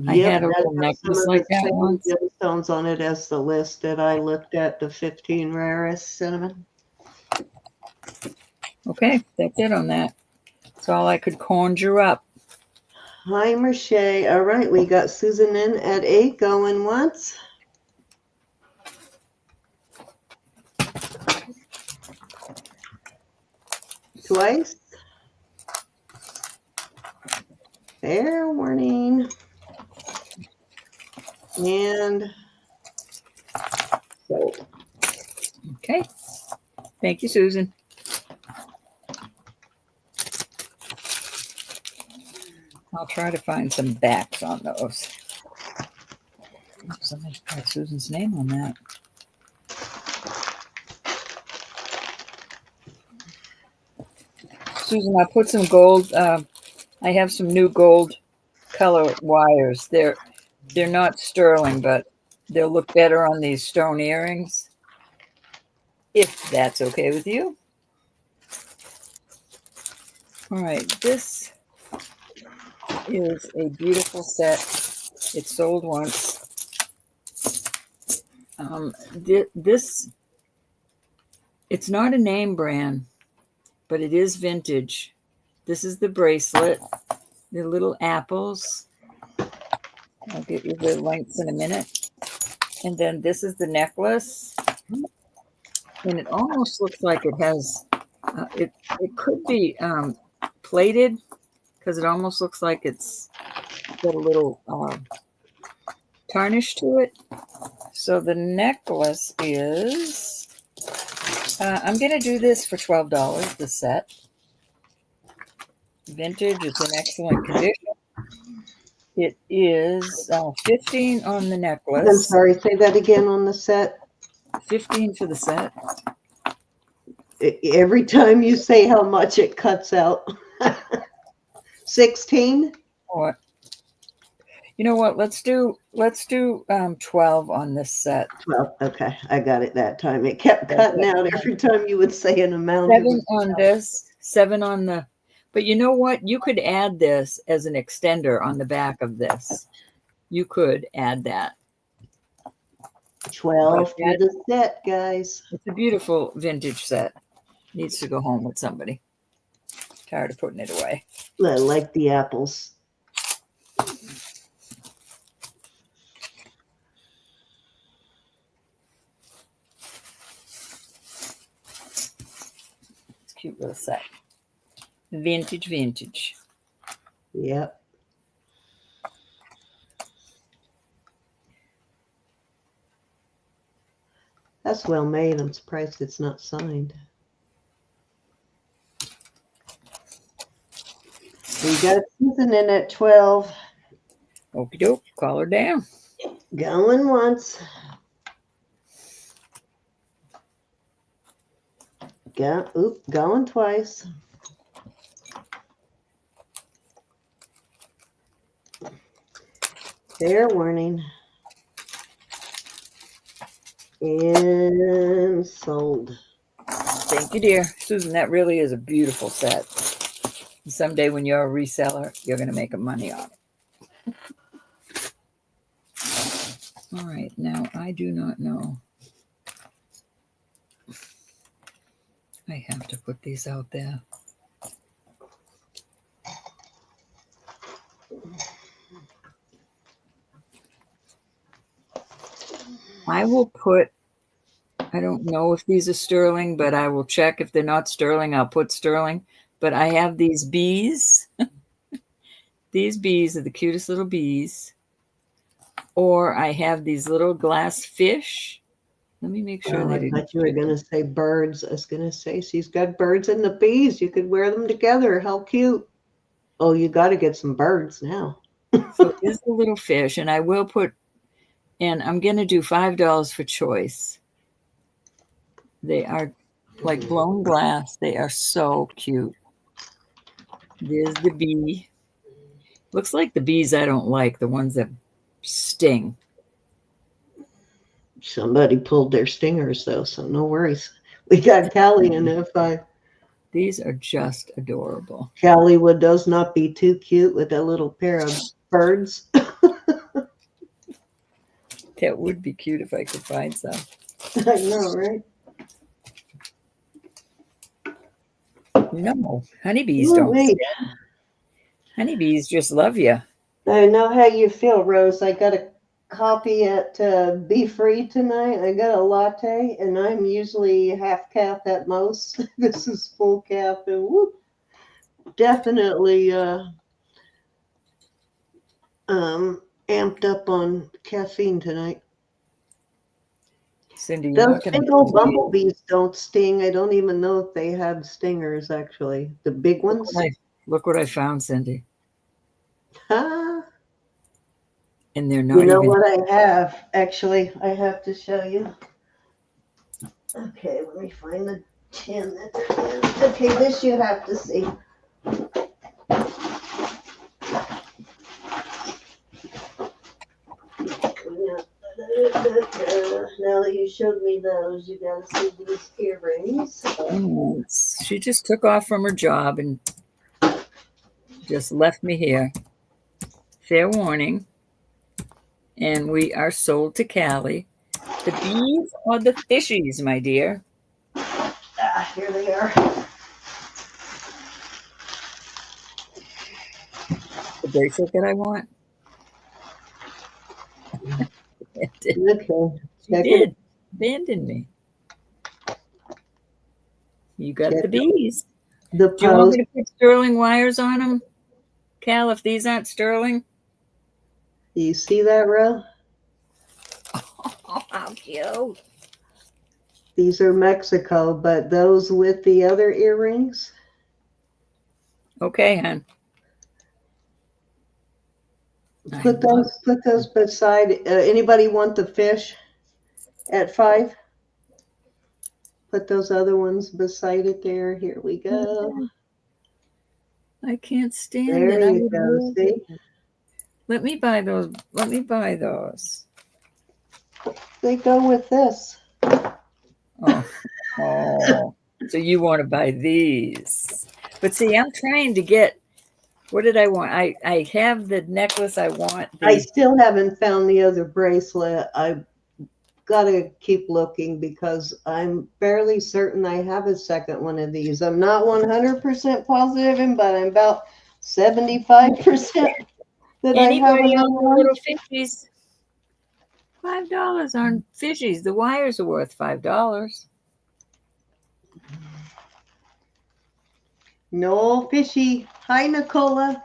I had a little necklace like that once. Stones on it as the list that I looked at, the 15 rarest cinnamon. Okay, that's it on that. That's all I could conjure up. Hi, Marche. All right, we got Susan in at 8, going once. Twice. Fair warning. And sold. Okay. Thank you, Susan. I'll try to find some backs on those. Somebody's got Susan's name on that. Susan, I put some gold. I have some new gold color wires. They're not sterling, but they'll look better on these stone earrings, if that's okay with you. All right, this is a beautiful set. It sold once. This, it's not a name brand, but it is vintage. This is the bracelet, the little apples. I'll get you the lengths in a minute. And then this is the necklace. And it almost looks like it has, it could be plated, because it almost looks like it's got a little tarnish to it. So the necklace is, I'm going to do this for $12, the set. Vintage, it's in excellent condition. It is 15 on the necklace. I'm sorry, say that again on the set. 15 for the set. Every time you say how much, it cuts out. 16? Or, you know what? Let's do 12 on this set. 12. Okay, I got it that time. It kept cutting out every time you would say an amount. 7 on this, 7 on the. But you know what? You could add this as an extender on the back of this. You could add that. 12 for the set, guys. It's a beautiful vintage set. Needs to go home with somebody. Tired of putting it away. I like the apples. It's a cute little set. Vintage. Yep. That's well made. I'm surprised it's not signed. We got Susan in at 12. Okie doke. Call her down. Going once. Going twice. Fair warning. And sold. Thank you, dear. Susan, that really is a beautiful set. Someday when you're a reseller, you're going to make money on it. All right. Now, I do not know. I have to put these out there. I will put, I don't know if these are sterling, but I will check. If they're not sterling, I'll put sterling. But I have these bees. These bees are the cutest little bees. Or I have these little glass fish. Let me make sure I they thought you were going to say birds. I was going to say she's got birds and the bees. You could wear them together. How cute. Oh, you got to get some birds now. So here's the little fish. And I will put, and I'm going to do $5 for choice. They are like blown glass. They are so cute. There's the bee. Looks like the bees I don't like, the ones that sting. Somebody pulled their stingers, though, so no worries. We got Callie in F5. These are just adorable. Callie would does not be too cute with a little pair of birds. That would be cute if I could find some. I know, right? No, honeybees Ooh, don't. wait. Honeybees just love you. I know how you feel, Rose. I got a coffee at Be Free tonight. I got a latte, and I'm usually half calf at most. This is full calf, and whoop, definitely amped up on caffeine tonight. Cindy, you're Those not going big old bumblebees don't sting. I don't even know if they have stingers, actually. The big ones. look what I found, Cindy. Ah, And they're you not know even. what I have? Actually, I have to show you. Okay, let me find the tin that they're in. Okay, this you have to see. Now that you showed me those, you gotta see these earrings. Oh, she just took off from her job and just left me here. Fair warning. And we are sold to Callie. The bees or the fishies, my dear? Ah, here they are. The bracelet that I want? Okay. She did. Abandon me. You got Check the bees. the Do you want me post. to put sterling wires on them, Cal, if these aren't sterling? You see that, Ro? Oh, how cute. These are Mexico, but those with the other earrings. Okay, hon. Put those beside. Anybody want the fish at 5? Put those other ones beside it there. Here we go. I can't stand There it. I you would go. love See? it. Let me buy those. Let me buy those. They go with this. Oh. So you want to buy these. But see, I'm trying to get, what did I want? I have the necklace I want. I still haven't found the other bracelet. I gotta keep looking because I'm fairly certain I have a second one of these. I'm not 100% positive, but I'm about 75% that I have Anybody another on the one. little fishies? $5 on fishies. The wires are worth $5. No fishy. Hi, Nicola.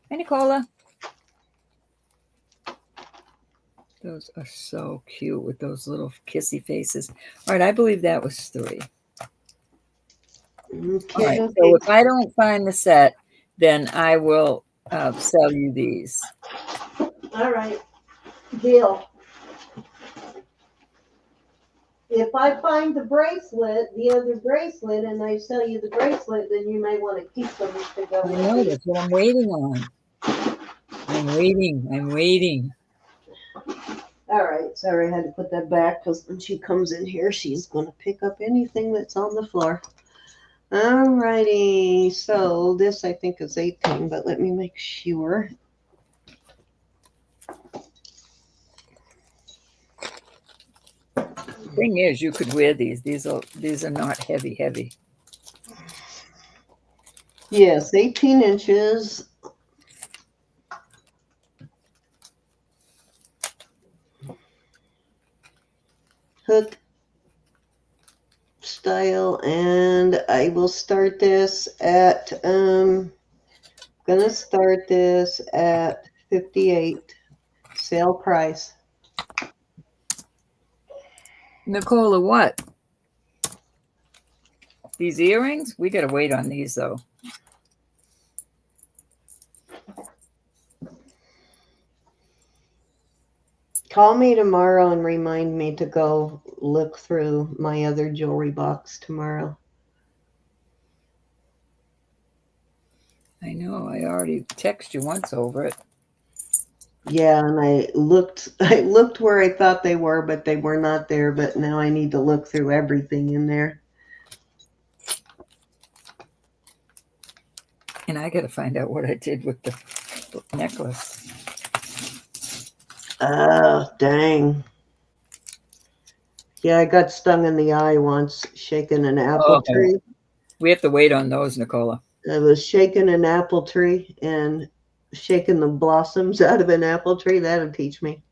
Hey, Nicola. Those are so cute with those little kissy faces. All right, I believe that was 3. Okay, All right, okay. so if I don't find the set, then I will sell you these. All right. Deal. If I find the bracelet, the other bracelet, and I sell you the bracelet, then you may want to keep them to go I with know, these. that's what I'm waiting on. I'm waiting. All right. Sorry, I had to put that back because when she comes in here, she's going to pick up anything that's on the floor. All righty. So this I think is 18, but let me make sure. Thing is, you could wear these. These are not heavy. Yes, 18 inches. Hook style, and I will start this at gonna start this at 58 sale price. Nicola, what? These earrings? We gotta wait on these though. Call me tomorrow and remind me to go look through my other jewelry box tomorrow. I know, I already texted you once over it. Yeah, and I looked where I thought they were, but they were not there, but now I need to look through everything in there. And I gotta find out what I did with the necklace. Oh, dang. Yeah, I got stung in the eye once shaking an apple tree. We have to wait on those, Nicola. I was shaking an apple tree and shaking the blossoms out of an apple tree. That'll teach me.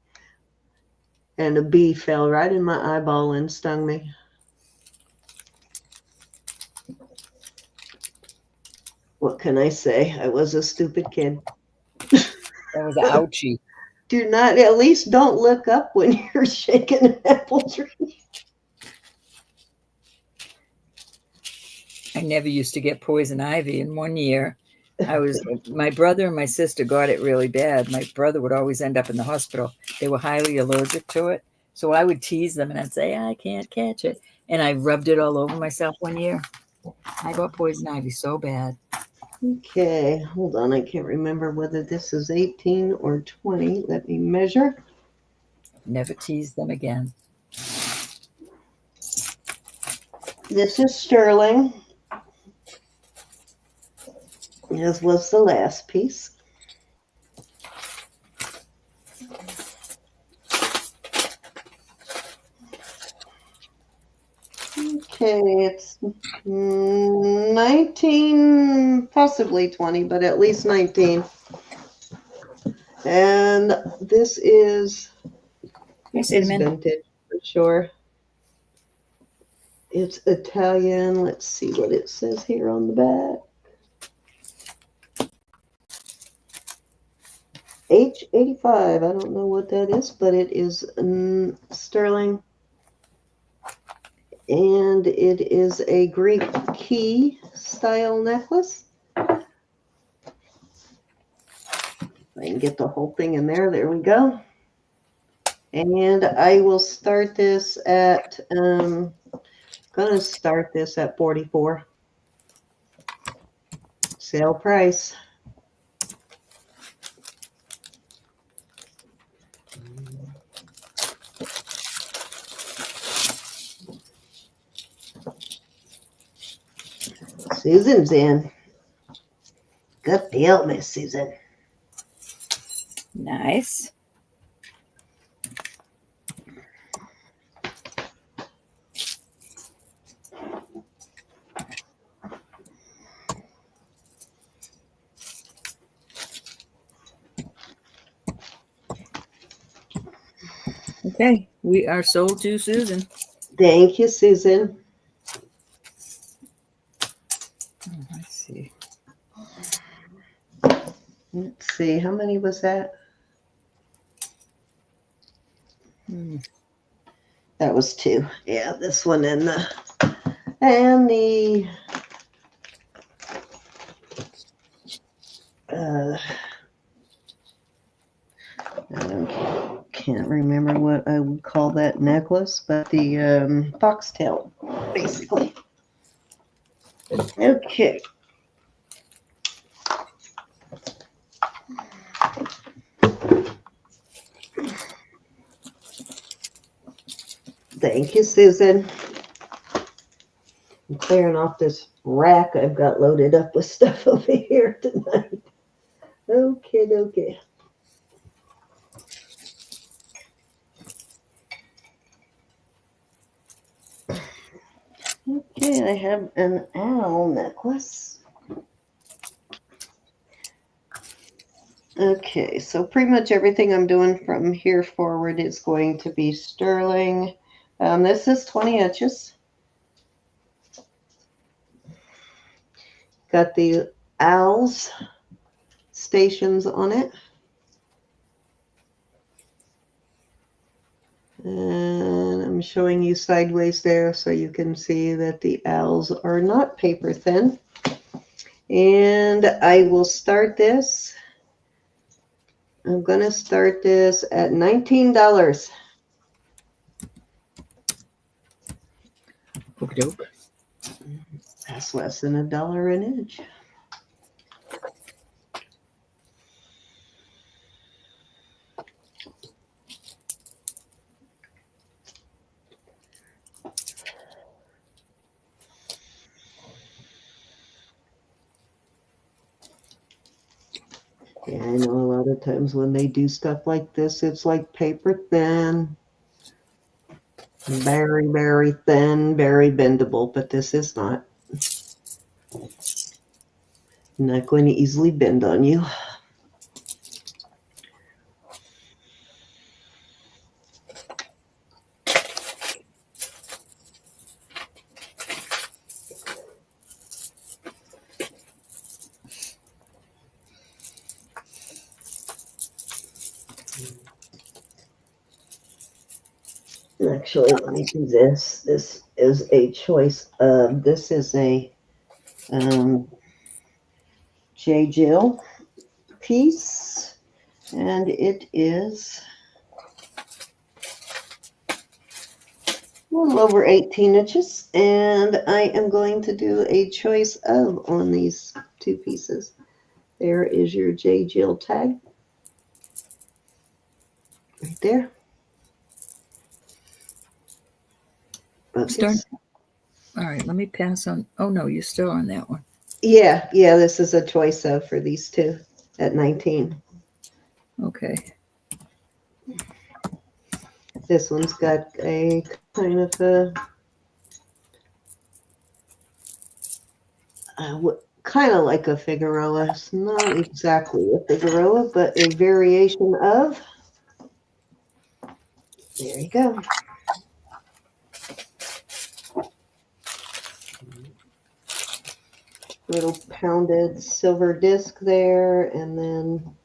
And a bee fell right in my eyeball and stung me. What can I say? I was a stupid kid. That was an ouchie. Do not, at least don't look up when you're shaking an apple tree. I never used to get poison ivy. In one year, my brother and my sister got it really bad. My brother would always end up in the hospital. They were highly allergic to it. So I would tease them and I'd say, I can't catch it. And I rubbed it all over myself one year. I got poison ivy so bad. Okay, hold on. I can't remember whether this is 18 or 20. Let me measure. Never tease them again. This is sterling, as was the last piece. Okay, it's 19, possibly 20, but at least 19. And this is vintage for sure. It's Italian. Let's see what it says here on the back. H85. I don't know what that is, but it is sterling. And it is a Greek key style necklace. I can get the whole thing in there. There we go. And I will start this at, gonna start this at 44. Sale price. Susan's in. Good deal, Miss Susan. Nice. Okay, we are sold to Susan. Thank you, Susan. Let's see. Let's see, how many was that? That was 2. Yeah, this one and the I can't remember what I would call that necklace, but the foxtail, basically. Okay. Thank you, Susan. I'm clearing off this rack I've got loaded up with stuff over here tonight. Okay. Okay, I have an owl necklace. Okay, so pretty much everything I'm doing from here forward is going to be sterling. This is 20 inches. Got the owls stations on it. And I'm showing you sideways there so you can see that the owls are not paper thin. And I will start this. I'm going to start this at $19. Okie doke. That's less than $1 an inch. Yeah, I know a lot of times when they do stuff like this, it's like paper thin. Very, very thin, very bendable, but this is not. Not going to easily bend on you. Actually, let me do this. This is a choice of, this is a J. Jill piece, and it is a little over 18 inches, and I am going to do a choice of on these two pieces. There is your J. Jill tag right there. Start. All right, let me pass on. Oh no, you're still on that one. Yeah, this is a choice of for these two at 19. Okay. This one's got a kind of a kind of like a Figueroa. It's not exactly a Figueroa, but a variation of. There you go. Little pounded silver disc there, and then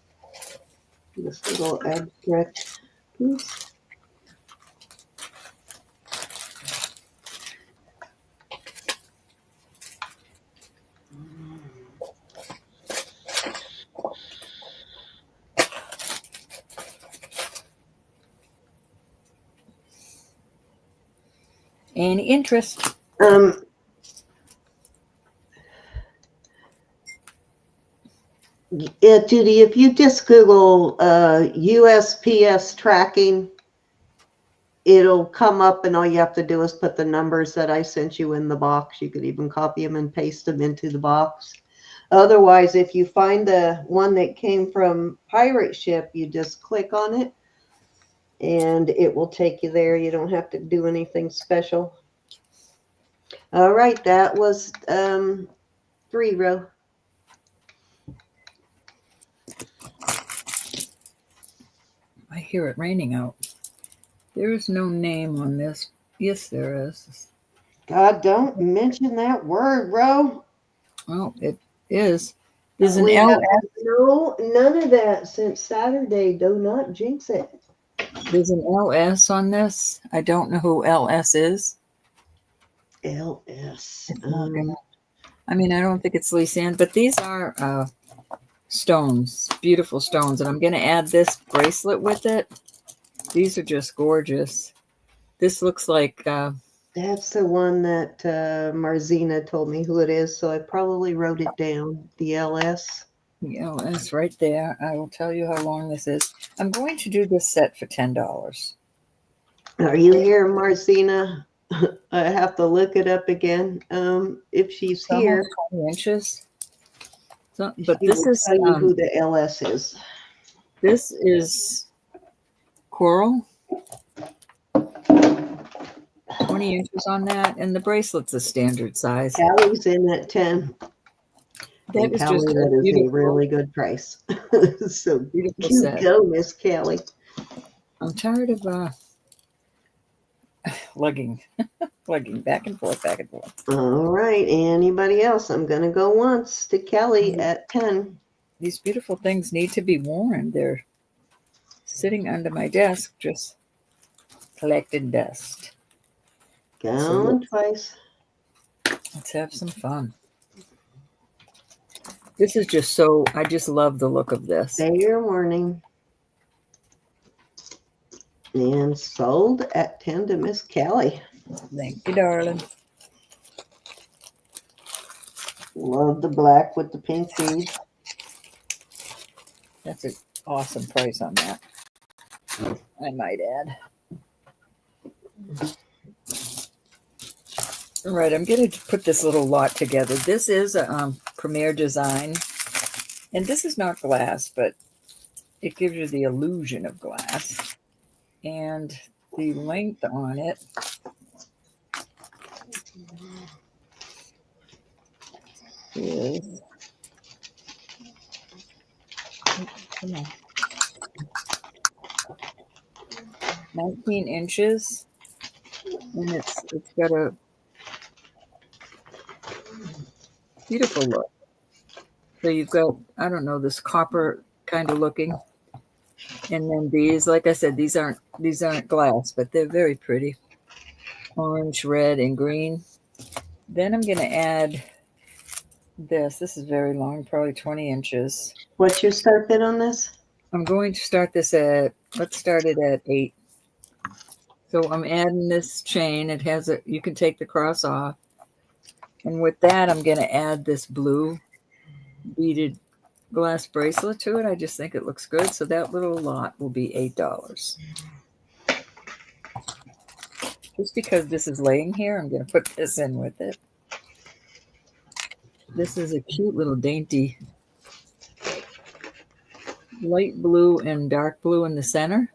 this little abstract piece. Any interest? Yeah, Judy, if you just Google USPS tracking, it'll come up, and all you have to do is put the numbers that I sent you in the box. You could even copy them and paste them into the box. Otherwise, if you find the one that came from Pirate Ship, you just click on it, and it will take you there. You don't have to do anything special. All right, that was 3 row. I hear it raining out. There is no name on this. Yes, there is. God, don't mention that word, Ro. Oh, it is. There's an We LS. no, none of that since Saturday. Do not jinx it. There's an LS on this. I don't know who LS is. LS. It's not gonna. I mean, I don't think it's Lisa Ann, but these are stones, beautiful stones, and I'm gonna add this bracelet with it. These are just gorgeous. This looks like That's the one that Marzina told me who it is, so I probably wrote it down. The LS. the LS right there. I will tell you how long this is. I'm going to do this set for $10. Are you here, Marzina? I have to look it up again. If she's It's almost here, 20 inches. So, but she this will is tell you who the LS is. this is coral. 20 inches on that, and the bracelet's a standard size. Callie's in at 10. That is Callie, just that is beautiful. a really good price. So Beautiful you set. go, Miss Callie. I'm tired of lugging back and forth, back and forth. All right. Anybody else? I'm going to go once to Kelly at 10. These beautiful things need to be worn. They're sitting under my desk, just collecting dust. Going twice. Let's have some fun. This is just so, I just love the look of this. Say your morning. And sold at 10 to Miss Kelly. Thank you, darling. Love the black with the pink beads. That's an awesome price on that, I might add. All right, I'm going to put this little lot together. This is a Premier design, and this is not glass, but it gives you the illusion of glass. And the length on it is Come on. 19 inches. And it's got a beautiful look. So you've got, I don't know, this copper kind of looking. And then these, like I said, these aren't glass, but they're very pretty. Orange, red, and green. Then I'm going to add this. This is very long, probably 20 inches. What's your start bid on this? I'm going to start this at, let's start it at 8. So I'm adding this chain. It has a, you can take the cross off. And with that, I'm going to add this blue beaded glass bracelet to it. I just think it looks good. So that little lot will be $8. Just because this is laying here, I'm going to put this in with it. This is a cute little dainty light blue and dark blue in the center.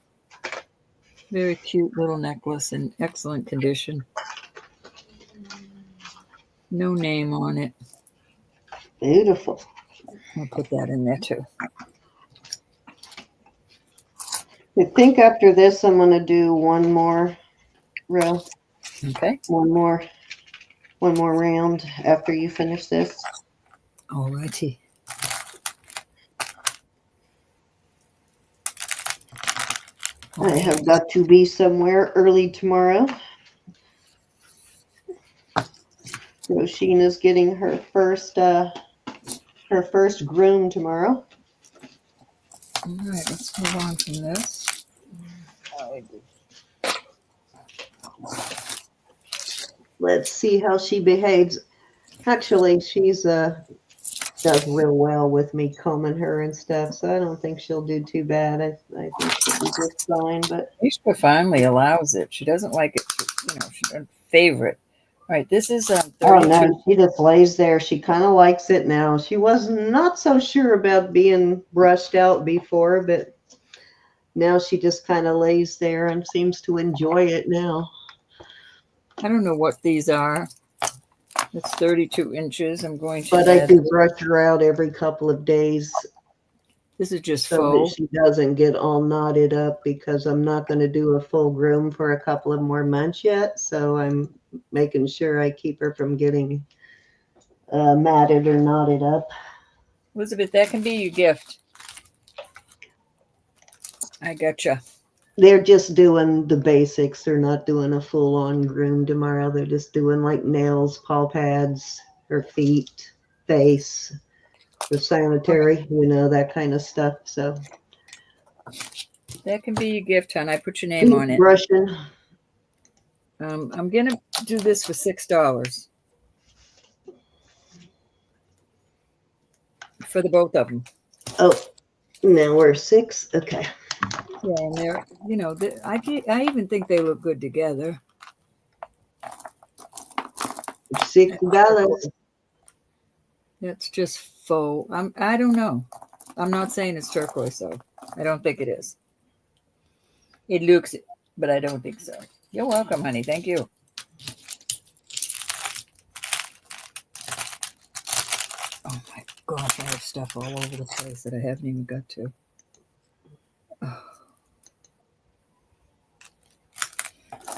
Very cute little necklace in excellent condition. No name on it. Beautiful. I'll put that in there too. I think after this, I'm going to do one more row. Okay. One more round after you finish this. All righty. I have got to be somewhere early tomorrow. Roshina's getting her first groom tomorrow. All right, let's move on from this. Let's see how she behaves. Actually, she's does real well with me combing her and stuff, so I don't think she'll do too bad. I think she'll be just fine. But Ishka finally allows it. She doesn't like it. She doesn't favor it. All right, this is 32. oh no, she just lays there. She kind of likes it now. She was not so sure about being brushed out before, but now she just kind of lays there and seems to enjoy it now. I don't know what these are. It's 32 inches. I'm going to. But I do brush her out every couple of days. This is just so faux. that she doesn't get all knotted up, because I'm not going to do a full groom for a couple of more months yet. So I'm making sure I keep her from getting matted or knotted up. Elizabeth, that can be your gift. I gotcha. They're just doing the basics. They're not doing a full-on groom tomorrow. They're just doing like nails, paw pads, her feet, face, the sanitary, that kind of stuff. So that can be your gift, hon. I put your name on it. Brushing. I'm gonna do this for $6 for the both of them. Oh, now we're 6. Okay. Yeah, and they're, I even think they look good together. $6. That's just faux. I don't know. I'm not saying it's turquoise, though. I don't think it is. It looks it, but I don't think so. You're welcome, honey. Thank you. Oh my gosh, I have stuff all over the place that I haven't even got to. Oh.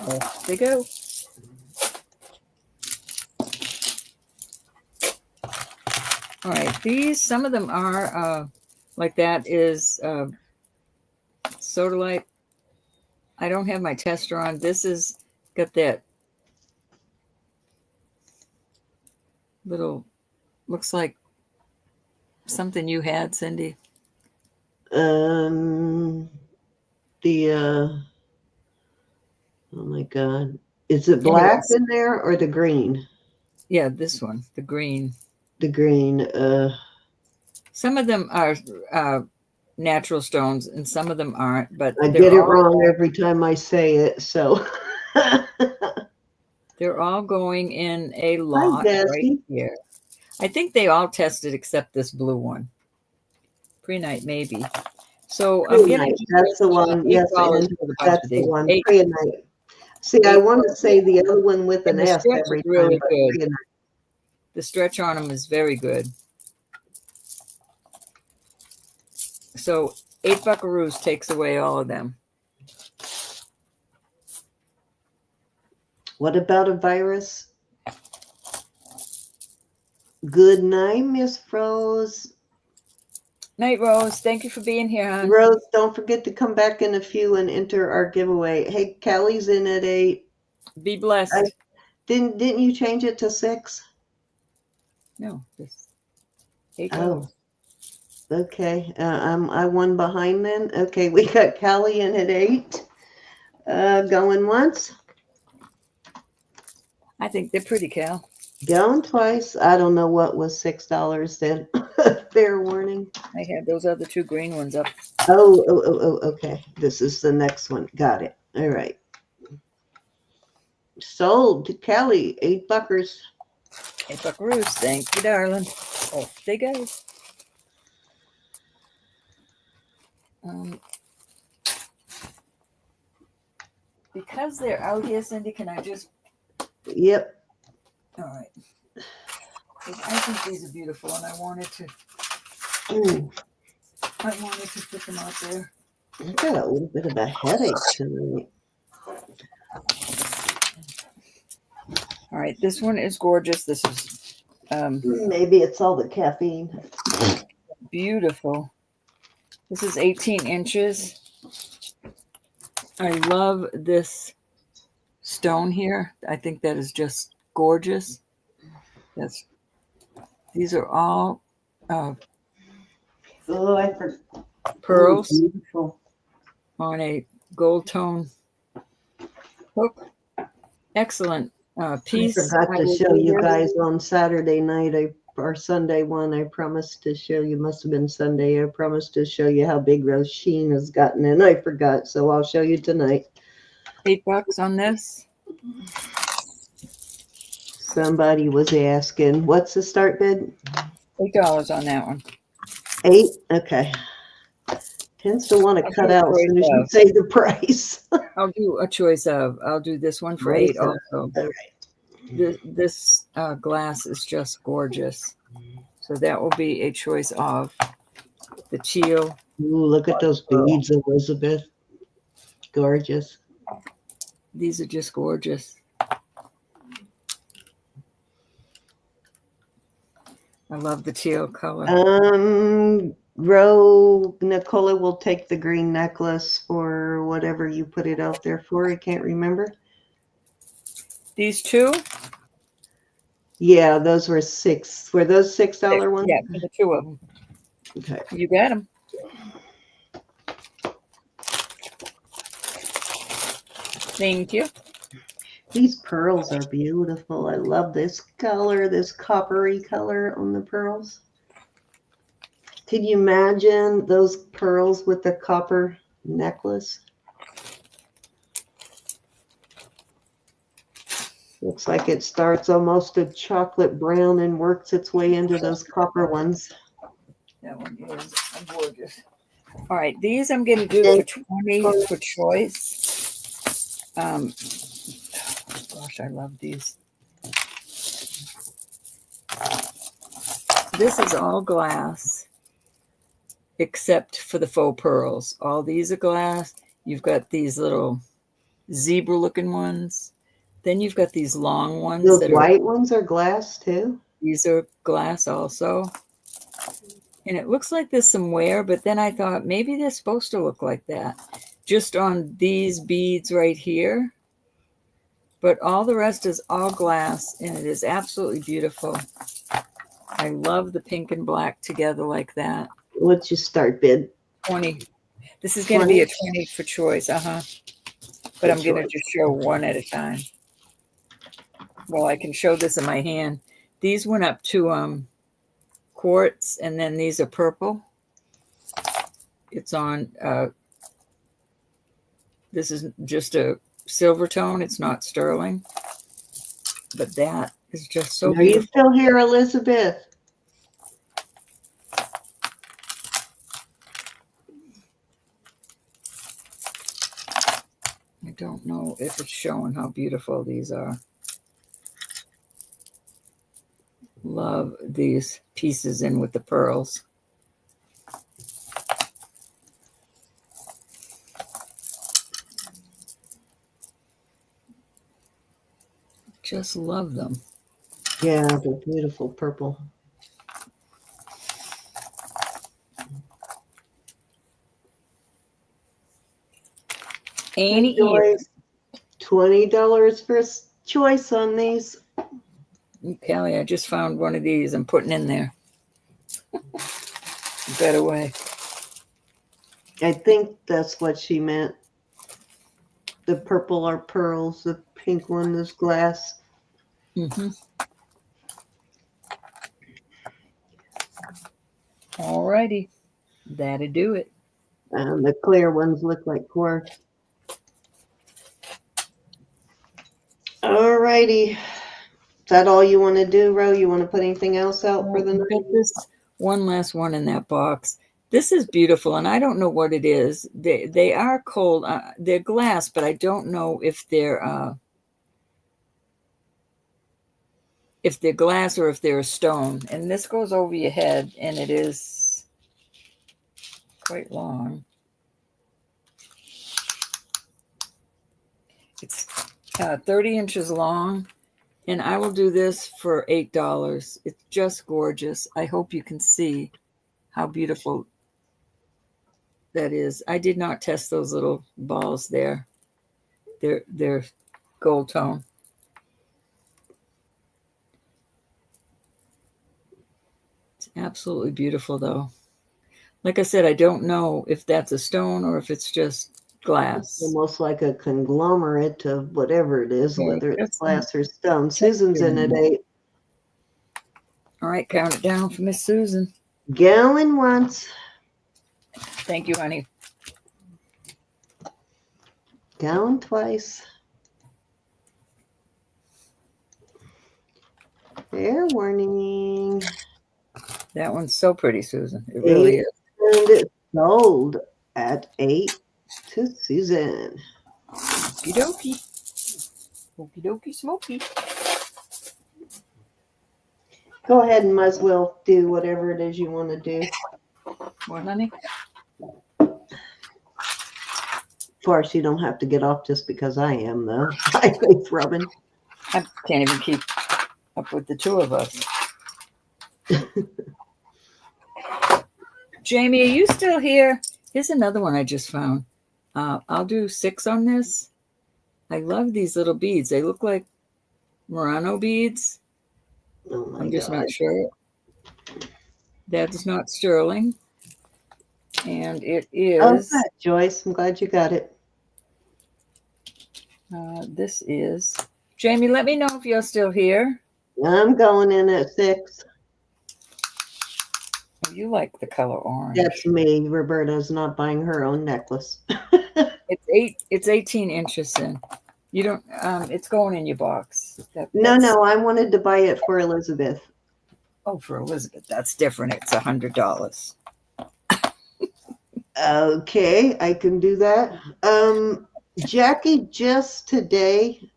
Off they go. All right, some of them are like that is sodalite. I don't have my tester on. This is got that little, looks like something you had, Cindy. Oh my God. Is it black in there or the green? Yeah, this one, the green. The green. Some of them are natural stones and some of them aren't, but I get it wrong every time I say it, so. They're all going in a lot right here. I think they all tested except this blue one. Pre-night, maybe. So I'm getting that's the one. Yes, that's the one. Pre-night. See, I want to say the other one with an S every time. Really good. The stretch on them is very good. So 8 buckaroos takes away all of them. What about a virus? Good night, Miss Rose. Night, Rose. Thank you for being here, hon. Rose, don't forget to come back in a few and enter our giveaway. Hey, Kelly's in at 8. Be blessed. Didn't you change it to 6? No, this 8 Oh, okay. I won behind then. Okay, we got Kelly in at 8. Going once. I think they're pretty, Cal. Going twice. I don't know what was $6 then. Fair warning. I had those other 2 green ones up. Oh, okay. This is the next one. Got it. All right. Sold to Kelly. 8 buckers. 8 buckaroos. Thank you, darling. Oh, they go. Because they're out here, Cindy, can I just... Yep. All right. I think these are beautiful, and I wanted to put them out there. I got a little bit of a headache tonight. All right, this one is gorgeous. This is maybe it's all the caffeine. Beautiful. This is 18 inches. I love this stone here. I think that is just gorgeous. Yes. These are all I forgot. pearls Beautiful. on a gold tone hook. Excellent piece. I forgot to show you guys on Saturday night or Sunday one. I promised to show you. Must have been Sunday. I promised to show you how big Rose Sheen has gotten, and I forgot. So I'll show you tonight. $8 on this. Somebody was asking, what's the start bid? $8 on that one. 8? Okay. Tends to want to cut out as soon as you say the price. I'll do a choice of. I'll do this one for 8 also. All right. This glass is just gorgeous. So that will be a choice of the teal. Ooh, look at those beads, Elizabeth. Gorgeous. These are just gorgeous. I love the teal color. Nicola will take the green necklace for whatever you put it out there for. I can't remember. These 2? Yeah, those were 6. Were those $6 ones? Yeah, the 2 of them. Okay. You got them. Thank you. These pearls are beautiful. I love this color, this coppery color on the pearls. Can you imagine those pearls with the copper necklace? Looks like it starts almost a chocolate brown and works its way into those copper ones. That one is gorgeous. All right, these I'm going to do for 20 for choice. Gosh, I love these. This is all glass, except for the faux pearls. All these are glass. You've got these little zebra-looking ones. Then you've got these long ones. Those white ones are glass too? These are glass also. And it looks like there's some wear, but then I thought maybe they're supposed to look like that. Just on these beads right here. But all the rest is all glass, and it is absolutely beautiful. I love the pink and black together like that. What's your start bid? 20. This is going to be a 20 for choice. But I'm going to just show one at a time. Well, I can show this in my hand. These went up to quartz, and then these are purple. It's on, this is just a silver tone. It's not sterling. But that is just so beautiful. Are you still here, Elizabeth? I don't know if it's showing how beautiful these are. Love these pieces in with the pearls. just love them. Yeah, the beautiful purple. Annie ears. $20 for choice on these. Kelly, I just found one of these. I'm putting in there. Better way. I think that's what she meant. The purple are pearls. The pink one is glass. Mm-hmm. All righty. That'll do it. And the clear ones look like quartz. All righty. Is that all you want to do, Ro? You want to put anything else out for the night? Got this one last one in that box. This is beautiful, and I don't know what it is. They are cold. They're glass, but I don't know if they're glass or if they're a stone. And this goes over your head, and it is quite long. It's 30 inches long, and I will do this for $8. It's just gorgeous. I hope you can see how beautiful that is. I did not test those little balls there. They're gold tone. It's absolutely beautiful, though. Like I said, I don't know if that's a stone or if it's just glass. It's almost like a conglomerate of whatever it is, Okay, whether it's glass or stone. texture. Susan's in at 8. All right, count it down for Miss Susan. Going once. Thank you, honey. Going twice. Fair warning. That one's so pretty, Susan. It really is. And it's sold at 8 to Susan. Okie dokie. Okie dokie smoky. Go ahead and might as well do whatever it is you want to do. What, honey? Of course, you don't have to get off just because I am, though. I face rubbing. I can't even keep up with the two of us. Jamie, are you still here? Here's another one I just found. I'll do 6 on this. I love these little beads. They look like Murano beads. Oh my I'm just God. not sure. That is not sterling. And it is... Oh, good, Joyce. I'm glad you got it. This is... Jamie, let me know if you're still here. I'm going in at 6. Oh, you like the color orange. That's me. Roberta's not buying her own necklace. It's 18 inches in. You don't... it's going in your box. No, I wanted to buy it for Elizabeth. Oh, for Elizabeth. That's different. It's $100. Okay, I can do that. Jackie just today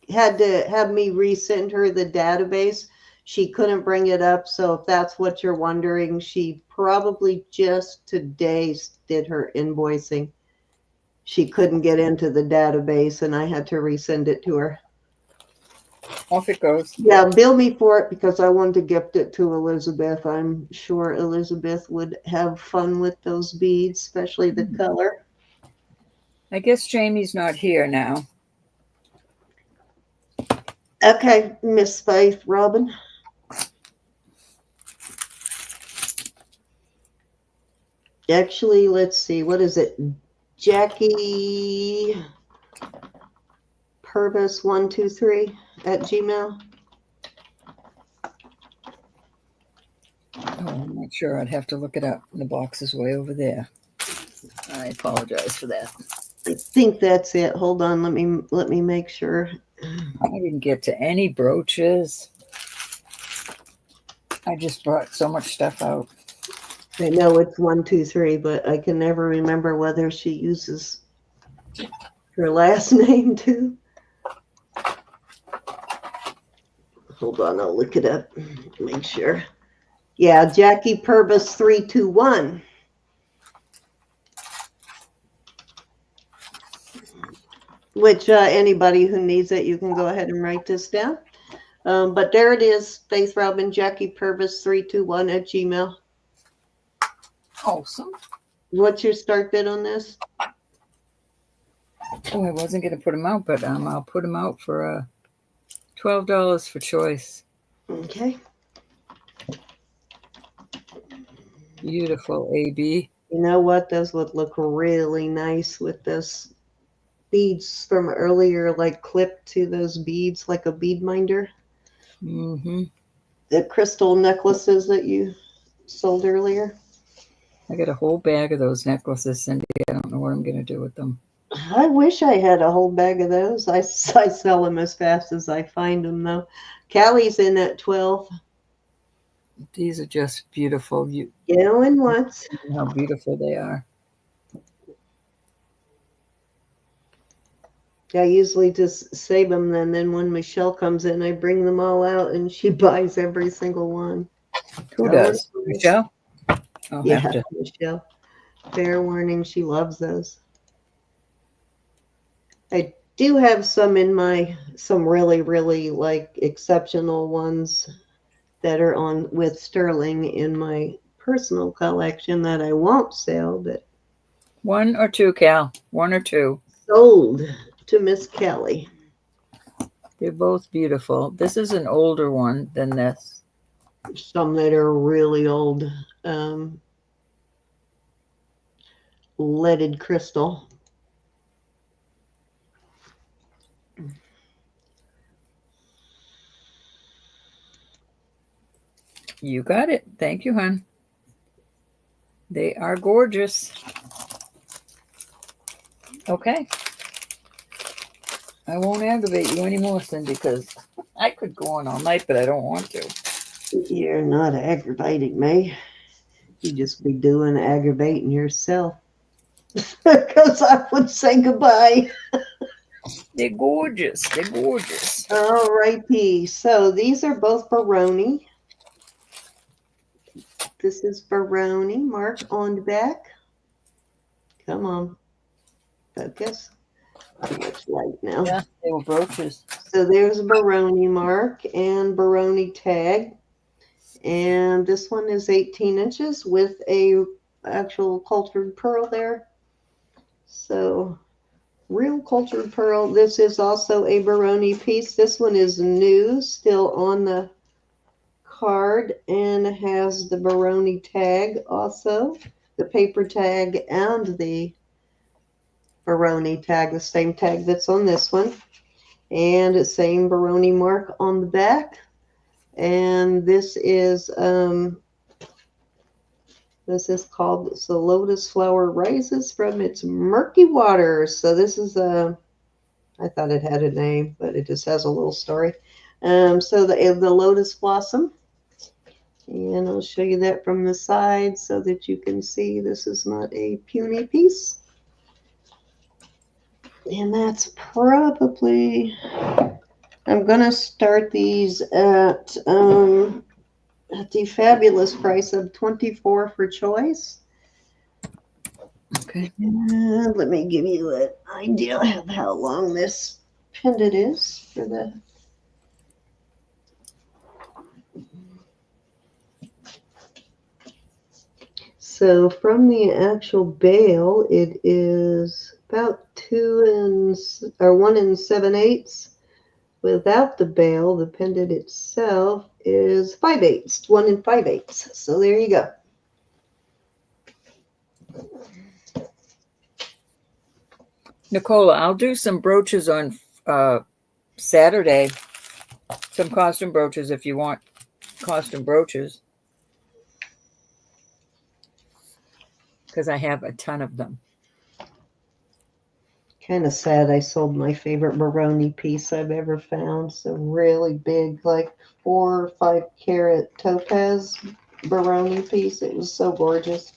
had to have me resend her the database. She couldn't bring it up, so if that's what you're wondering, she probably just today did her invoicing. She couldn't get into the database, and I had to resend it to her. Off it goes. Yeah, bill me for it because I wanted to gift it to Elizabeth. I'm sure Elizabeth would have fun with those beads, especially the color. I guess Jamie's not here now. Okay, Miss Faith Robin. Actually, let's see. What is it? Jackie Purvis 123 at Gmail. Oh, I'm not sure. I'd have to look it up. The box is way over there. I apologize for that. I think that's it. Hold on. Let me make sure. I didn't get to any brooches. I just brought so much stuff out. I know it's 123, but I can never remember whether she uses her last name too. Hold on, I'll look it up. Make sure. Yeah, Jackie Purvis 321. which anybody who needs it, you can go ahead and write this down. But there it is, Faith Robin Jackie Purvis 321 at Gmail. Awesome. What's your start bid on this? Oh, I wasn't going to put them out, but I'll put them out for $12 for choice. Okay. Beautiful, AB. You know what? Those would look really nice with those beads from earlier, like clipped to those beads, like a bead minder. Mm-hmm. The crystal necklaces that you sold earlier. I got a whole bag of those necklaces, Cindy. I don't know what I'm going to do with them. I wish I had a whole bag of those. I sell them as fast as I find them, though. Callie's in at 12. These are just beautiful. Going once. How beautiful they are. I usually just save them, and then when Michelle comes in, I bring them all out, and she buys every single one. Who does? Michelle? Yeah, Michelle. Fair warning, she loves those. I do have some really, really like exceptional ones that are on with sterling in my personal collection that I won't sell, but one or two, Cal. One or two. Sold to Miss Kelly. They're both beautiful. This is an older one than this. Some that are really old. Leaded crystal. You got it. Thank you, hon. They are gorgeous. Okay. I won't aggravate you anymore, Cindy, because I could go on all night, but I don't want to. You're not aggravating me. You just be doing aggravating yourself. Because I would say goodbye. They're gorgeous. They're gorgeous. All righty. So these are both Baroni. This is Baroni. Mark on the back. Come on. Focus. Too much light now. Yeah, they were brooches. So there's a Baroni mark and Baroni tag. And this one is 18 inches with a actual cultured pearl there. So real cultured pearl. This is also a Baroni piece. This one is new, still on the card, and has the Baroni tag also, the paper tag and the Baroni tag, the same tag that's on this one, and the same Baroni mark on the back. And this is called "The Lotus Flower Rises from Its Murky Waters." So this is I thought it had a name, but it just has a little story. So the lotus blossom, and I'll show you that from the side so that you can see this is not a puny piece. And that's probably, I'm gonna start these at the fabulous price of $24 for choice. Okay. And let me give you an idea of how long this pendant is for the. So from the actual bail, it is about 1 7/8. Without the bail, the pendant itself is 5/8, 1 5/8. So there you go. Nicola, I'll do some brooches on Saturday. Some costume brooches if you want costume brooches. Because I have a ton of them. Kind of sad I sold my favorite Baroni piece I've ever found. It's a really big, like 4 or 5 carat topaz Baroni piece. It was so gorgeous.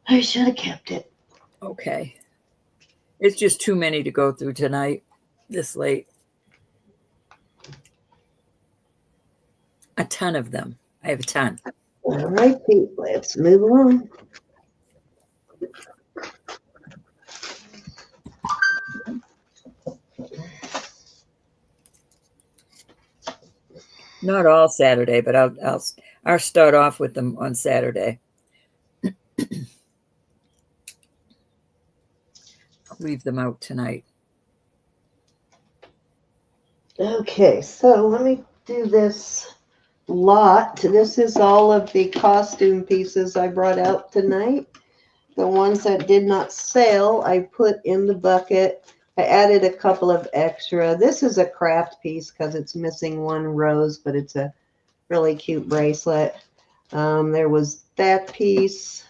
I should have kept it. Okay. It's just too many to go through tonight, this late. A ton of them. I have a ton. All right, Pete, let's move along. Not all Saturday, but I'll start off with them on Saturday. I'll leave them out tonight. Okay, so let me do this lot. This is all of the costume pieces I brought out tonight. The ones that did not sell, I put in the bucket. I added a couple of extra. This is a craft piece because it's missing one rose, but it's a really cute bracelet. There was that piece,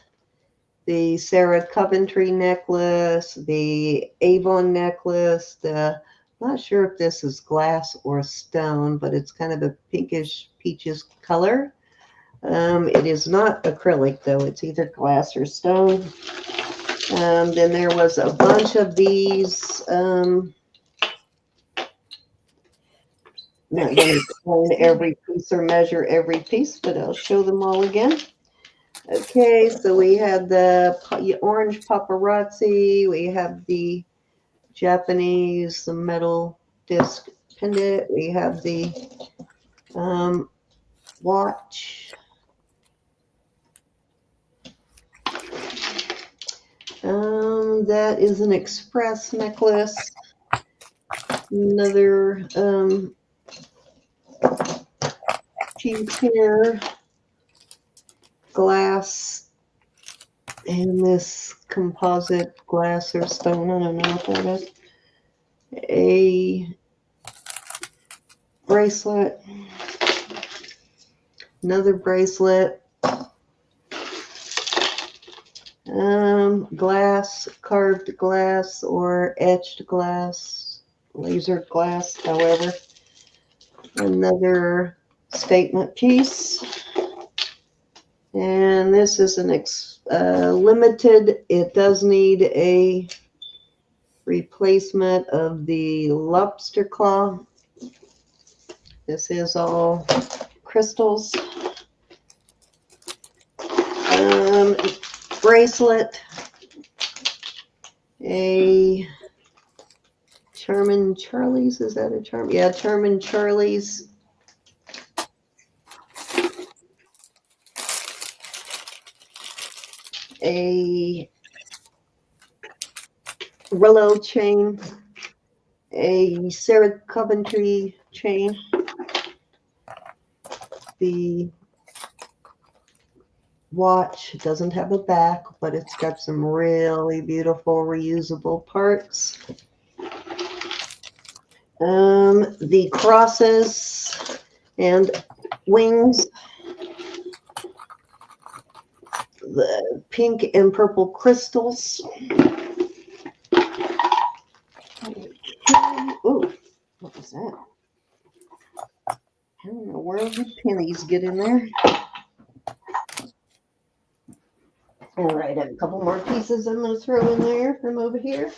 the Sarah Coventry necklace, the Avon necklace, I'm not sure if this is glass or stone, but it's kind of a pinkish peaches color. It is not acrylic, though. It's either glass or stone. Then there was a bunch of these. Not going to explain every piece or measure every piece, but I'll show them all again. Okay, so we had the orange paparazzi. We have the Japanese, the metal disc pendant. We have the watch. That is an express necklace. Another piece here. Glass. And this composite glass or stone. I don't know what that is. A bracelet. Another bracelet. Glass, carved glass or etched glass, laser glass, however. Another statement piece. And this is an limited. It does need a replacement of the lobster claw. This is all crystals. Bracelet, a Charmin Charlie's. Is that a charm? Yeah, Charmin Charlie's. A Willow chain, a Sarah Coventry chain, the watch doesn't have a back, but it's got some really beautiful reusable parts. The crosses and wings, the pink and purple crystals. Oh, what was that? I don't know where the pennies get in there. All right, I have a couple more pieces I'm going to throw in there from over here.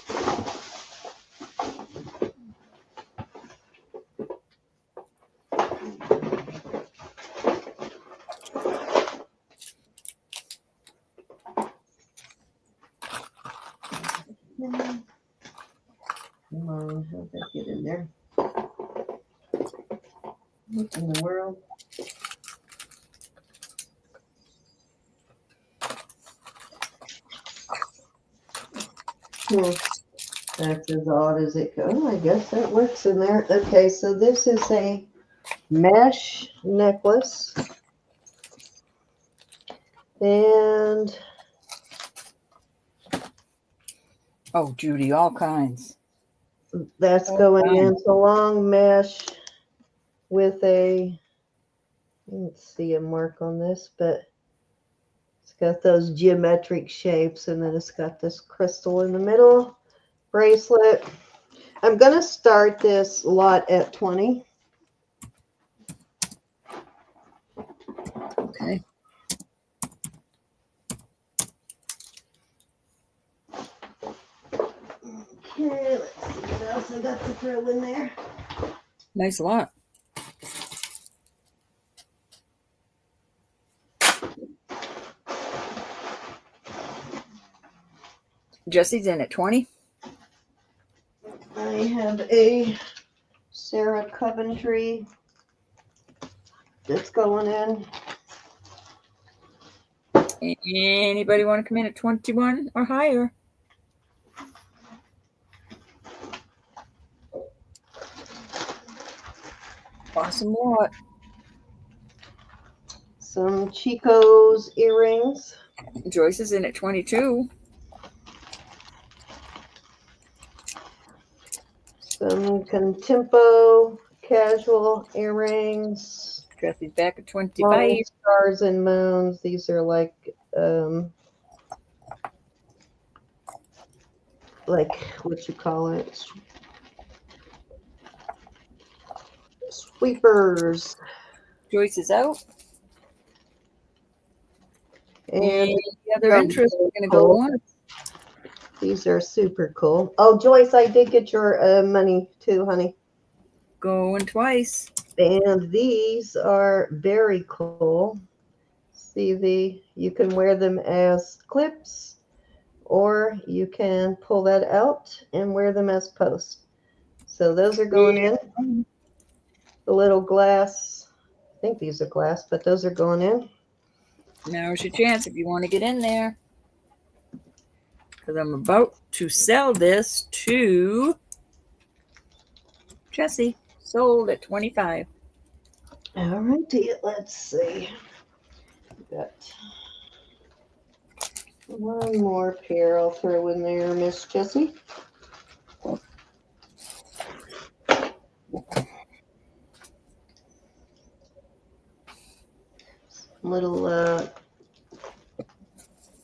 Come on, how'd that get in there? What in the world? That's as odd as it goes. I guess that works in there. Okay, so this is a mesh necklace. And oh, Judy, all kinds. That's going into long mesh with a, let's see a mark on this, but it's got those geometric shapes, and then it's got this crystal in the middle. Bracelet. I'm going to start this lot at 20. Okay. Okay, let's see what else I got to throw in there. Nice lot. Jesse's in at 20. I have a Sarah Coventry It's going in. Anybody want to come in at 21 or higher? Awesome lot. Some Chico's earrings. Joyce is in at 22. Some Contempo casual earrings. Jesse's back at 25. Morning stars and moons. These are like what you call it? Sweepers. Joyce is out. And Any other interest? We're going to go cool. on. These are super cool. Oh, Joyce, I did get your money too, honey. Going twice. And these are very cool. See, you can wear them as clips, or you can pull that out and wear them as posts. So those are going in. The little glass, I think these are glass, but those are going in. Now's your chance if you want to get in there. Because I'm about to sell this to Jessie. Sold at 25. All righty, let's see. Got one more pair I'll throw in there, Miss Jessie. Little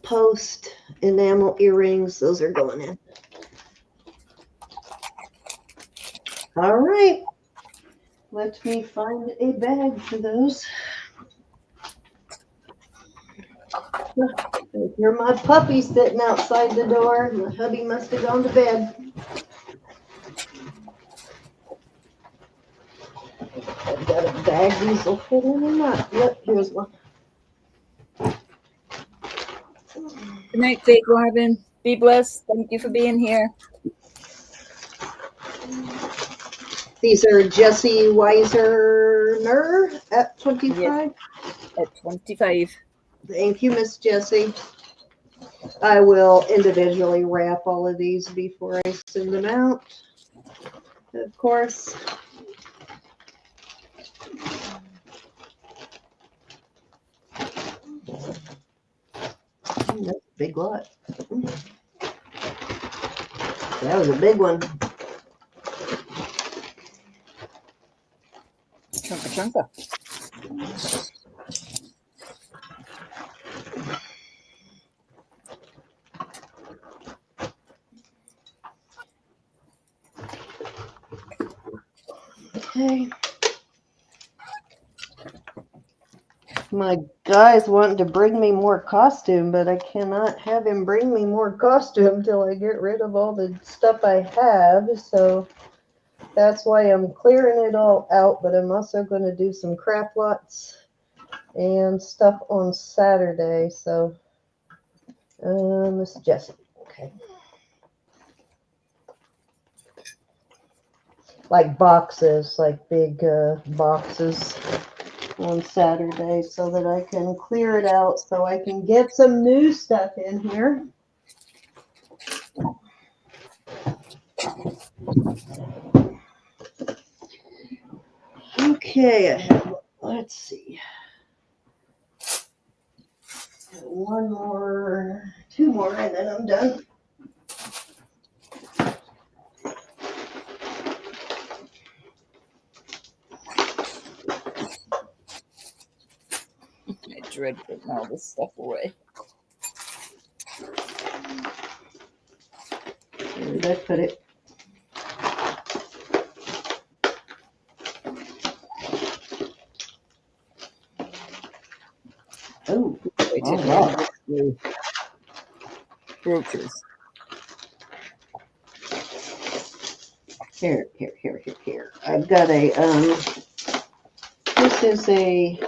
post enamel earrings. Those are going in. All right. Let me find a bag for those. You're my puppy sitting outside the door. My hubby must have gone to bed. I've got a bag these will fit in or not. Yep, here's one. Good night, Faith Marvin. Be blessed. Thank you for being here. These are Jessie Weiserner at 25. Yes, at 25. Thank you, Miss Jessie. I will individually wrap all of these before I send them out, of course. That's a big lot. That was a big one. Chunka. Okay. My guy's wanting to bring me more costume, but I cannot have him bring me more costume till I get rid of all the stuff I have. So that's why I'm clearing it all out, but I'm also going to do some crap lots and stuff on Saturday. So, Miss Jessie. Okay. Like boxes, like big boxes on Saturday so that I can clear it out so I can get some new stuff in here. Okay, I have, let's see. One more, two more, and then I'm done. I dread putting all this stuff away. Where did I put it? Oh, All right. Brooches. Here. I've got a, this is a,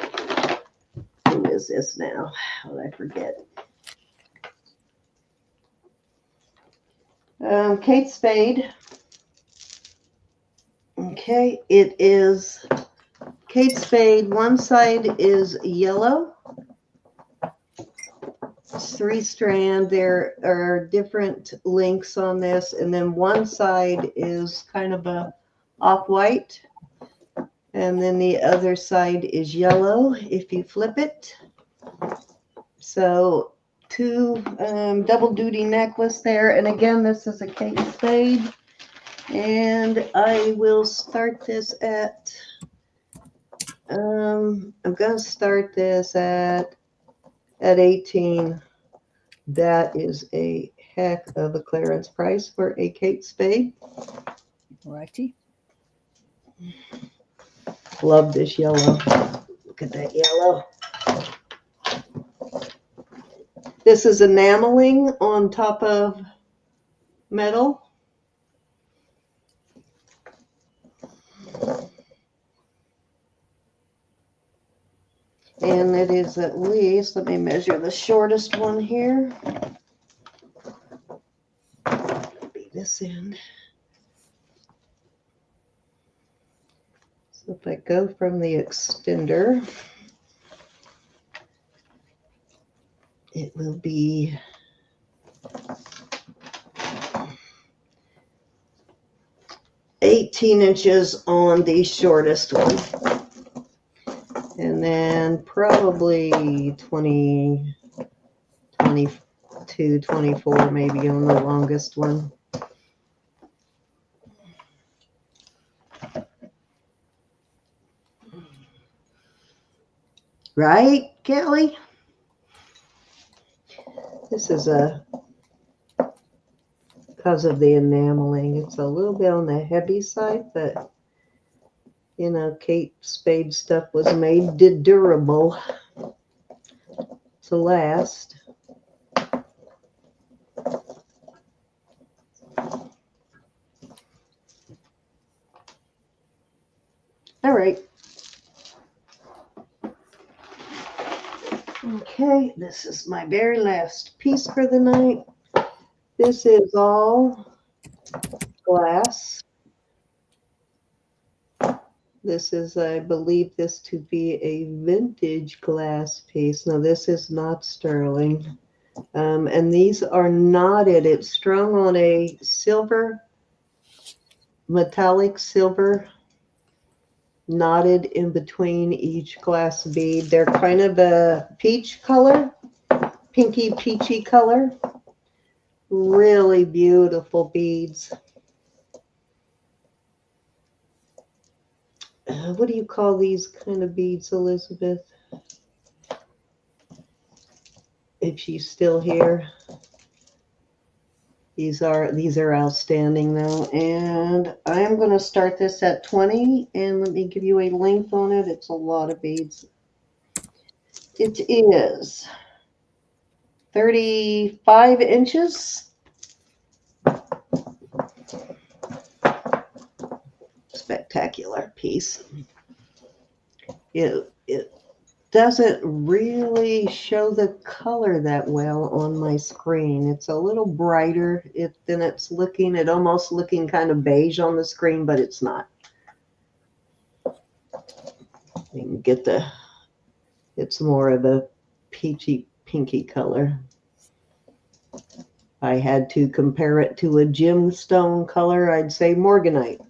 who is this now? How did I forget? Kate Spade. Okay, it is Kate Spade. One side is yellow. It's 3-strand. There are different links on this. And then one side is kind of a off-white. And then the other side is yellow if you flip it. So 2 double duty necklace there. And again, this is a Kate Spade. And I will start this at, I'm going to start this at 18. That is a heck of a clearance price for a Kate Spade. Righty. Love this yellow. Look at that yellow. This is enameling on top of metal. And it is at least, let me measure the shortest one here. Be this end. So if I go from the extender, it will be 18 inches on the shortest one. And then probably 20, 22, 24 maybe on the longest one. Right, Kelly? This is because of the enameling. It's a little bit on the heavy side, but you know, Kate Spade stuff was made durable to last. All right. Okay, this is my very last piece for the night. This is all glass. This is, I believe this to be a vintage glass piece. Now, this is not sterling. And these are knotted. It's strung on a silver, metallic silver, knotted in between each glass bead. They're kind of a peach color, pinky peachy color. Really beautiful beads. What do you call these kind of beads, Elizabeth? If she's still here. These are outstanding though. And I'm going to start this at 20 and let me give you a length on it. It's a lot of beads. It is 35 inches. Spectacular piece. It doesn't really show the color that well on my screen. It's a little brighter than it's looking. It almost looking kind of beige on the screen, but it's not. You can get it's more of a peachy pinky color. I had to compare it to a gemstone color, I'd say morganite.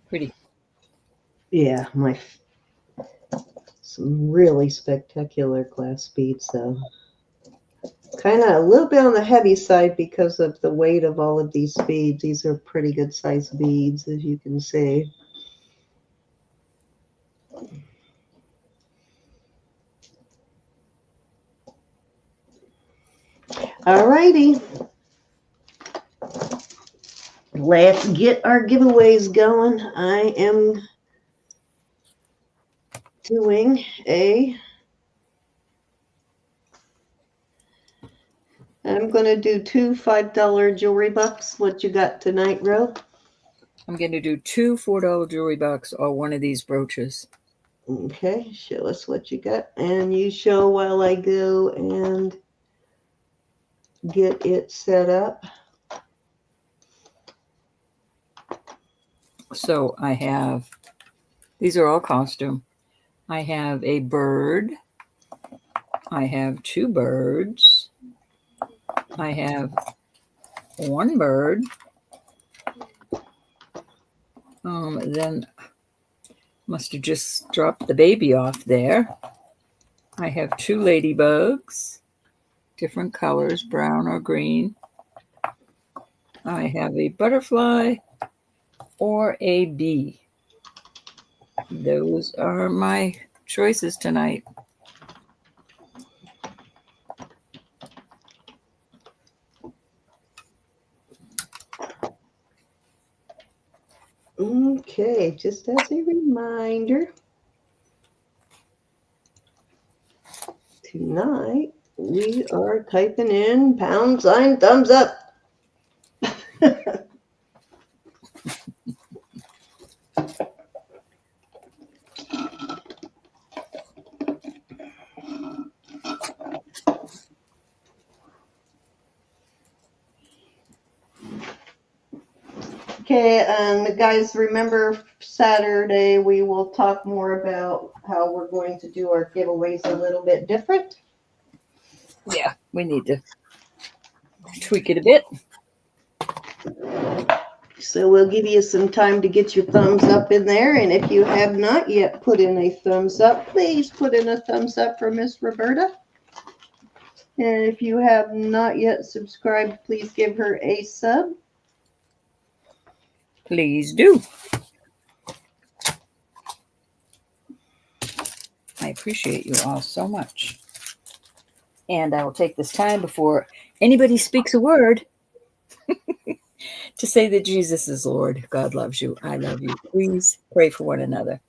Pretty. Yeah, some really spectacular glass beads though. Kind of a little bit on the heavy side because of the weight of all of these beads. These are pretty good sized beads, as you can see. All righty. Let's get our giveaways going. I am doing I'm going to do 2 $5 jewelry bucks. What you got tonight, Ro? I'm going to do 2 $4 jewelry bucks or one of these brooches. Okay, show us what you got. And you show while I go and get it set up. So I have, these are all costume. I have a bird. I have two birds. I have one bird. Then must have just dropped the baby off there. I have two ladybugs, different colors, brown or green. I have a butterfly or a bee. Those are my choices tonight. Okay, just as a reminder, tonight we are typing in # thumbs up. Okay, and guys, remember Saturday we will talk more about how we're going to do our giveaways a little bit different. Yeah, we need to tweak it a bit. So we'll give you some time to get your thumbs up in there. And if you have not yet put in a thumbs up, please put in a thumbs up for Miss Roberta. And if you have not yet subscribed, please give her a sub. Please do. I appreciate you all so much. And I will take this time before anybody speaks a word to say that Jesus is Lord. God loves you. I love you. Please pray for one another.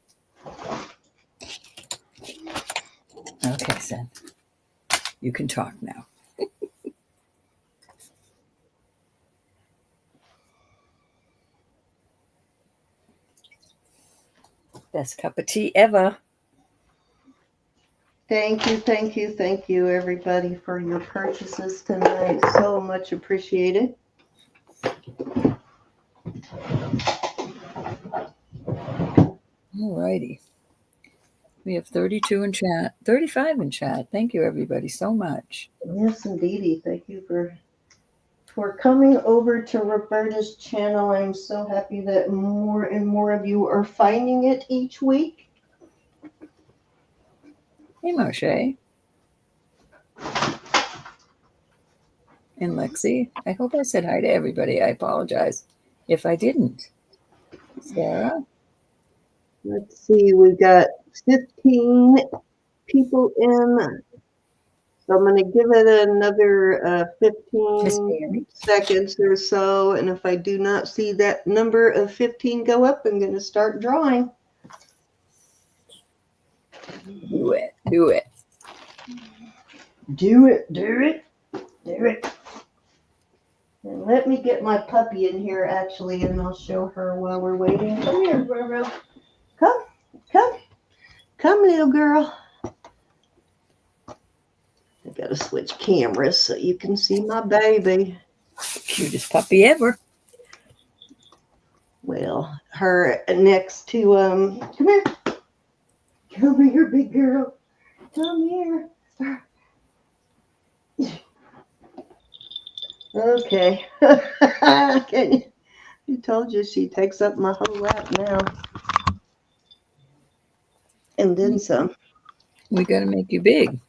Okay, son. You can talk now. Best cup of tea ever. Thank you, everybody, for your purchases tonight. So much appreciated. All righty. We have 32 in chat, 35 in chat. Thank you, everybody, so much. Yes, indeedy. Thank you for coming over to Roberta's channel. I'm so happy that more and more of you are finding it each week. Hey, Moshe. And Lexi. I hope I said hi to everybody. I apologize if I didn't. Sarah? Let's see, we got 15 people in. So I'm going to give it another 15 seconds or so. And if I do not see that number of 15 go up, I'm going to start drawing. Do it. Do it. Do it. Do it. Do it. And let me get my puppy in here, actually, and I'll show her while we're waiting. Come here, Roro. Come. Come. Come, little girl. I got to switch cameras so you can see my baby. Cutest puppy ever. Well, her next to, come here. Come here, big girl. Come here. Okay. Can you? I told you she takes up my whole lap now. And then some. We got to make you big.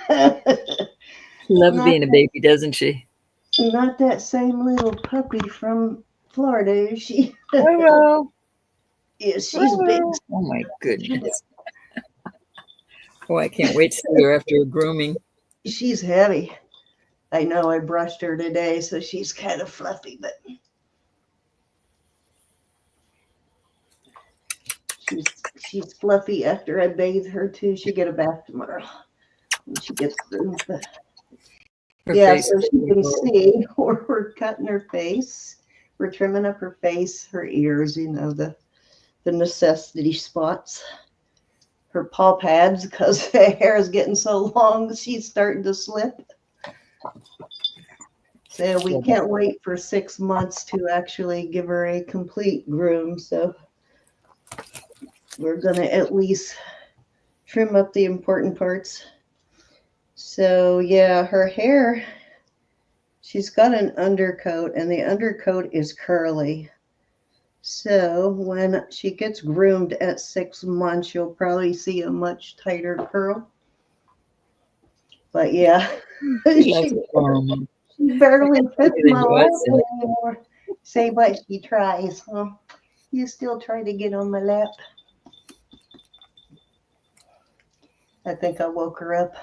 She loves being a baby, doesn't she? Not that same little puppy from Florida, is she? Hello. Yes, she's big. Oh, my goodness. Oh, I can't wait to see her after her grooming. She's heavy. I know I brushed her today, so she's kind of fluffy, but she's fluffy after I bathe her too. She'll get a bath tomorrow when she gets groomed. But yeah, so she can see we're cutting her face. We're trimming up her face, her ears, you know, the necessity spots. Her paw pads, because her hair is getting so long, she's starting to slip. So we can't wait for 6 months to actually give her a complete groom. So we're going to at least trim up the important parts. So yeah, her hair, she's got an undercoat, and the undercoat is curly. So when she gets groomed at 6 months, you'll probably see a much tighter curl. But yeah, she barely fits my lap anymore. Say what she tries. Huh? You still try to get on my lap? I think I woke her up.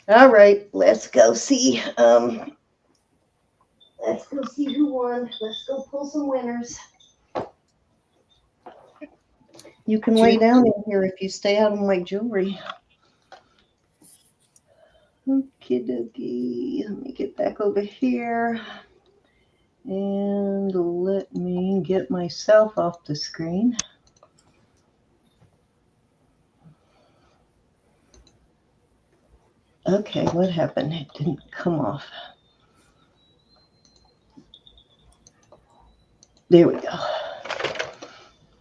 All right, let's go see. Let's go see who won. Let's go pull some winners. You can lay down in here if you stay out of my jewelry. Okie dokie. Let me get back over here. And let me get myself off the screen. Okay, what happened? It didn't come off. There we go.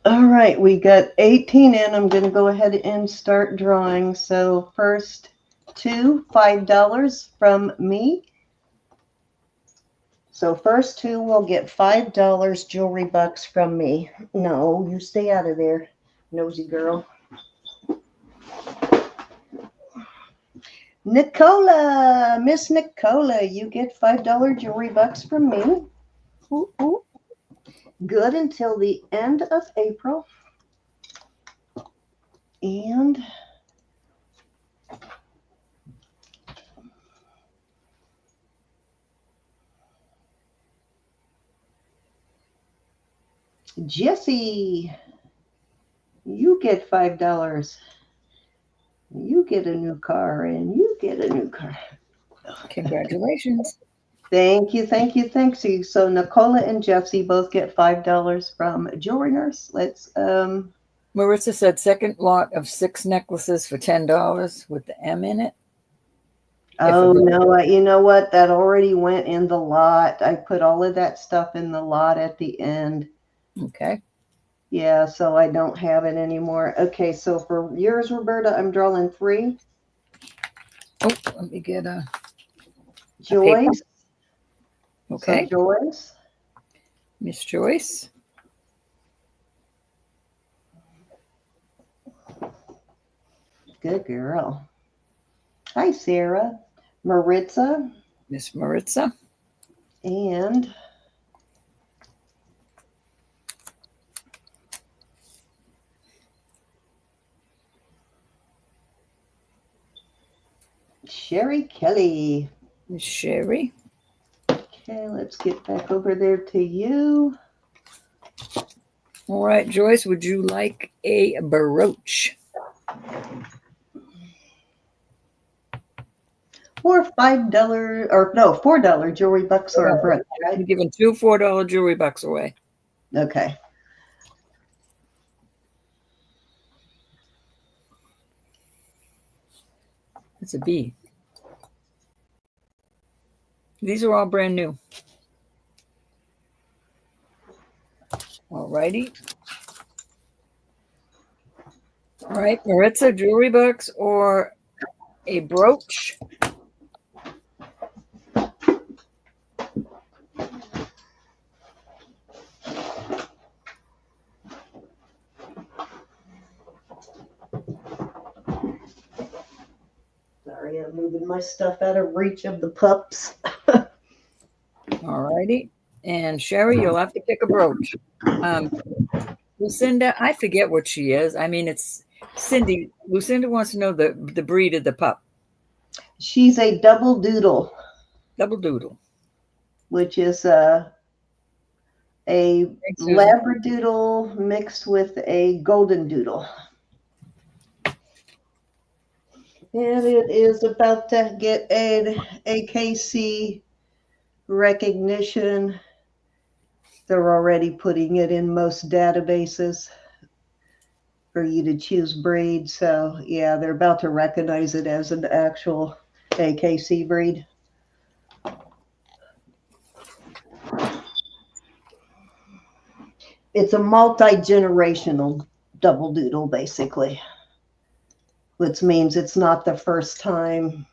All right, we got 18 in. I'm going to go ahead and start drawing. So first two, $5 from me. So first two will get $5 jewelry bucks from me. No, you stay out of there, nosy girl. Nicola, Miss Nicola, you get $5 jewelry bucks from me. Ooh, ooh. Good until the end of April. And Jesse, you get $5. You get a new car, and you get a new car. Congratulations. Thank you, thank you, thank you. So Nicola and Jesse both get $5 from Jewelry Nurse. Let's Marissa said second lot of 6 necklaces for $10 with the M in it. Oh no, you know what? That already went in the lot. I put all of that stuff in the lot at the end. Okay. Yeah, so I don't have it anymore. Okay, so for yours, Roberta, I'm drawing 3. Oh, let me get a Joyce. Okay. So Joyce. Miss Joyce. Good girl. Hi, Sarah. Maritza. Miss Maritza. And Sherry Kelly. Miss Sherry. Okay, let's get back over there to you. All right, Joyce, would you like a brooch? Or $5 or no, $4 jewelry bucks or a brooch, right? I'm giving 2 $4 jewelry bucks away. Okay. It's a B. These are all brand new. All righty. All right, Maritza, jewelry bucks or a brooch? Sorry, I'm moving my stuff out of reach of the pups. All righty. And Sherry, you'll have to pick a brooch. Lucinda, I forget what she is. I mean, it's Cindy. Lucinda wants to know the breed of the pup. She's a double doodle. Double doodle. Which is a labradoodle mixed with a golden doodle. And it is about to get an AKC recognition. They're already putting it in most databases for you to choose breed. So yeah, they're about to recognize it as an actual AKC breed. it's a multi-generational double doodle, basically, which means it's not the first time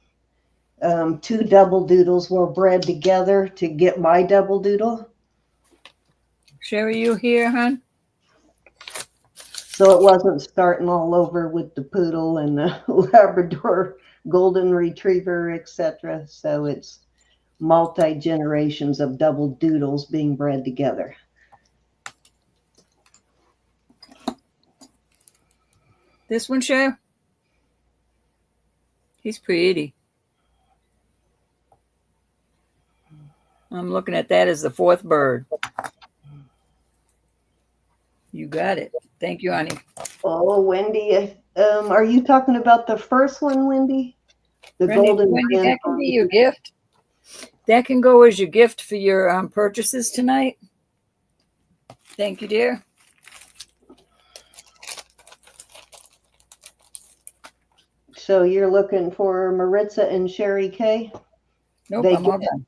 two double doodles were bred together to get my double doodle. Sherry, you here, hon? So it wasn't starting all over with the poodle and the Labrador golden retriever, etc. So it's multi-generations of double doodles being bred together. This one, Sher? He's pretty. I'm looking at that as the fourth bird. You got it. Thank you, honey. Oh, Wendy, are you talking about the first one, Wendy? The golden Wendy, that can be your gift. That can go as your gift for your purchases tonight. Thank you, dear. So you're looking for Maritza and Sherry K? Nope, I'm all done.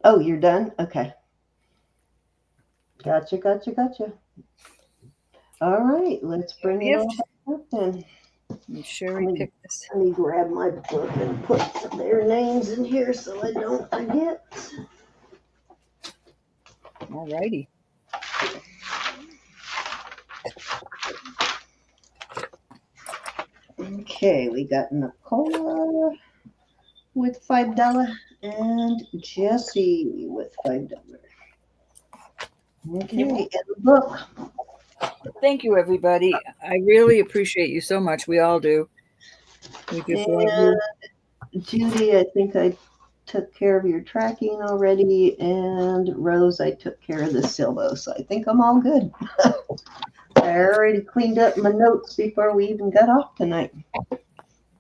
Oh, you're done? Okay. Gotcha. All right, let's bring it all back up then. Sherry picked this. Let me grab my book and put their names in here so I don't forget. All righty. Okay, we got Nicola with $5 and Jesse with $5. Okay, and the book. Thank you, everybody. I really appreciate you so much. We all do. We just love you. Judy, I think I took care of your tracking already, and Rose, I took care of the Silvo, so I think I'm all good. I already cleaned up my notes before we even got off tonight.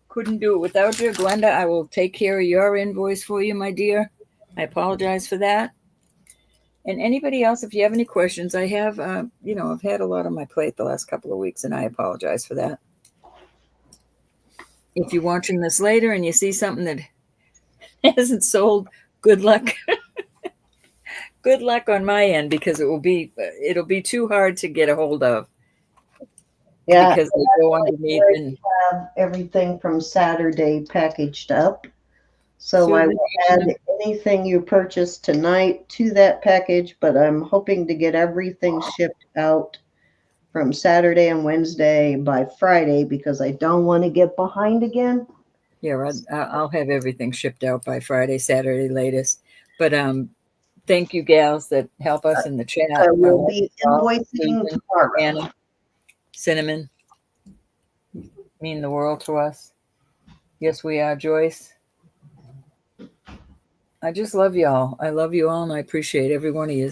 Couldn't do it without you, Glenda. I will take care of your invoice for you, my dear. I apologize for that. And anybody else, if you have any questions, I have, I've had a lot on my plate the last couple of weeks, and I apologize for that. If you're watching this later and you see something that hasn't sold, good luck. Good luck on my end, because it'll be too hard to get a hold of. Yeah, because they go underneath and have everything from Saturday packaged up. So I will add anything you purchase tonight to that package, but I'm hoping to get everything shipped out from Saturday and Wednesday by Friday because I don't want to get behind again. Yeah, I'll have everything shipped out by Friday, Saturday latest. But thank you, gals that help us in the chat. I will be invoicing tomorrow. Anna, Cinnamon, mean the world to us. Yes, we are, Joyce. I just love y'all. I love you all, and I appreciate every one of you.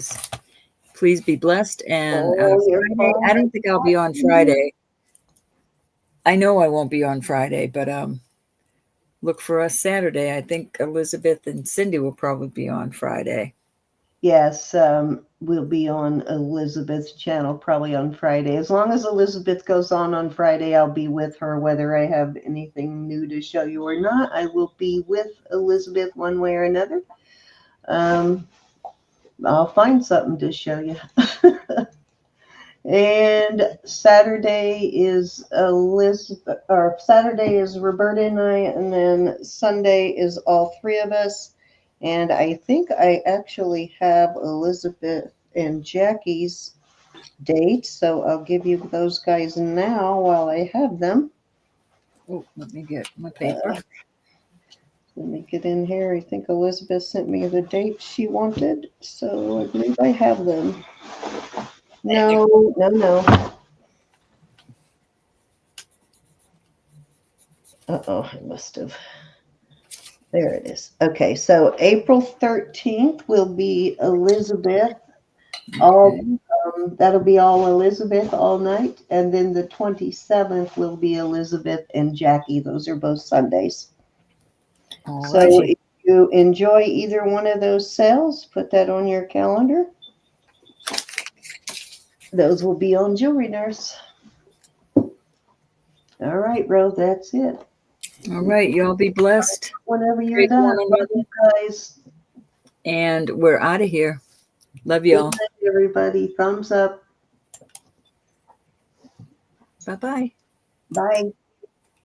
Please be blessed. And Friday, I don't think I'll be on Friday. I know I won't be on Friday, but look for us Saturday. I think Elizabeth and Cindy will probably be on Friday. Yes, we'll be on Elizabeth's channel probably on Friday. As long as Elizabeth goes on Friday, I'll be with her, whether I have anything new to show you or not. I will be with Elizabeth one way or another. I'll find something to show you. And Saturday is Saturday is Roberta and I, and then Sunday is all three of us. And I think I actually have Elizabeth and Jackie's dates, so I'll give you those guys now while I have them. Oh, let me get my paper. Let me get in here. I think Elizabeth sent me the dates she wanted, so I believe I have them. No. Uh-oh, I must have. There it is. Okay, so April 13th will be Elizabeth. That'll be all Elizabeth all night. And then the 27th will be Elizabeth and Jackie. Those are both Sundays. So if you enjoy either one of those sales, put that on your calendar. Those will be on Jewelry Nurse. All right, Rose, that's it. All right, y'all be blessed. Whenever you're done, love you guys. And we're out of here. Love y'all. everybody. Thumbs up. Bye-bye. Bye.